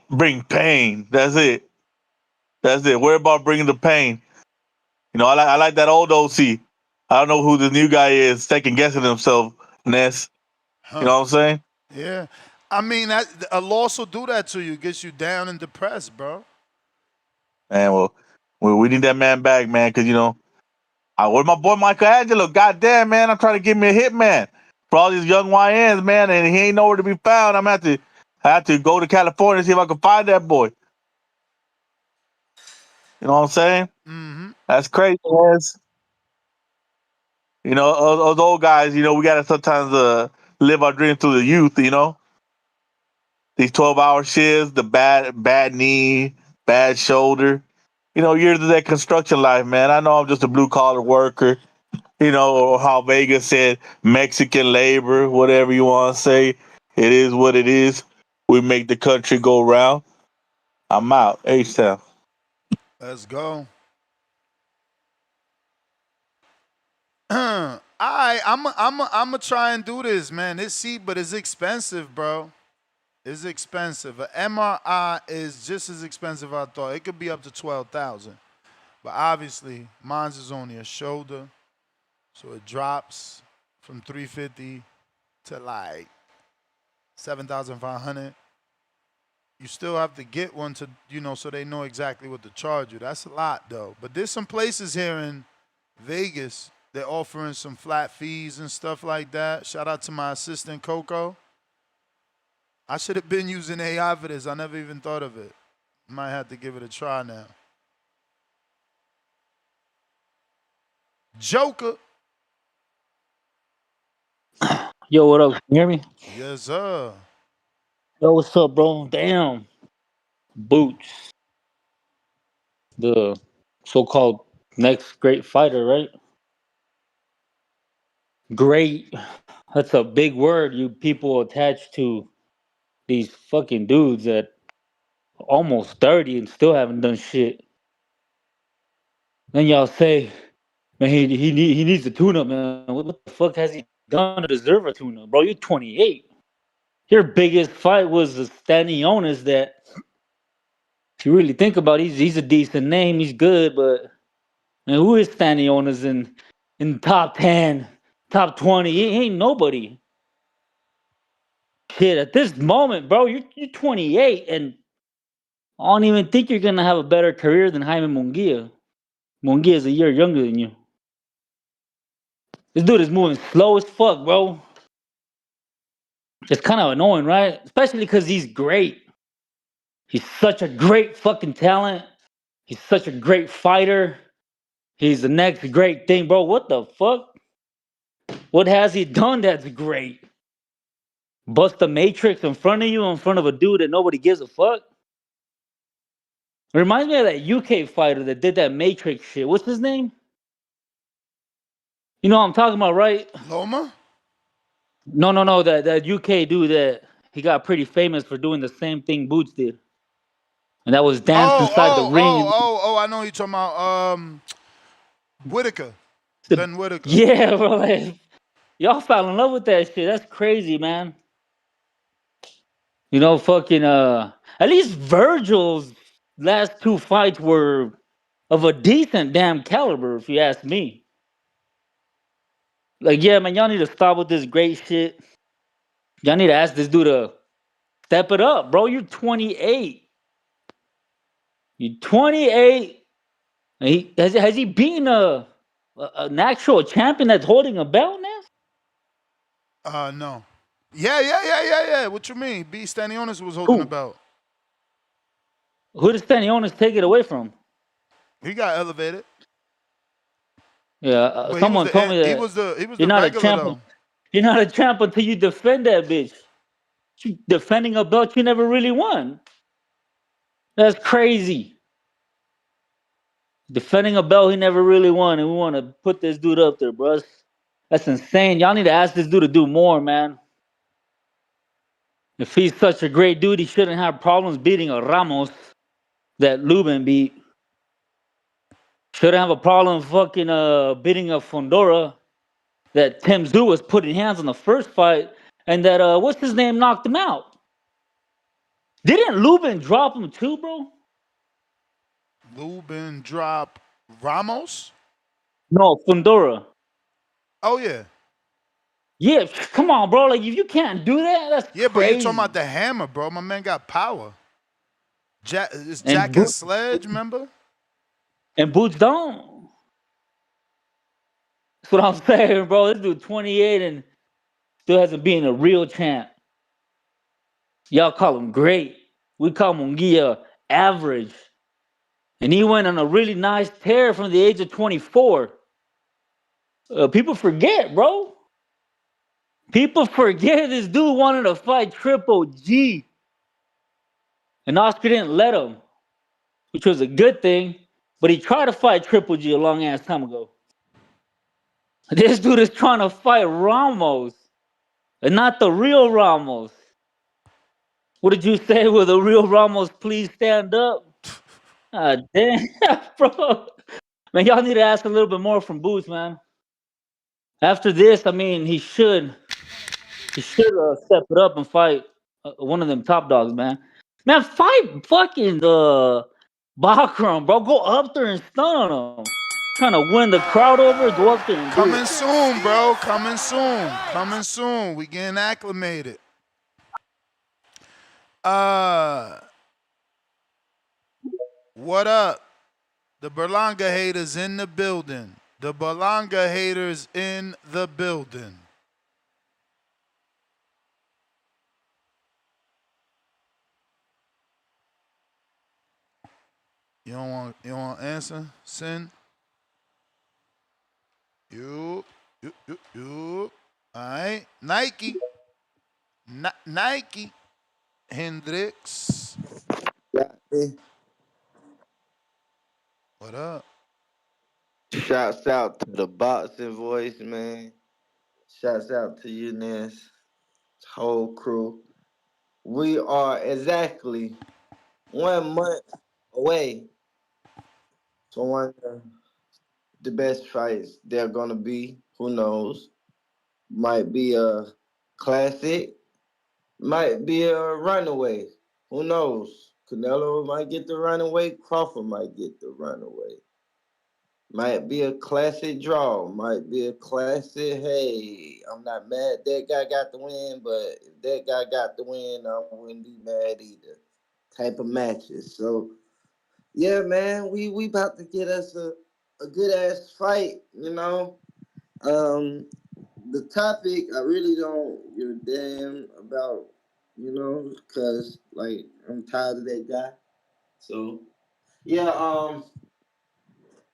bring pain. That's it. That's it. Worry about bringing the pain. I like that old OC. I don't know who the new guy is, second guessing himself. Ness. You huh. know what I'm saying? Yeah. I mean a loss will do that to you, gets you down and depressed, bro. Man, well, we need that man back, man, because where my boy Michelangelo? Goddamn, man, I'm trying to give me a hitman for all these young YNs, man, and he ain't nowhere to be found. I have to go to California and see if I can find that boy. You know what I'm saying? Mm-hmm. That's crazy, ass. Those old guys. We gotta sometimes live our dreams through the youth. These 12-hour shifts, the bad knee, bad shoulder. Years of that construction life, man. I know I'm just a blue collar worker. Or how Vegas said, Mexican labor, whatever you want to say. It is what it is. We make the country go round. I'm out. H-Town. Let's go. I'm try and do this, man. But it's expensive, bro. It's expensive. An MRI is just as expensive as I thought. It could be up to 12,000. But obviously, mine's is only a shoulder, so it drops from 350 to like 7,500. You still have to get one to, so they know exactly what to charge you. That's a lot though. But there's some places here in Vegas they're offering some flat fees and stuff like that. Shout out to my assistant Coco. I should have been using AI for this. I never even thought of it. Might have to give it a try now. Joker. Yo, what up? Can you hear me? Yes, sir. Yo, what's up, bro? Damn. Boots, the so-called next great fighter, right? Great. That's a big word you people attach to these fucking dudes that almost 30 and still haven't done shit. Then y'all say, man, he needs a tune-up, man. What the fuck has he Gonna deserve a tune-up, bro. You're 28. Your biggest fight was the Stanionis that, if you really think about it, he's a decent name. He's good, but man, who is Stanionis in top 10, top 20? He ain't nobody. Shit, at this moment, bro, you're 28, and I don't even think you're gonna have a better career than Jaime Munguia. Munguia is a year younger than you. This dude is moving slow as fuck, bro. It's kind of annoying, right? Especially because he's great. He's such a great fucking talent. He's such a great fighter. He's the next great thing, bro. What the fuck? What has he done that's great? Bust the matrix in front of you, in front of a dude that nobody gives a fuck? It reminds me of that UK fighter that did that matrix shit. What's his name? You know what I'm talking about, right? Loma? No. That UK dude that he got pretty famous for doing the same thing Boots did. And that was dance inside the ring. I know who you're talking about. Whitaker. Glenn Whitaker. Yeah, bro. Like, y'all fell in love with that shit. That's crazy, man. You know, fucking at least Virgil's last two fights were of a decent damn caliber, if you ask me. Like, yeah, man, y'all need to stop with this great shit. Y'all need to ask this dude to step it up, bro. You're 28. You're 28. Has he beaten an actual champion that's holding a belt now? No. Yeah. What you mean? B. Stanionis was holding the belt. Who did Stanionis take it away from? He got elevated. Yeah, someone told me that he was the you're not regular a champ. though. You're not a champ until you defend that bitch. You defending a belt you never really won. That's crazy. Defending a belt he never really won, and we want to put this dude up there, bro. That's insane. Y'all need to ask this dude to do more, man. If he's such a great dude, he shouldn't have problems beating a Ramos that Lubin beat. Shouldn't have a problem fucking beating a Fondora that Tim Zoo was putting hands on the first fight, and that what's his name knocked him out. Didn't Lubin drop him too, bro? Lubin drop Ramos? No, Fondora. Oh yeah. Yeah, come on, bro. Like if you can't do that, that's crazy. But you're talking about the hammer, bro. My man got power. It's Jack and Sledge, remember? And Boots don't. That's what I'm saying, bro. This dude 28 and still hasn't been a real champ. Y'all call him great. We call Munguia average. And he went on a really nice tear from the age of 24. People forget, bro. People forget this dude wanted to fight Triple G. And Oscar didn't let him, which was a good thing. But he tried to fight Triple G a long ass time ago. This dude is trying to fight Ramos. And not the real Ramos. What did you say? Will the real Ramos please stand up? Ah, damn, bro. Man, y'all need to ask a little bit more from Boots, man. After this, I mean, he should step it up and fight one of them top dogs, man. Man, fight fucking Bakram, bro. Go up there and stun on him. Trying to win the crowd over, go up there and Coming soon, bro. Coming soon. Coming soon. We getting acclimated. What up? The Berlanga haters in the building. The Berlanga haters in the building. You don't want to answer? Sin? You. All right. Nike. Nike. Hendrix. What up? Shouts out to the boxing voice, man. Shouts out to you, Ness. Whole crew. We are exactly 1 month away from one of the best fights they're gonna be. Who knows? might be a classic, might be a runaway. Who knows? Canelo might get the runaway. Crawford might get the runaway. Might be a classic draw. Might be a classic. Hey, I'm not mad that guy got the win, but if that guy got the win, I wouldn't be mad either. Type of matches. So yeah, man, we about to get us a good ass fight. Um, the topic I really don't give a damn about. Cause like I'm tired of that guy. So yeah,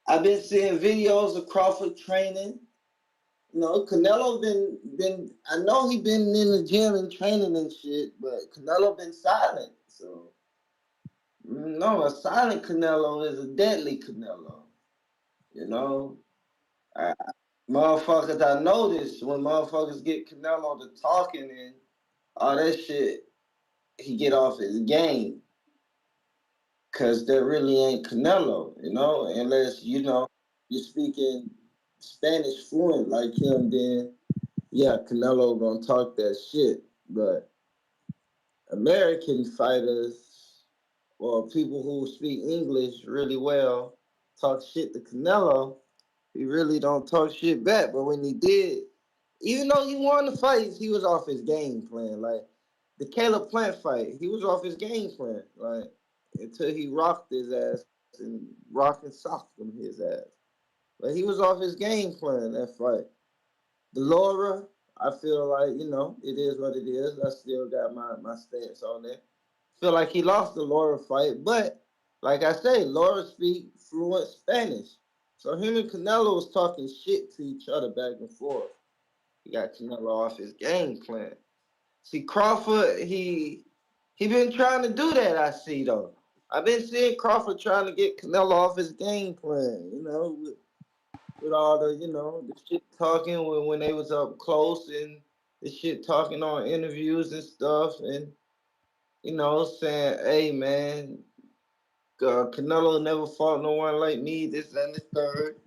I've been seeing videos of Crawford training. Canelo been I know he been in the gym and training and shit, but Canelo been silent. So no, a silent Canelo is a deadly Canelo. You know, I, motherfuckers, I noticed when motherfuckers get Canelo to talking and all that shit, he get off his game. Cause that really ain't Canelo, unless you're speaking Spanish fluent like him, then yeah, Canelo gonna talk that shit. But American fighters or people who speak English really well talk shit to Canelo. He really don't talk shit back. But when he did, even though he won the fights, he was off his game plan. Like the Caleb Plant fight, he was off his game plan. Like until he rocked his ass and rocked and socked him his ass. But he was off his game plan that fight. The Laura, I feel like, it is what it is. I still got my stance on that. Feel like he lost the Laura fight, but like I say, Laura speak fluent Spanish. So him and Canelo was talking shit to each other back and forth. He got Canelo off his game plan. See, Crawford, he been trying to do that, I see though. I've been seeing Crawford trying to get Canelo off his game plan, with all the the shit talking when they was up close and the shit talking on interviews and stuff and saying, hey man, Canelo never fought no one like me, this and the third.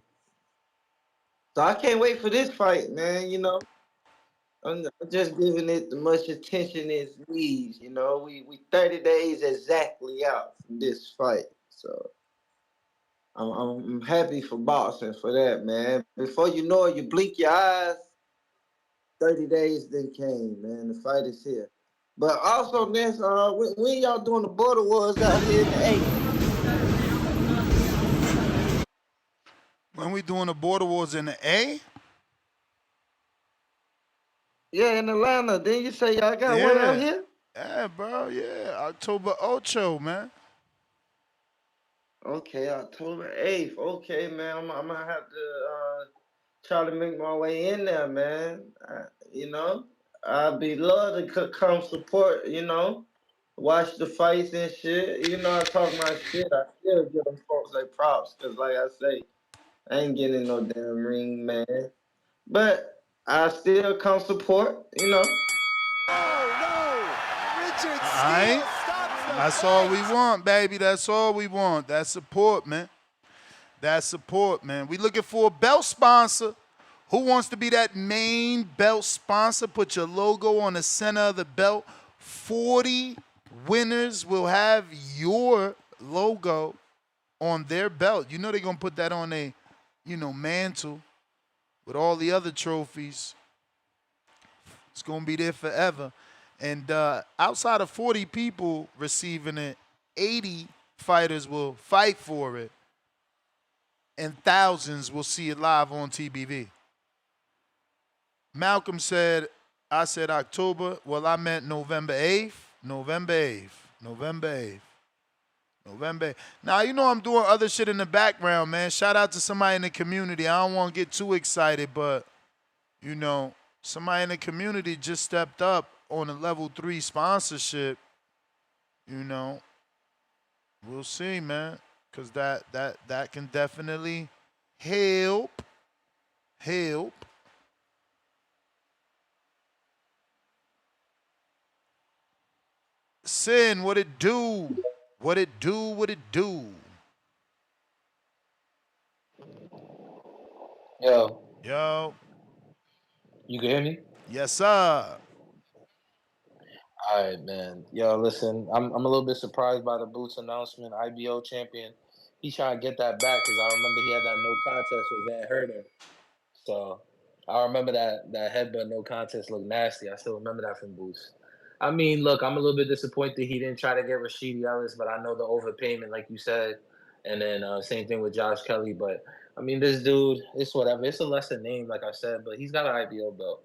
So I can't wait for this fight, man. I'm just giving it the much attention it needs. We 30 days exactly out from this fight, so I'm happy for boxing for that, man. Before you know it, you blink your eyes, 30 days then came, man. The fight is here. But also, this, when y'all doing the border wars out here in the A? When we doing the border wars in the A? Yeah, in Atlanta. Then you say y'all got one out Yeah. here? Yeah, bro. Yeah. October Ocho, man. Okay, October 8th. Okay, man. I'm gonna have to try to make my way in there, man. I'd be love to come support, watch the fights and shit. I talk my shit. I still give them folks like props, because like I say, I ain't getting in no damn ring, man. But I still come support. All right. That's all we want, baby. That's all we want. That's support, man. That's support, man. We looking for a belt sponsor. Who wants to be that main belt sponsor? Put your logo on the center of the belt. 40 winners will have your logo on their belt. They're going to put that on a, mantle with all the other trophies. It's going to be there forever. And outside of 40 people receiving it, 80 fighters will fight for it, and thousands will see it live on TBV. Malcolm said, I said October. Well, I meant November 8th. November 8th. November 8th. November 8th. Now, I'm doing other shit in the background, man. Shout out to somebody in the community. I don't want to get too excited, but, somebody in the community just stepped up on a level 3 sponsorship. We'll see, man. Because that can definitely help. Help. Sin, what it do? What it do? What it do? Yo, Yo. You can hear me? Yes, sir. All right, man. Yo, listen, I'm a little bit surprised by the Boots announcement. IBO champion. He's trying to get that back because I remember he had that no contest with Van Herter. So I remember that headbutt no contest looked nasty. I still remember that from Boots. I mean, look, I'm a little bit disappointed he didn't try to get Rashidi Ellis, but I know the overpayment, like you said, and then same thing with Josh Kelly. But I mean, this dude, it's whatever. It's a lesser name, like I said, but he's got an IBO belt.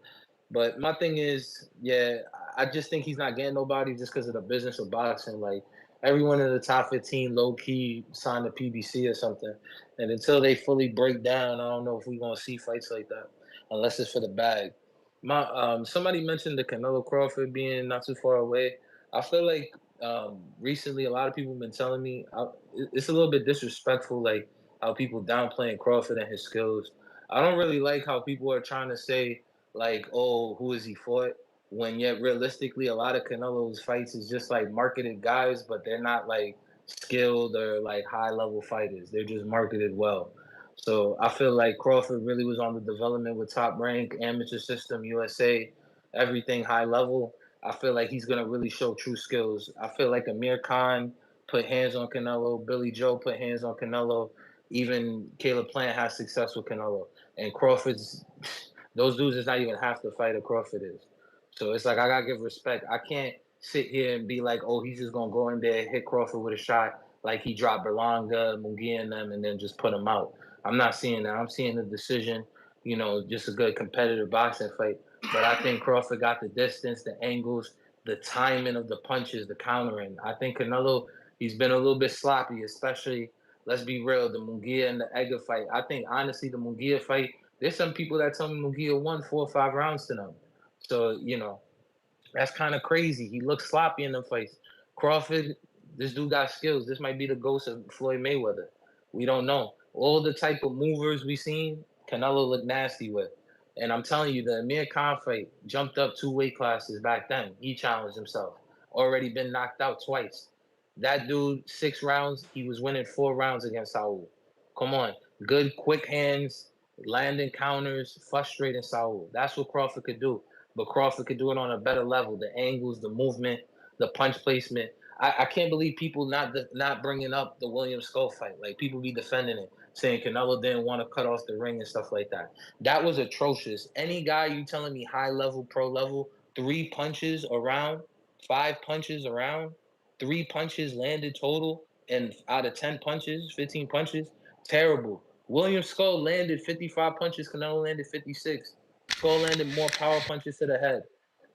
But my thing is, yeah, I just think he's not getting nobody just because of the business of boxing. Like everyone in the top 15 low key signed a PBC or something. And until they fully break down, I don't know if we're gonna see fights like that, unless it's for the bag. My somebody mentioned the Canelo Crawford being not too far away. I feel like recently a lot of people have been telling me it's a little bit disrespectful, like how people downplaying Crawford and his skills. I don't really like how people are trying to say like, oh, who is he fought? When yet realistically, a lot of Canelo's fights is just like marketed guys, but they're not like skilled or like high level fighters. They're just marketed well. So I feel like Crawford really was on the development with Top Rank, Amateur System, USA, everything high level. I feel like he's gonna really show true skills. I feel like Amir Khan put hands on Canelo, Billy Joe put hands on Canelo, even Caleb Plant has success with Canelo. And Crawford's those dudes is not even half the fighter Crawford is. So it's like I gotta give respect. I can't sit here and be like, oh, he's just gonna go in there, hit Crawford with a shot like he dropped Berlanga, Munguia and them, and then just put him out. I'm not seeing that. I'm seeing the decision, just a good competitive boxing fight. But I think Crawford got the distance, the angles, the timing of the punches, the countering. I think Canelo, he's been a little bit sloppy, especially, let's be real, the Munguia and the Edgar fight. I think, honestly, the Munguia fight, there's some people that tell me Munguia won 4 or 5 rounds to them. So, that's kind of crazy. He looks sloppy in the fights. Crawford, this dude got skills. This might be the ghost of Floyd Mayweather. We don't know. All the type of movers we seen, Canelo looked nasty with. And I'm telling you, the Amir Khan fight jumped up 2 weight classes back then. He challenged himself. Already been knocked out twice. That dude, 6 rounds, he was winning 4 rounds against Saul. Come on. Good, quick hands, landing counters, frustrating Saul. That's what Crawford could do, but Crawford could do it on a better level. The angles, the movement, the punch placement. I can't believe people not bringing up the William Skull fight. Like people be defending it, saying Canelo didn't want to cut off the ring and stuff like that. That was atrocious. Any guy you telling me high level, pro level, 3 punches around, 5 punches around, 3 punches landed total, and out of 10 punches, 15 punches, terrible. William Skull landed 55 punches. Canelo landed 56. Skull landed more power punches to the head.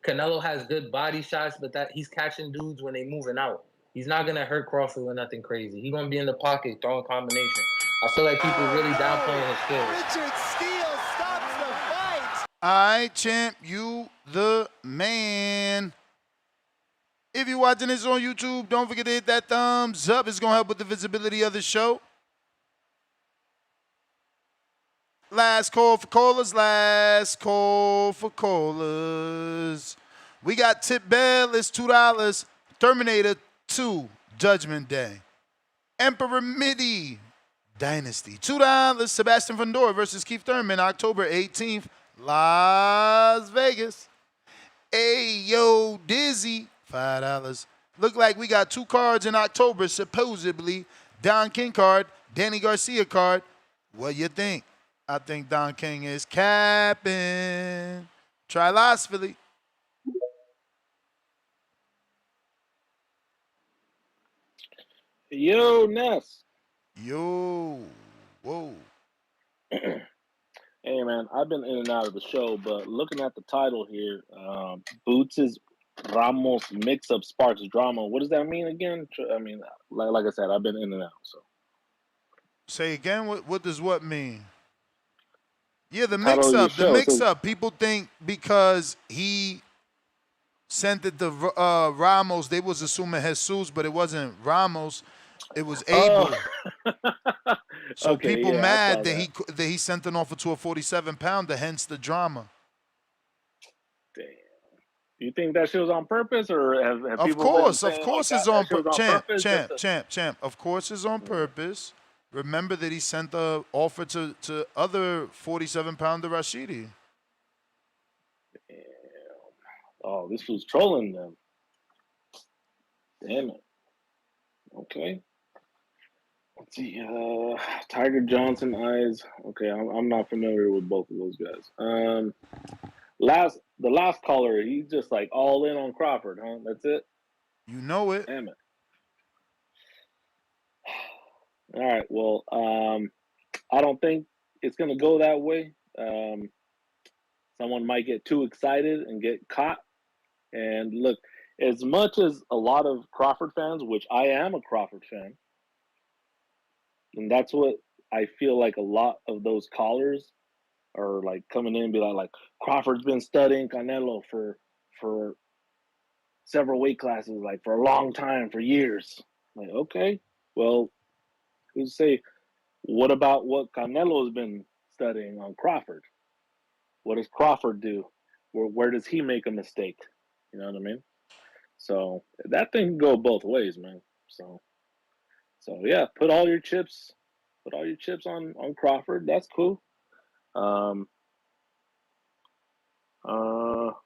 Canelo has good body shots, but that he's catching dudes when they moving out. He's not gonna hurt Crawford with nothing crazy. He's gonna be in the pocket throwing combination. I feel like people really downplaying his skills. Richard Steele stops the fight. All right, champ, you the man. If you're watching this on YouTube, don't forget to hit that thumbs up. It's gonna help with the visibility of the show. Last call for callers. Last call for callers. We got Tip Bell. It's $2. Terminator 2, Judgment Day. Emperor Midi, Dynasty. $2. Sebastian Fundora versus Keith Thurman, October 18th, Las Vegas. Ayo Dizzy, $5. Look like we got 2 cards in October, supposedly. Don King card, Danny Garcia card. What you think? I think Don King is capping. Try last, Philly. Yo, Ness. Yo. Whoa. Hey, man, I've been in and out of the show, but looking at the title here, Boots' Ramos mix-up sparks drama. What does that mean again? I mean, like I said, I've been in and out. So Say again, what does what mean? Yeah, the title of your mix-up. The show says, mix-up. People think because he sent it to Ramos, they was assuming Jesus, but it wasn't Ramos. It was Abel. So okay, people yeah, I mad saw that he sent an offer to a 47-pounder, hence the drama. Damn. Do you think that shit was on purpose, or have Of people been course, saying it's that on shit was on champ. purpose? Champ. Of course, it's on purpose. Remember that he sent the offer to other 47-pounder Rashidi. Oh, this was trolling them. Damn it. Okay. Let's see. Tiger Johnson eyes. Okay, I'm not familiar with both of those guys. The last caller, he's just like all in on Crawford, huh? That's it. You know it. Damn it. All right. Well, I don't think it's gonna go that way. Someone might get too excited and get caught. And look, as much as a lot of Crawford fans, which I am a Crawford fan, and that's what I feel like a lot of those callers are like coming in and be like Crawford's been studying Canelo for several weight classes, like for a long time, for years. Like, okay, well, who's to say? What about what Canelo's been studying on Crawford? What does Crawford do? Where does he make a mistake? You know what I mean? So that thing can go both ways, man. So yeah, put all your chips on Crawford. That's cool. Um,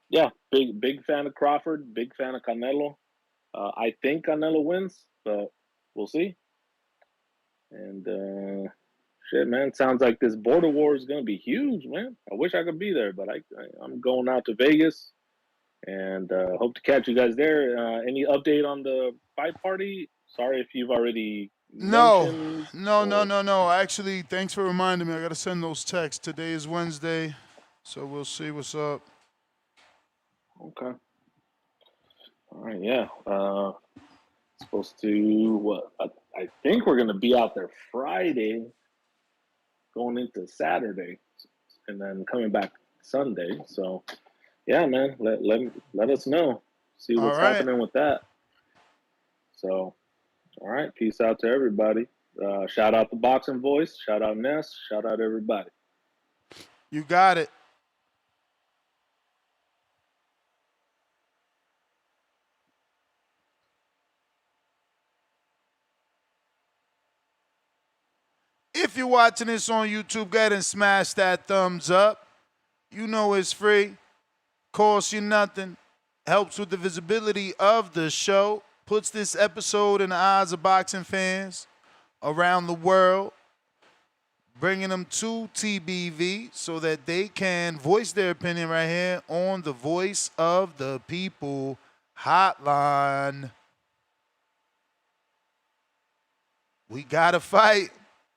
yeah, big fan of Crawford. Big fan of Canelo. I think Canelo wins, but we'll see. And shit, man, sounds like this border war is gonna be huge, man. I wish I could be there, but I'm going out to Vegas and hope to catch you guys there. Any update on the fight party? Sorry if you've already No, mentioned no, no, or no, no. Actually, thanks for reminding me. I gotta send those texts. Today is Wednesday, so we'll see what's up. okay. All right, yeah. Supposed to what? I think we're gonna be out there Friday, going into Saturday, and then coming back Sunday. So yeah, man, let us know. See All what's right, happening with that. So all right, peace out to everybody. Shout out the Boxing Voice. Shout out Ness. Shout out everybody. you got it. If you're watching this on YouTube, go ahead and smash that thumbs up. You know it's free. Costs you nothing. Helps with the visibility of the show. Puts this episode in the eyes of boxing fans around the world. Bringing them to TBV so that they can voice their opinion right here on the Voice of the People hotline. We got to fight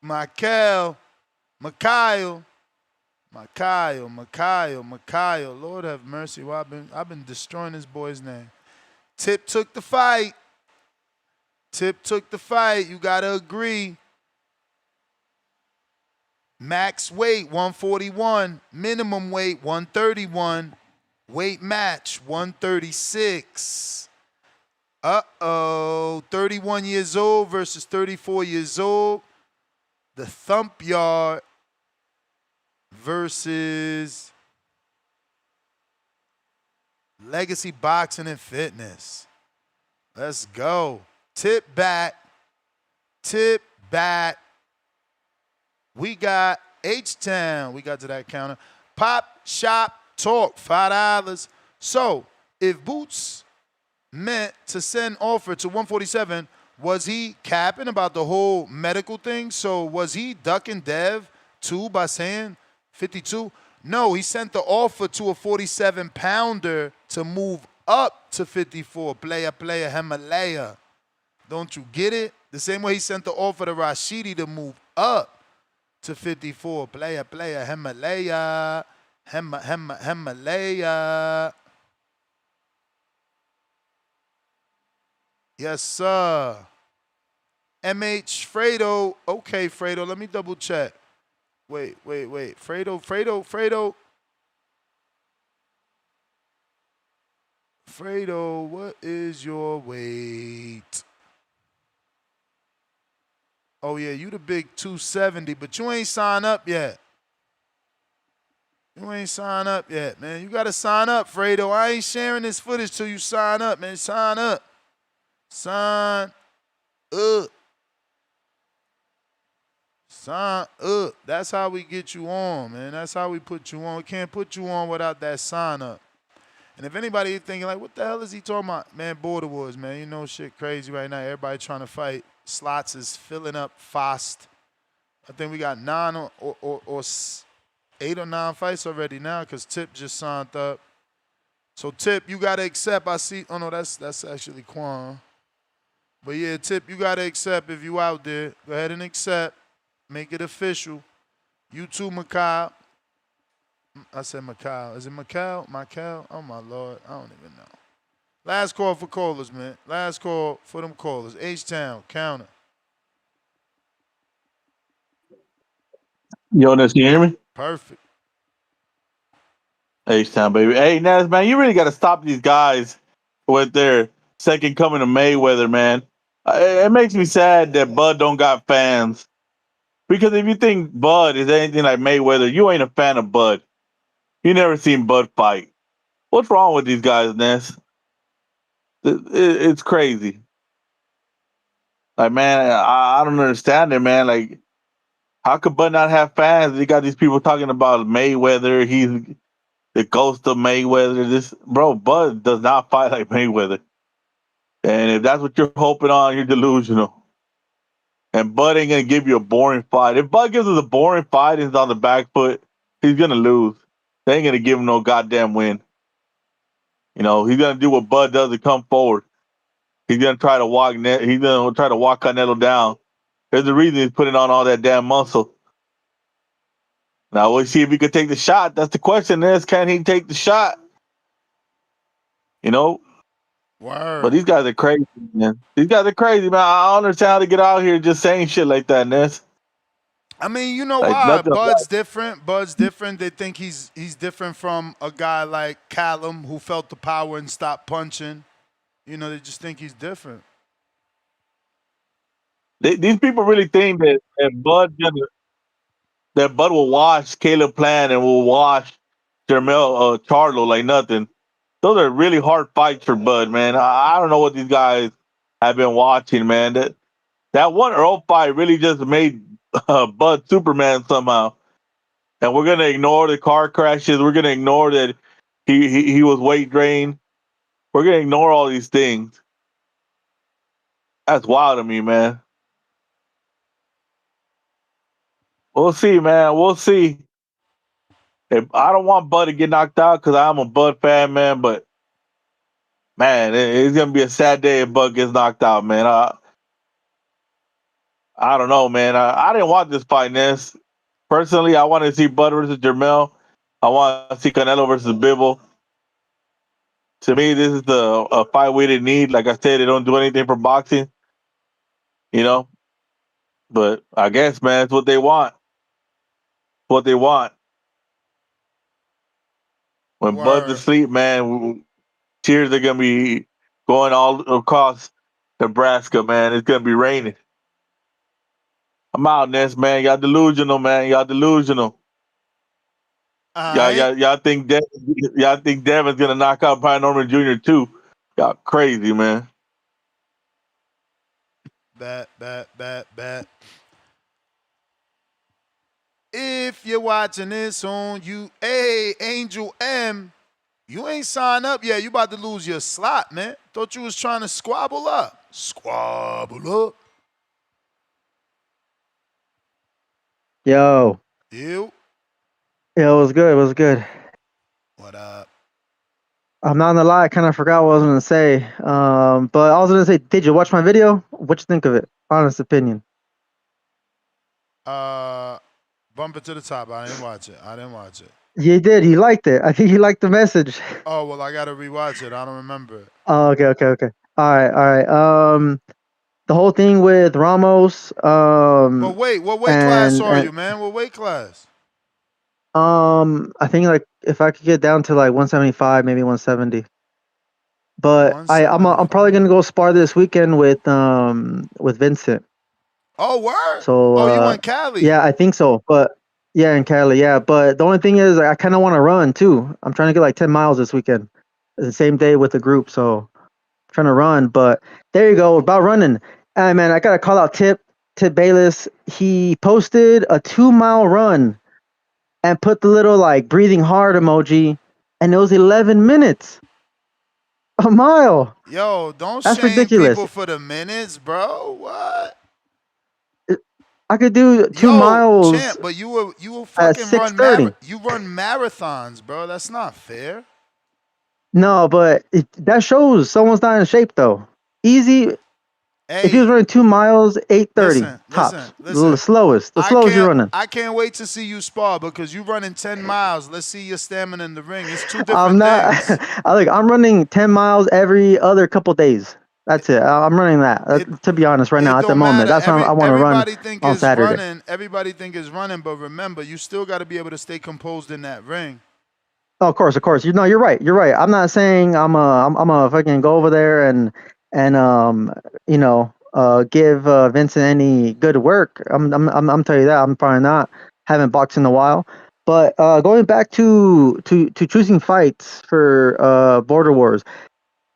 Mikhail. Lord have mercy. Well, I've been destroying this boy's name. Tip took the fight. You got to agree. Max weight 141, minimum weight 131, weight match 136. 31 years old versus 34 years old. The Thump Yard versus Legacy Boxing and Fitness. Let's go. Tip back. We got H-Town. We got to that counter. Pop, shop, talk, $5. So, if Boots meant to send offer to 147, was he capping about the whole medical thing? So, was he ducking Dev too by saying 52? No, he sent the offer to a 47-pounder to move up to 54. Player, Himalaya. Don't you get it? The same way he sent the offer to Rashidi to move up to 54. Player, Himalaya. Himalaya. Yes, sir. MH Fredo. Okay, Fredo, let me double check. Wait. Fredo, what is your weight? Oh, yeah, you the big 270, but you ain't signed up yet. Man. You got to sign up, Fredo. I ain't sharing this footage till you sign up, man. Sign up. That's how we get you on, man. That's how we put you on. We can't put you on without that sign up. And if anybody thinking like, what the hell is he talking about? Man, Border Wars, man. You know shit crazy right now. Everybody trying to fight. Slots is filling up fast. I think we got 8 or 9 fights already now because Tip just signed up. So Tip, you gotta accept. I see. Oh no, that's actually Quan. But yeah, Tip, you gotta accept if you out there. Go ahead and accept. Make it official. You too, Macau. I said Macau. Is it Macau? Macau? Oh my lord, I don't even know. Last call for callers, man. Last call for them callers. H-Town, counter. Yo, Ness, can you hear me? Perfect. H-Town, baby. Hey, Ness, man, you really got to stop these guys with their second coming to Mayweather, man. It makes me sad that Bud don't got fans. Because if you think Bud is anything like Mayweather, you ain't a fan of Bud. You never seen Bud fight. What's wrong with these guys, Ness? It's crazy. Like, man, I don't understand it, man. Like, how could Bud not have fans? You got these people talking about Mayweather. He's the ghost of Mayweather. This bro, Bud does not fight like Mayweather. And if that's what you're hoping on, you're delusional. And Bud ain't gonna give you a boring fight. If Bud gives us a boring fight and he's on the back foot, he's gonna lose. They ain't gonna give him no goddamn win. You know, he's gonna do what Bud does and come forward. He's gonna try to walk. He's gonna try to walk Canelo down. There's a reason he's putting on all that damn muscle. Now we'll see if he could take the shot. That's the question. Is can he take the shot? You know. But Word. these guys are crazy, man. These guys are crazy, man. I don't understand how to get out here just saying shit like that, Ness. I mean, you know Like why? nothing. Bud's different. Bud's different. They think he's different from a guy like Callum who felt the power and stopped punching. You know, they just think he's different. These people really think that Bud will wash Caleb Plant and will wash Jermel Charlo like nothing. Those are really hard fights for Bud, man. I don't know what these guys have been watching, man. That one Earl fight really just made Bud Superman somehow. And we're gonna ignore the car crashes. We're gonna ignore that he was weight drained. We're gonna ignore all these things. That's wild to me, man. We'll see, man. We'll see. If I don't want Bud to get knocked out because I'm a Bud fan, man, but man, it's gonna be a sad day if Bud gets knocked out, man. I don't know, man. I didn't want this fight, Ness. Personally, I want to see Bud versus Jermel. I want to see Canelo versus Bibble. To me, this is a fight we didn't need. Like I said, they don't do anything for boxing, you know. But I guess, man, it's what they want. What they want. When Bud's Word. asleep, man, tears are gonna be going all across Nebraska, man. It's gonna be raining. I'm out, Ness, man. Y'all delusional, man. Y'all delusional. All right. Y'all think Devin's gonna knock out Brian Norman Jr. too? Y'all crazy, man. Bet. If you're watching this on hey, Angel M, you ain't signed up yet. You about to lose your slot, man. Thought you was trying to squabble up. Squabble up. Yo. You. Yo, it was good. It was good. What up? I'm not gonna lie, I kind of forgot what I was gonna say. But I was gonna say, did you watch my video? What you think of it? Honest opinion. Bump it to the top. I didn't watch it. You did. He liked it. I think he liked the message. Oh well, I gotta rewatch it. I don't remember it. Oh, okay. All right. The whole thing with Ramos. But wait, what weight class are you, man? What weight class? I think like if I could get down to like 175, maybe 170. But I'm probably gonna go spar this weekend with Vincent. Oh, word. So you in Cali? Yeah, I think so. But yeah, in Cali, yeah. But the only thing is, I kind of want to run too. I'm trying to get like 10 miles this weekend, the same day with the group. So I'm trying to run. But there you go about running. Hey, man, I gotta call out Tip Bayless. He posted a 2-mile run and put the little like breathing hard emoji, and it was 11 minutes. A mile. Yo, don't That's shame ridiculous. people for the minutes, bro. What? I could do two Yo, miles champ, but you at fucking run 6:30. you run marathons, bro. That's not fair. No, but that shows someone's not in shape though. Easy. If he was Hey, running 2 miles, 8:30 listen, tops. listen, listen. The slowest you're running. I can't wait to see you spar because you running 10 miles. Let's see your stamina in the ring. It's two I'm different not. things. I'm running 10 miles every other couple days. That's it. I'm running that. It To be honest, right now it at the don't moment, matter. that's what I want to run Everybody think on is Saturday. running. Everybody think is running, but remember, you still got to be able to stay composed in that ring. Oh, of course, of course. You know, you're right. You're right. I'm not saying I'm a fucking go over there and give Vincent any good work. I'm telling you that I'm probably not. Haven't boxed in a while. But going back to choosing fights for Border Wars,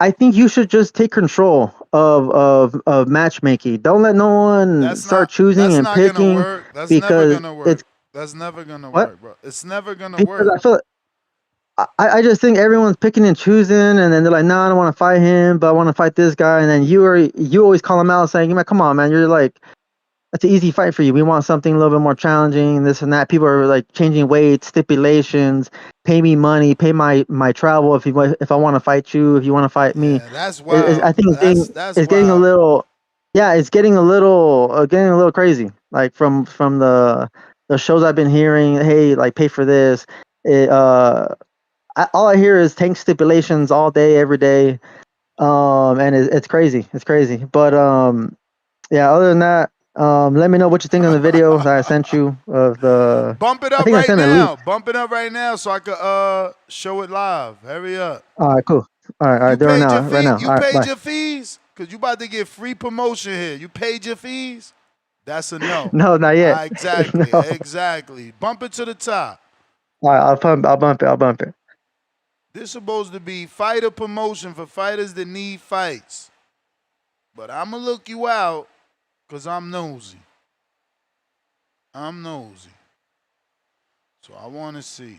I think you should just take control of matchmaking. Don't let no one start choosing That's and not gonna picking work. That's never because gonna work. it's That's never gonna what work, bro. It's never gonna because work. I feel I just think everyone's picking and choosing, and then they're like, "No, I don't want to fight him, but I want to fight this guy." And then you always call him out, saying, "Man, come on, man, you're like that's an easy fight for you. We want something a little bit more challenging, this and that." People are like changing weights, stipulations, pay me money, pay my travel if I want to fight you, if you want to fight me. Yeah, that's wild. I think That's it's getting a wild. little, yeah, it's getting a little crazy. Like from the shows I've been hearing, hey, like pay for this. It, all I hear is tank stipulations all day, every day. And it's crazy. It's crazy. But yeah. Other than that, let me know what you think on the video that I sent you of the. Bump it I up think I right sent a now. leak. Bump it up right now so I could show it live. Hurry up. All right, cool. All You right, do it paid your now, right fee. now. You All right, paid bye. your fees? Cause you about to get free promotion here. You paid your fees? That's a no. No, not yet. Exactly. No. Exactly. Bump it to the top. All right, I'll bump it. I'll bump it. This is supposed to be fighter promotion for fighters that need fights. But I'ma look you out because I'm nosy. I'm nosy. So I wanna see.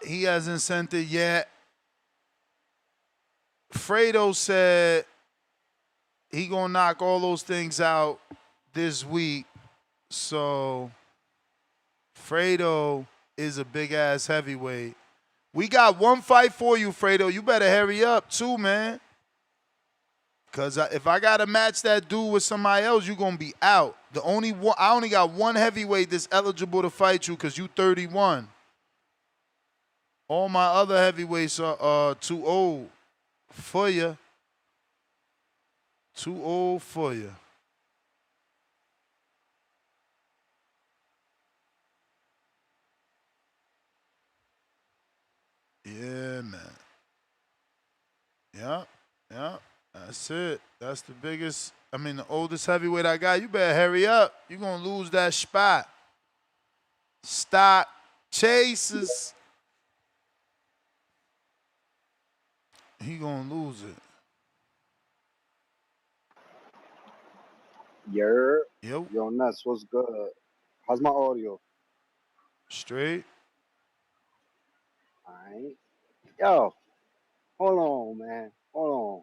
He hasn't sent it yet. Fredo said he gonna knock all those things out this week. So Fredo is a big ass heavyweight. We got one fight for you, Fredo. You better hurry up too, man. Cause if I gotta match that dude with somebody else, you gonna be out. I only got one heavyweight that's eligible to fight you because you 31. All my other heavyweights are too old for you. Too old for you. Yeah, man. Yeah, yeah. That's it. That's the biggest. I mean, the oldest heavyweight I got. You better hurry up. You're gonna lose that spot. Stock chases. He gonna lose it. Yo, Yep. Nuts, what's good? How's my audio? Straight. Alright. Yo, hold on, man. Hold on.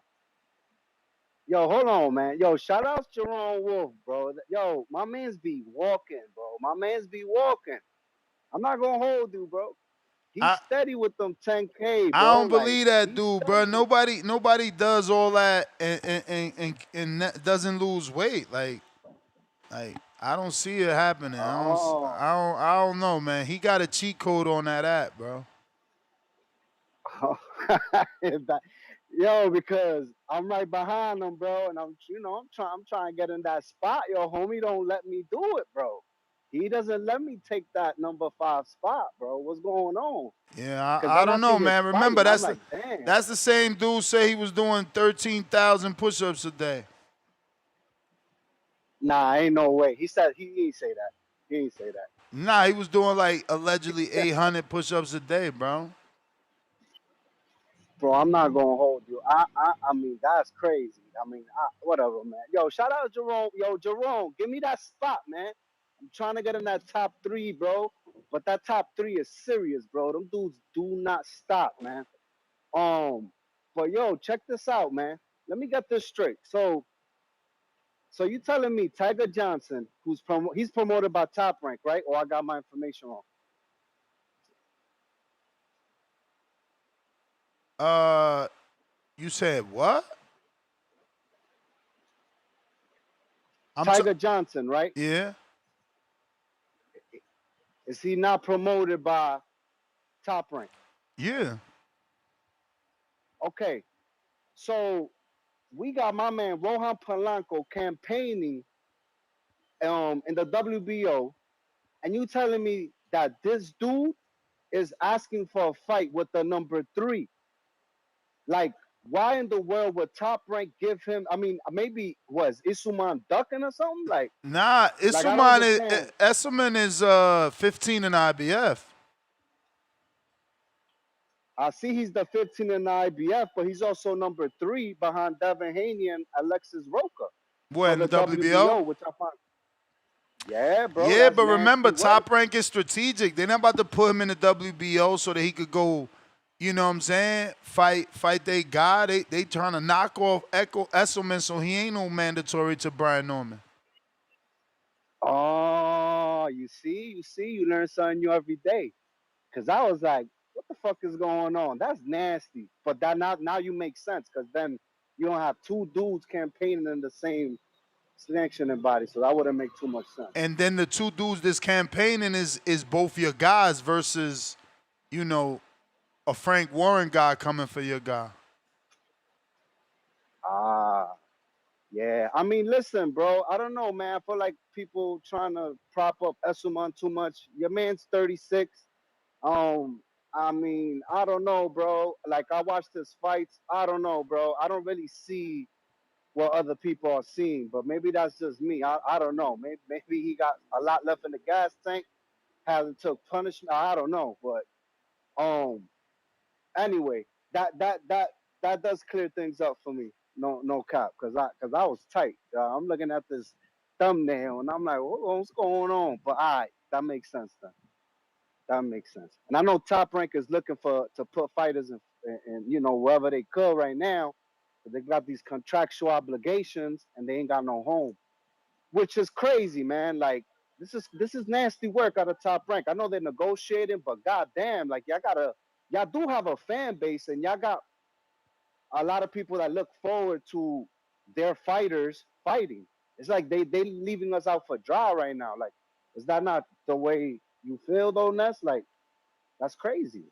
Yo, hold on, man. Yo, shout out Jaron Wolf, bro. Yo, my man's be walking, bro. My man's be walking. I'm not gonna hold you, bro. He's I steady with them 10K, I bro. don't Like believe that he's dude, bro. steady. Nobody does all that and doesn't lose weight. Like I don't see it happening. Oh, I don't know, man. He got a cheat code on that app, bro. yo, because I'm right behind him, bro, and I'm trying to get in that spot. Yo, homie, don't let me do it, bro. He doesn't let me take that number 5 spot, bro. What's going on? Yeah, Because I then don't I know, see his man. fight, Remember, and I'm like, damn. that's the same dude say he was doing 13,000 push-ups a day. Nah, ain't no way. He said he ain't say that. He ain't say that. Nah, he was doing like allegedly 800 push-ups a day, bro. Bro, I'm not gonna hold you. I mean, that's crazy. I mean, whatever, man. Yo, shout out Jerome. Yo, Jerome, give me that spot, man. I'm trying to get in that top 3, bro. But that top 3 is serious, bro. Them dudes do not stop, man. But yo, check this out, man. Let me get this straight. So you telling me Tiger Johnson, he's promoted by Top Rank, right? Or I got my information wrong? You said what? Tiger Johnson, right? Yeah. Is he not promoted by Top Rank? Yeah. Okay. So we got my man Rohan Polanco campaigning in the WBO, and you telling me that this dude is asking for a fight with the number 3? Like, why in the world would Top Rank give him? I mean, maybe was Essuman ducking or something? Nah, Like I don't understand. Essuman is 15 in IBF. I see he's the 15 in the IBF, but he's also number 3 behind Devin Haney and Alexis Roca What, for in the the WBO? WBO, which I find. Yeah, bro, Yeah, that's but remember, nasty work. Top Rank is strategic. They're not about to put him in the WBO so that he could go, you know what I'm saying, fight their guy. They trying to knock off Ekow Essuman so he ain't no mandatory to Brian Norman. Oh, you you learn something new every day. Cause I was like, what the fuck is going on? That's nasty. But that now you make sense, cause then you don't have 2 dudes campaigning in the same sanctioning body, so that wouldn't make too much sense. And then the 2 dudes that's campaigning is both your guys versus, you know, a Frank Warren guy coming for your guy. Ah, yeah. I mean, listen, bro. I don't know, man. I feel like people trying to prop up Essuman too much. Your man's 36. I mean, I don't know, bro. Like I watched his fights. I don't know, bro. I don't really see what other people are seeing, but maybe that's just me. I don't know. Maybe he got a lot left in the gas tank. Hasn't took punishment. I don't know, but anyway, that does clear things up for me. No cap, cause I was tight. I'm looking at this thumbnail and I'm like, what's going on? But that makes sense then. That makes sense. And I know Top Rank is looking to put fighters in you know wherever they could right now. But they got these contractual obligations and they ain't got no home, which is crazy, man. Like this is nasty work out of Top Rank. I know they're negotiating, but goddamn, like y'all do have a fan base and y'all got a lot of people that look forward to their fighters fighting. It's like they leaving us out for dry right now. Like, is that not the way you feel though, Ness? Like, that's crazy.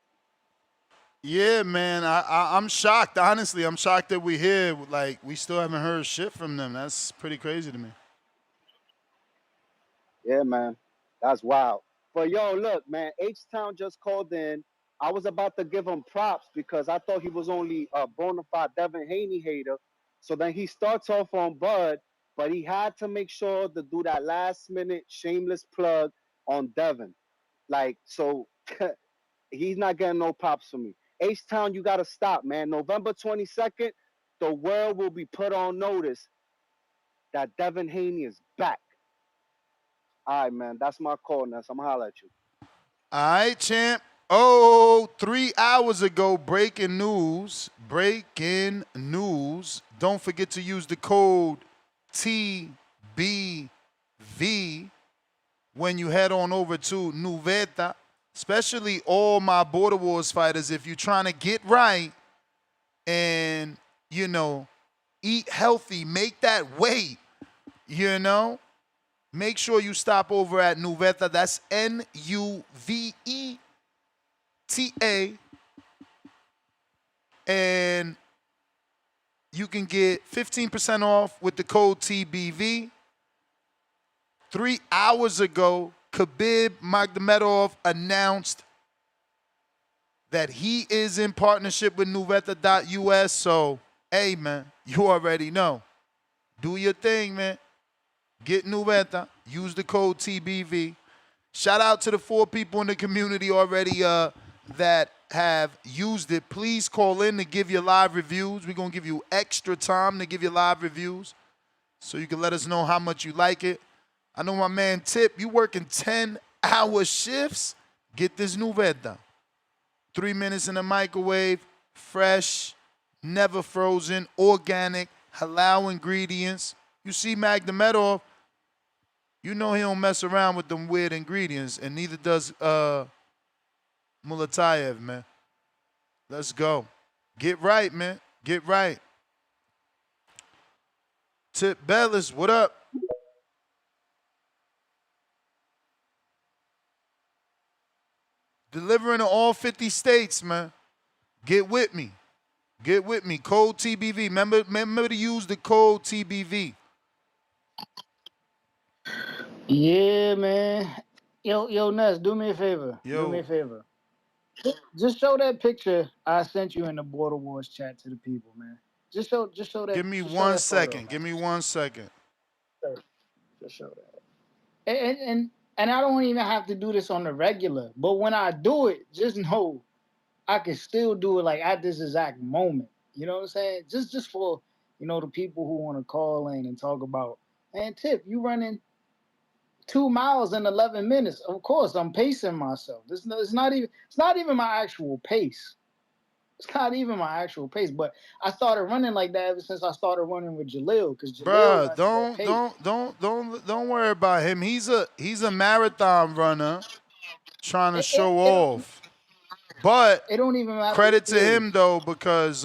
Yeah, man. I'm shocked. Honestly, I'm shocked that we're here. Like, we still haven't heard shit from them. That's pretty crazy to me. Yeah, man. That's wild. But yo, look, man, H Town just called in. I was about to give him props because I thought he was only a bona fide Devin Haney hater. So then he starts off on Bud, but he had to make sure to do that last minute shameless plug on Devin. Like, so he's not getting no props from me. H Town, you gotta stop, man. November 22nd, the world will be put on notice that Devin Haney is back. All right, man. That's my call, Ness. I'm gonna holler at you. All right, champ. Oh, 3 hours ago, breaking news. Breaking news. Don't forget to use the code TBV when you head on over to Nuveta. Especially all my Border Wars fighters, if you're trying to get right and, you know, eat healthy, make that weight, you know, make sure you stop over at Nuveta. That's Nuveta. And you can get 15% off with the code TBV. 3 hours ago, Khabib Magomedov announced that he is in partnership with Nuveta.us. So, hey, man, you already know. Do your thing, man. Get Nuveta. Use the code TBV. Shout out to the 4 people in the community already that have used it. Please call in to give your live reviews. We're going to give you extra time to give your live reviews so you can let us know how much you like it. I know my man Tip, you working 10-hour shifts? Get this Nuveta. 3 minutes in the microwave, fresh, never frozen, organic, halal ingredients. You see Magdamedov, you know he don't mess around with them weird ingredients, and neither does Mulatayev, man. Let's go. Get right, man. Get right. Tip Bellis, what up? Delivering to all 50 states, man. Get with me. Get with me. Code TBV. Remember to use the code TBV. Yeah, man. Yo, Ness, do me a favor. Do me Yo, a favor. Just show that picture I sent you in the Border Wars chat to the people, man. give me just show one that photo, second. man. Give me 1 second. Just show that. And I don't even have to do this on the regular. But when I do it, just know I can still do it like at this exact moment. You know what I'm saying? Just for, the people who want to call in and talk about, man, Tip, you running 2 miles in 11 minutes. Of course, I'm pacing myself. It's not even my actual pace. It's not even my actual pace. But I started running like that ever since I started running with Jalil, because Jalil Bruh, runs at that pace. don't worry about him. He's a marathon runner trying to It, it, show it, don't, off. But it don't even matter. credit to Yeah. him though, because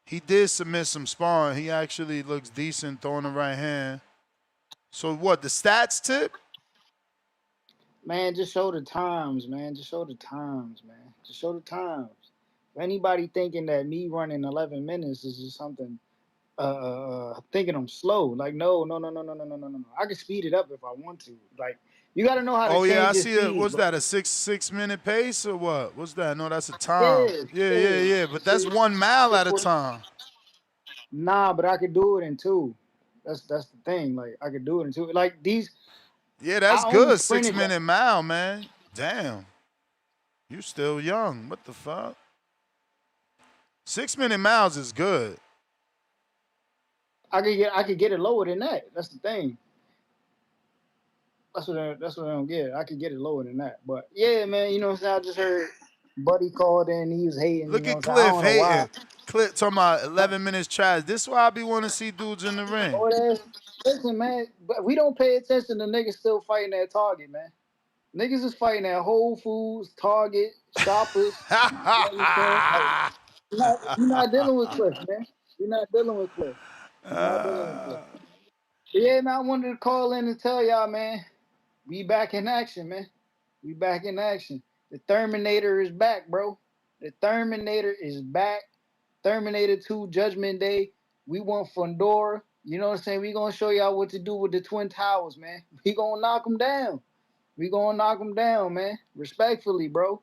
he did submit some sparring. He actually looks decent throwing the right hand. So what, the stats Tip? Man, just show the times, man. Just show the times, man. Just show the times. For anybody thinking that me running 11 minutes is just something, thinking I'm slow. Like, no, no, no, no, no, no, no, no, no. I can speed it up if I want to. Like, you got to know how to Oh yeah, I change your see it. speed, What's bro. that? A six minute pace or what? What's that? No, that's a time. Yeah, Yeah, yeah, yeah. yeah. But that's 1 mile at a 6:40. time. Nah, but I could do it in two. That's the thing. Like, I could do it in two. Like, Yeah, that's I only good. six sprinted. minute mile, man. Damn. You still young. What the fuck? 6 minute miles is good. I could get it lower than that. That's the thing. That's what I don't get. I could get it lower than that. But yeah, man, you know what I'm saying? I just heard Buddy called in, he was hating, you Look know what at I'm saying? I Cliff don't know why. hating. Cliff talking about 11 minutes trash. This is why I be wanting to see dudes in the ring. Oh, listen, man, but we don't pay attention to niggas still fighting at Target, man. Niggas is fighting at Whole Foods, Target, Shoppers. You know what I'm saying? Like, you're not dealing with Cliff, man. You're not dealing with Cliff. You're not dealing with Cliff. But yeah, man, I wanted to call in and tell y'all, man, we back in action, man. We back in action. The Terminator is back, bro. The Terminator is back. Terminator 2 Judgment Day. We want Fundora. You know what I'm saying? We gonna show y'all what to do with the Twin Towers, man. We gonna knock them down. We gonna knock them down, man. Respectfully, bro.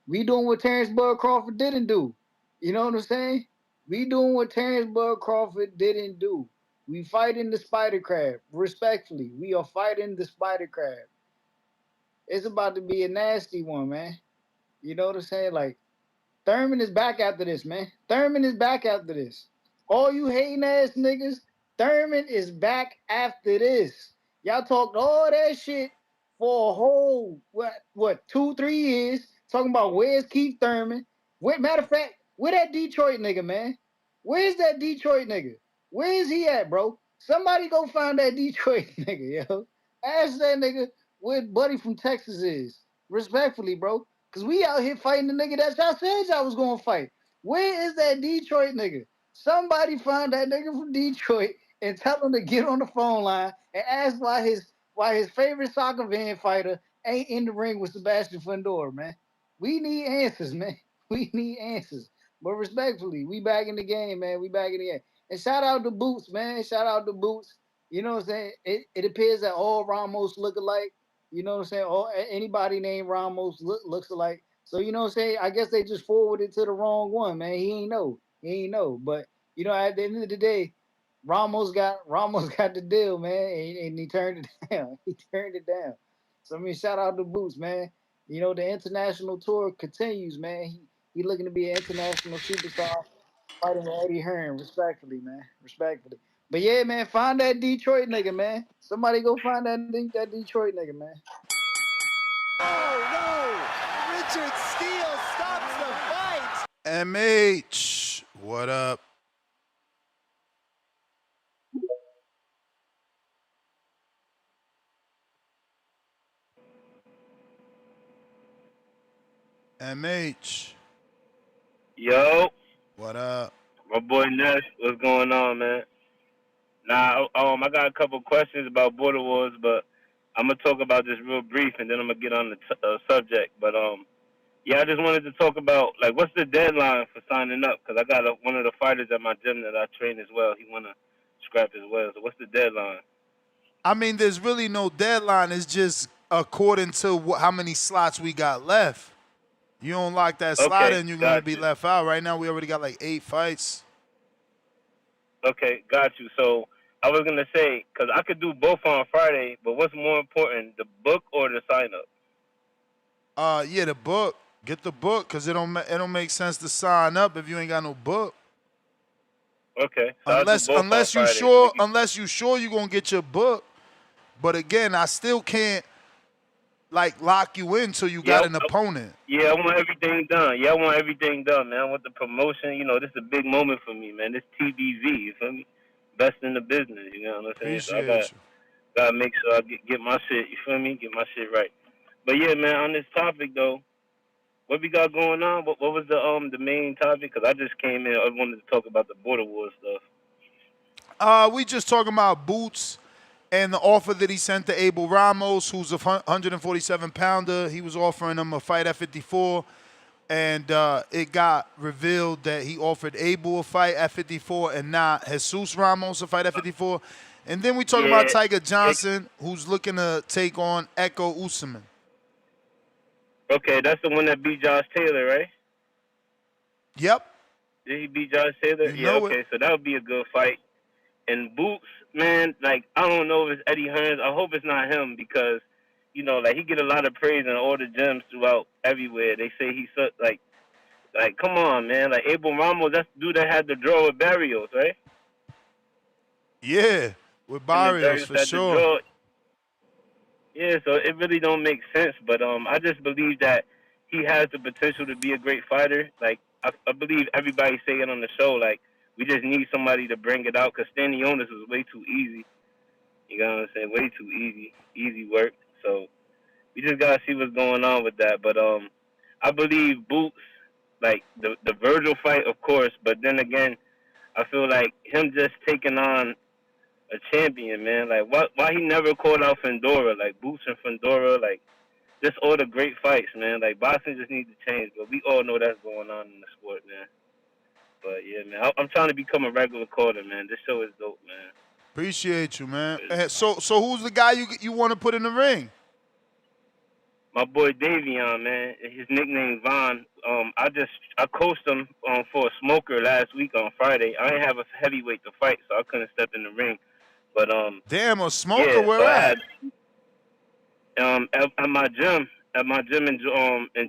We doing what Terrence Bud Crawford didn't do. You know what I'm saying? We doing what Terrence Bud Crawford didn't do. We fighting the spider crab. Respectfully, we are fighting the spider crab. It's about to be a nasty one, man. You know what I'm saying? Like, Thurman is back after this, man. Thurman is back after this. All you hating ass niggas, Thurman is back after this. Y'all talked all that shit for a whole what 2-3 years talking about where's Keith Thurman. Matter of fact, where that Detroit nigga, man? Where's that Detroit nigga? Where is he at, bro? Somebody go find that Detroit nigga, yo. Ask that nigga where Buddy from Texas is. Respectfully, bro. Cause we out here fighting the nigga that y'all said y'all was gonna fight. Where is that Detroit nigga? Somebody find that nigga from Detroit and tell him to get on the phone line and ask why his favorite soccer van fighter ain't in the ring with Sebastian Fundora, man. We need answers, man. We need answers. But respectfully, we back in the game, man. We back in the game. And shout out to Boots, man. Shout out to Boots. You know what I'm saying? It appears that all Ramos look alike. You know what I'm saying? All anybody named Ramos looks alike. So you know what I'm saying? I guess they just forwarded to the wrong one, man. He ain't know. He ain't know. But at the end of the day, Ramos got the deal, man, and he turned it down. He turned it down. So I mean, shout out to Boots, man. The international tour continues, man. He looking to be an international superstar, fighting with Eddie Hearn, respectfully, man. Respectfully. But yeah, man, find that Detroit nigga, man. Somebody go find that Detroit nigga, man. Richard Steele stops the fight. MH, what up? MH, Yo, what up? my boy Ness, what's going on, man? Nah, I got a couple questions about Border Wars, but I'm gonna talk about this real brief, and then I'm gonna get on the subject. But yeah, I just wanted to talk about like what's the deadline for signing up? Because I got one of the fighters at my gym that I train as well. He wanna scrap as well. So what's the deadline? I mean, there's really no deadline. It's just according to how many slots we got left. You don't lock that slot Okay, in, you're gonna got be you. left out. Right now, we already got like 8 fights. Okay, got you. So I was gonna say because I could do both on Friday, but what's more important, the book or the sign up? Yeah, the book. Get the book, cause it don't make sense to sign up if you ain't got no book. Okay, so I'll do Unless both on unless you Friday. So we sure can. unless you sure you gonna get your book. But again, I still can't like lock you in till you Yeah, got an opponent. yeah, I want everything done. Yeah, I want everything done, man. I want the promotion. You know, this is a big moment for me, man. This TBV, you feel me? Best in the business, you know what I'm saying? So I Appreciate you. gotta make sure I get my shit, you feel me? Get my shit right. But yeah, man, on this topic though, what we got going on? What was the main topic? Because I just came in. I wanted to talk about the border war stuff. We just talking about Boots and the offer that he sent to Abel Ramos, who's a 147 pounder. He was offering him a fight at 54. And it got revealed that he offered Abel a fight at 54 and not Jesus Ramos a fight at 54. And then we talk about Yeah, Tiger it, Johnson, who's looking to take on Ekow Essuman. okay, that's the one that beat Josh Taylor, right? Yep, Did he beat Josh Taylor? you Yeah, know it. okay, so that would be a good fight. And Boots, man, like I don't know if it's Eddie Hearns. I hope it's not him because, you know, like he get a lot of praise in all the gyms throughout everywhere. They say he's such like come on, man. Like Abel Ramos, that's the dude that had the draw with Barrios, right? Yeah, with And then Barrios Barrios for had the sure. draw. Yeah, so it really don't make sense. But I just believe that he has the potential to be a great fighter. Like I believe everybody say it on the show. Like we just need somebody to bring it out because Stanionis was way too easy. You know what I'm saying? Way too easy, easy work. So we just gotta see what's going on with that. But I believe Boots, like the Virgil fight, of course. But then again, I feel like him just taking on a champion, man. Like why he never called out Fendora? Like Boots and Fendora, like just all the great fights, man. Like boxing just needs to change, but we all know that's going on in the sport, man. But yeah, man, I'm trying to become a regular caller, man. This show is dope, man. Appreciate you, man. So who's the guy you want to put in the ring? My boy Davion, man, his nickname Von. I coached him for a smoker last week on Friday. I didn't have a heavyweight to fight, so I couldn't step in the ring. But Damn, a smoker, yeah. So where I at? had at my gym in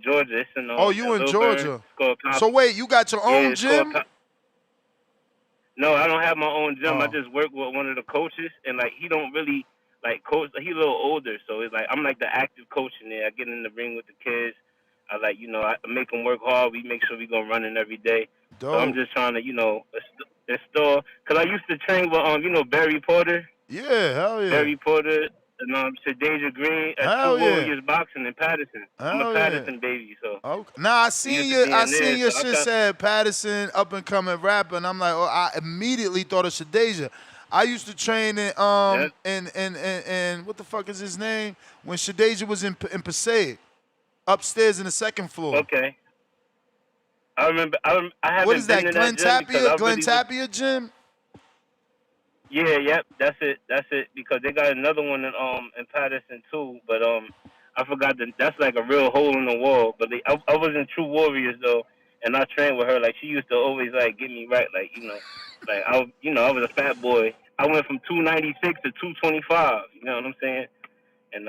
Georgia. It's Oh, in you in Lilburn. Georgia. It's called So wait, you got your Yeah, own it's called. gym? No, I don't have my own gym. I Oh, just work with one of the coaches, and like he don't really like coach. He a little older, so it's like I'm like the active coach in there. I get in the ring with the kids. I like I make them work hard. We make sure we go running every day. So I'm dope. just trying to install. Cause I used to train with Barry Porter, Yeah, hell yeah. Barry Porter, and Shadeja Green at True Hell yeah. Warriors Boxing in Patterson. I'm a Hell yeah. Patterson baby, so Okay. Nah, we used to be I in seen there. your So I shit got said Patterson, up and coming rapper, and I'm like, oh, I immediately thought of Shadeja. I used to train in yeah. what the fuck is his name? When Shadeja was in Passaic, upstairs in the second floor. Okay. I remember. I What is haven't been that? to Glenn that gym because Tapia? I Glenn really was. Tapia gym? Yeah, yep, that's it. That's it. Because they got another one in Patterson too, but I forgot that that's like a real hole in the wall. But I was in True Warriors though, and I trained with her. Like she used to always like get me right. Like like I was a fat boy. I went from 296 to 225. You know what I'm saying? And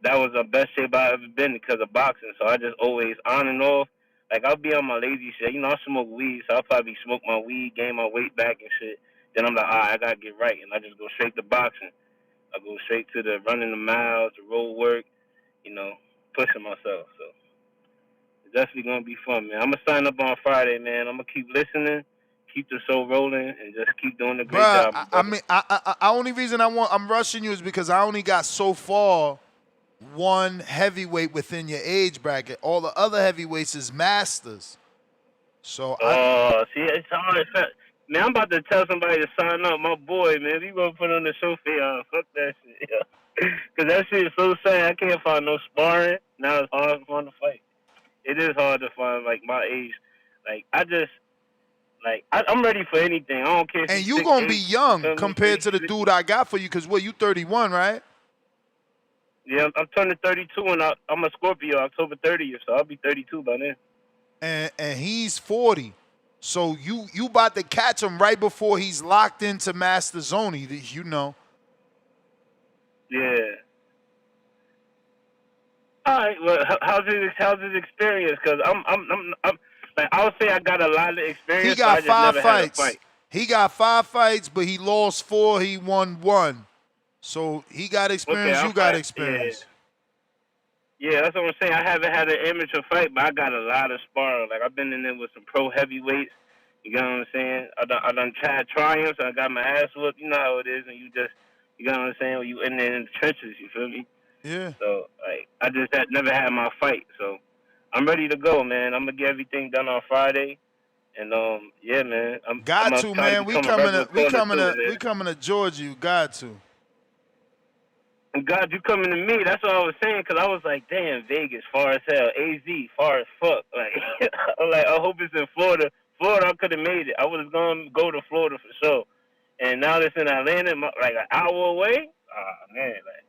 that was the best shape I ever been because of boxing. So I just always on and off. Like I'll be on my lazy shit. I smoke weed, so I'll probably smoke my weed, gain my weight back and shit. Then I'm like, all right, I gotta get right, and I just go straight to boxing. I go straight to the running the miles, the road work, pushing myself. So it's definitely gonna be fun, man. I'm gonna sign up on Friday, man. I'm gonna keep listening, keep the show rolling, and just keep doing a great Bruh, job, my I brother. mean, only reason I'm rushing you is because I only got so far one heavyweight within your age bracket. All the other heavyweights is masters. So Oh, see, it's hard. Man, I'm about to tell somebody to sign up. My boy, man, we gonna put on the show for y'all. Fuck that shit, yeah. Cause that shit is so sad. I can't find no sparring. Now it's hard to find a fight. It is hard to find like my age. Like I'm ready for anything. I don't care if and he's you gonna be 6'8". You young feel me? compared to the dude I got for you, cause what, you 31, right? Yeah, I'm turning 32, and I'm a Scorpio, October 30th, so I'll be 32 by then. And he's 40. So you about to catch him right before he's locked into Master Zoni, you know. Yeah. All right. Well, how's his experience? Cause I'm like I would say I got a lot of He experience, but got I just 5 never had a fights. fight. He got 5 fights, but he lost 4, he won 1. So he got Okay, experience, you got yeah. experience. Yeah, that's what I'm saying. I haven't had an amateur fight, but I got a lot of sparring. Like I've been in there with some pro heavyweights. You know what I'm saying? I done tried triumphs. I got my ass whooped. You know how it is, and you know what I'm saying? When you in there in the trenches, you feel me? Yeah. So like I just had never had my fight, so I'm ready to go, man. I'm gonna get everything done on Friday, and yeah, man. I'm Got gonna to, try to man. We become a coming regular to we corner coming too, to we man. coming to Georgia. You got to. And God, you coming to me? That's what I was saying, cause I was like, damn, Vegas, far as hell, AZ, far as fuck. Like, I'm like, I hope it's in Florida. Florida, I could have made it. I was gonna go to Florida for sure. And now it's in Atlanta, like an hour away. Ah, man, like.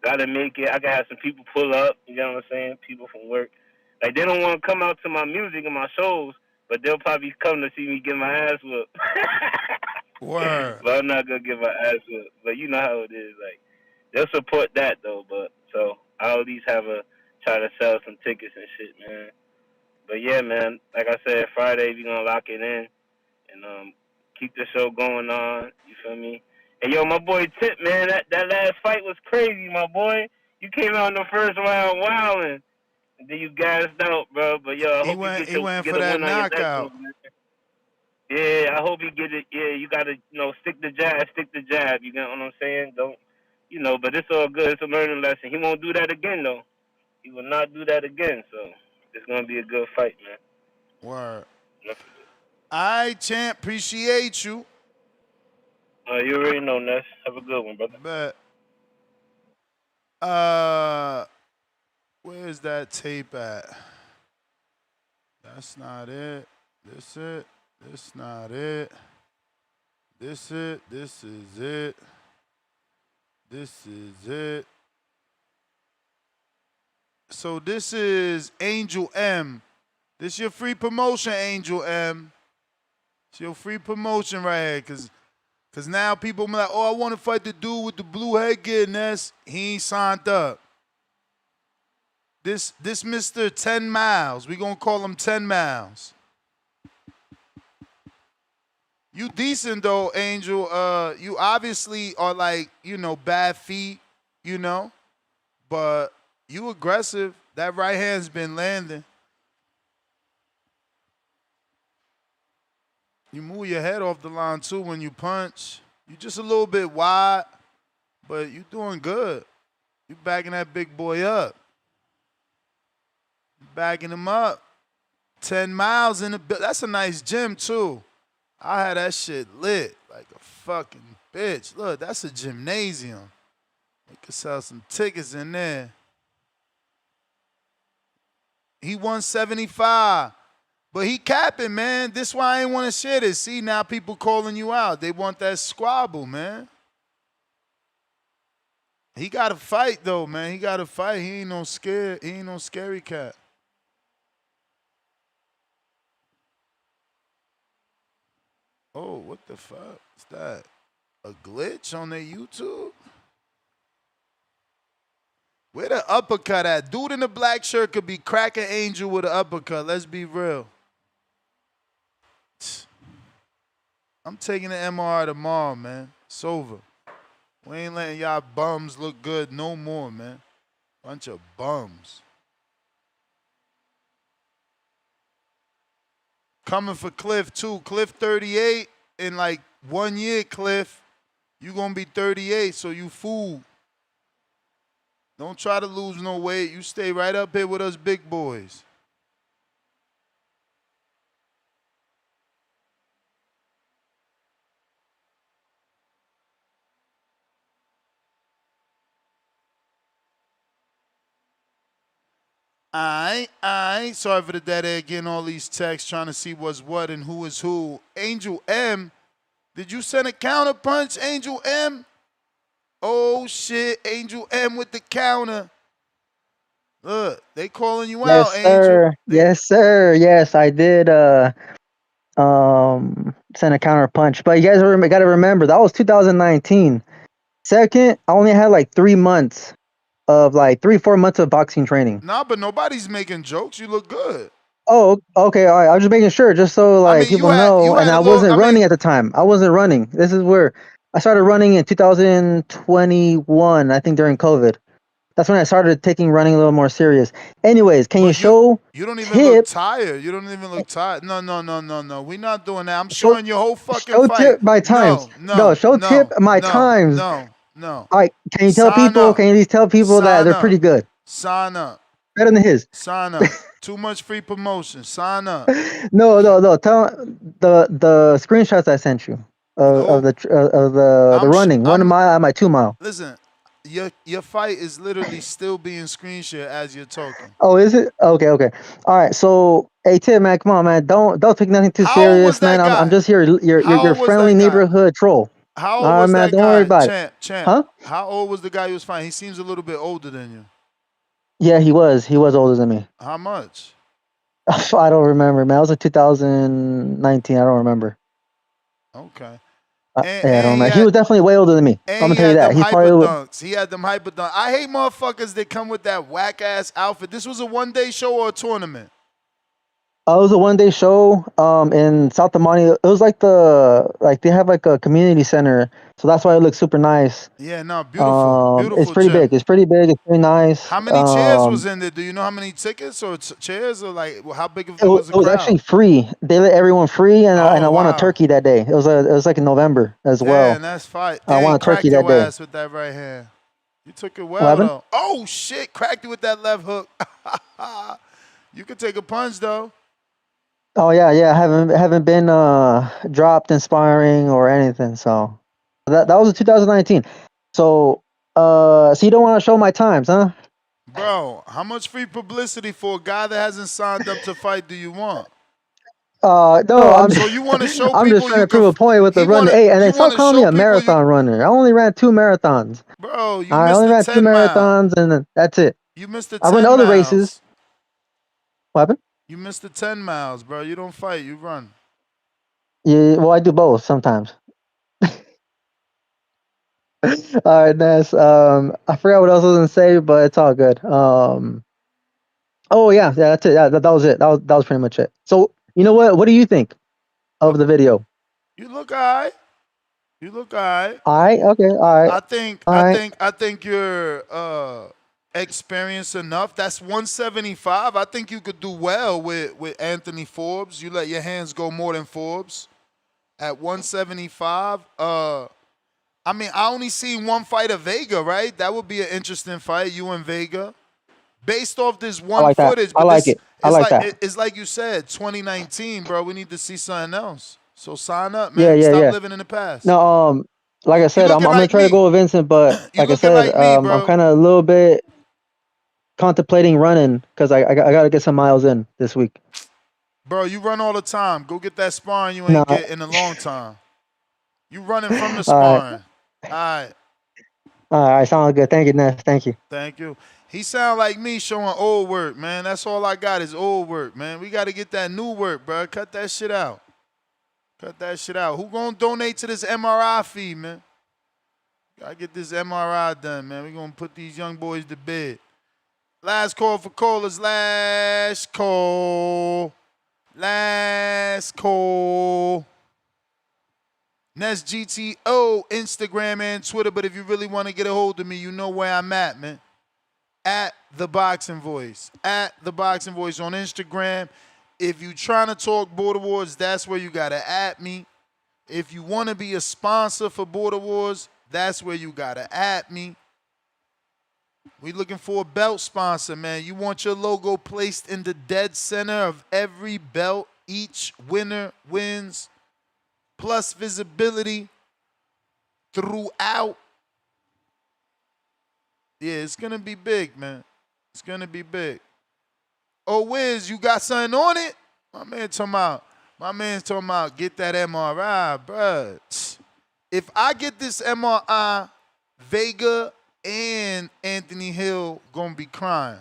Gotta make it. I gotta have some people pull up. You know what I'm saying? People from work. Like they don't want to come out to my music and my shows, but they'll probably come to see me get my ass whooped. Word. But I'm not gonna get my ass whooped. But you know how it is. Like they'll support that though. But so I'll at least try to sell some tickets and shit, man. But yeah, man. Like I said, Friday we gonna lock it in and keep the show going on. You feel me? And yo, my boy Tip, man, that last fight was crazy, my boy. You came out in the first round wilding, and then you gassed out, bro. But yo, I He hope you went he went get for a that win on your next knockout. one, man. Yeah, I hope you get it. Yeah, you gotta, stick the jab, stick the jab. You get what I'm saying? Don't, but it's all good. It's a learning lesson. He won't do that again, though. He will not do that again. So it's gonna be a good fight, man. Word. All right, champ. Appreciate you. You already know, Ness. Have a good one, brother. Bet. Where's that tape at? That's not it. This it. This not it. This it. This is it. This is it. So this is Angel M. This your free promotion, Angel M. It's your free promotion right here, cause now people be like, oh, I want to fight the dude with the blue headgear, Ness. He ain't signed up. This Mr. 10 Miles. We gonna call him 10 Miles. You decent though, Angel. You obviously are like, bad feet, but you aggressive. That right hand's been landing. You move your head off the line too when you punch. You just a little bit wide, but you doing good. You backing that big boy up. Backing him up. 10 miles in the that's a nice gym too. I had that shit lit like a fucking bitch. Look, that's a gymnasium. We could sell some tickets in there. He won 75. But he capping, man. This why I ain't want to share this. See, now people calling you out. They want that squabble, man. He got to fight, though, man. He got to fight. He ain't no scared. He ain't no scary cat. Oh, what the fuck is that? A glitch on their YouTube? Where the uppercut at? Dude in the black shirt could be cracking Angel with an uppercut. Let's be real. I'm taking the MRI tomorrow, man. It's over. We ain't letting y'all bums look good no more, man. Bunch of bums. Coming for Cliff, too. Cliff 38 in like 1 year, Cliff. You gonna be 38, so you fool. Don't try to lose no weight. You stay right up here with us big boys. I sorry for the dead air getting all these texts trying to see what's what and who is who. Angel M, did you send a counter punch, Angel M? Oh shit, Angel M with the counter. Look, they calling you out, Yes, Angel. sir. Yes, sir. Yes, I did. Send a counter punch, but you guys got to remember that was 2019. Second, I only had like 3 months of like 3-4 months of boxing training. Nah, but nobody's making jokes. You look good. Oh, okay, all right. I was just making sure, just so I like mean, people you know. And had a I little. wasn't I mean, running at the time. I wasn't running. This is where I started running in 2021. I think during COVID. That's when I started taking running a little more serious. Anyways, can you but show you don't even look tip? tired. You don't even look tired. No. We're not doing that. I'm Show showing your whole fucking show fight. tip my times. No, show tip my times. No. All right, can you tell Sign people? up. Can you at least tell people that Sign they're up. pretty good, Sign up. better than his? Sign up. Too much free promotion. Sign up. No. Tell the screenshots I sent you of Nope. the running 1 mile and my 2 mile. Listen. Your fight is literally still being screen shared as you're talking. Oh, is it? Okay. All right. So, hey Tim, man, come on, man. Don't take nothing too How old was serious, man. that I'm guy? just How your old was friendly that guy? neighborhood troll. How All old right, was man. that Don't worry guy? about it. Champ. Huh? How old was the guy who was fighting? He seems a little bit older than you. Yeah, he was. He was older than me. How much? I don't remember, man. It was like 2019. I don't remember. Okay. Yeah, I don't And remember. He was definitely way older than me. I'm gonna he tell you had that. them He hyper probably would. dunks. I hate motherfuckers that come with that whack ass outfit. This was a 1 day show or a tournament. It was a 1 day show in South Amani. It was like they have like a community center, so that's why it looks super nice. Yeah, no, beautiful. It's Beautiful pretty gym. big. It's pretty big. It's pretty nice. How many chairs was in there? Do you know how many tickets or chairs or like how big of was the It was crowd? actually free. They let everyone free, and I Oh won a wow. turkey that day. It was like in November as Damn, well. that's fight. I won Dang, a turkey cracked that your day. ass with that right hand. You took it What well happened? though. Oh shit, cracked you with that left hook. You could take a punch though. Oh yeah. I haven't been dropped in sparring or anything. So that was in 2019. So so you don't want to show my times, huh? Bro, how much free publicity for a guy that hasn't signed up to fight do you want? No, I'm So you want to show I'm just people trying you to can. prove a point with the run. Hey, and You then want stop to calling me show a people you. marathon runner. I only ran 2 marathons. Bro, you I missed only the ran two 10 mile. marathons, and that's it. You missed the I run 10 other races. miles. What happened? You missed the 10 miles, bro. You don't fight, you run. Yeah, well, I do both sometimes. All right, Ness. I forgot what else I was gonna say, but it's all good. Oh yeah, that's it. Yeah, that was it. That was pretty much it. So you know what? What do you think of the video? You look alright. You look alright. All right. Okay. All right. All right. I think you're experienced enough. That's 175. I think you could do well with Anthony Forbes. You let your hands go more than Forbes at 175. I mean, I only seen one fight of Vega, right? That would be an interesting fight, you and Vega. Based off this I one like that. footage, I but like this it. I like that. it's like you said, 2019, bro. We need to see something else. So sign up, Yeah. man. Yeah. Stop Yeah. living in the past. No. Like I You said, looking I'm gonna like try to me. go with Vincent, but You like I looking said, like me, I'm bro. kind of a little bit contemplating running because I gotta get some miles in this week. Bro, you run all the time. Go get that sparring you No. ain't get in a long time. You running from the All right. sparring. All right. All right. Sounds good. Thank you, Ness. Thank you. Thank you. He sound like me showing old work, man. That's all I got is old work, man. We got to get that new work, bro. Cut that shit out. Cut that shit out. Who gonna donate to this MRI fee, man? Gotta get this MRI done, man. We gonna put these young boys to bed. Last call for callers. Last call. Last call. Nest GTO, Instagram and Twitter. But if you really want to get a hold of me, you know where I'm at, man. At The Boxing Voice. At The Boxing Voice on Instagram. If you trying to talk Border Wars, that's where you got to at me. If you want to be a sponsor for Border Wars, that's where you got to at me. We looking for a belt sponsor, man. You want your logo placed in the dead center of every belt. Each winner wins. Plus visibility throughout. Yeah, it's going to be big, man. It's going to be big. Oh, Wiz, you got something on it? My man's talking about get that MRI, bruh. If I get this MRI, Vega and Anthony Hill gonna be crying.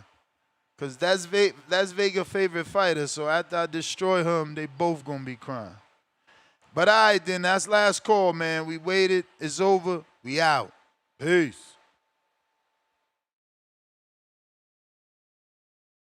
Because that's Vega's favorite fighter, so after I destroy him, they both gonna be crying. But all right, then, that's last call, man. We waited. It's over. We out. Peace.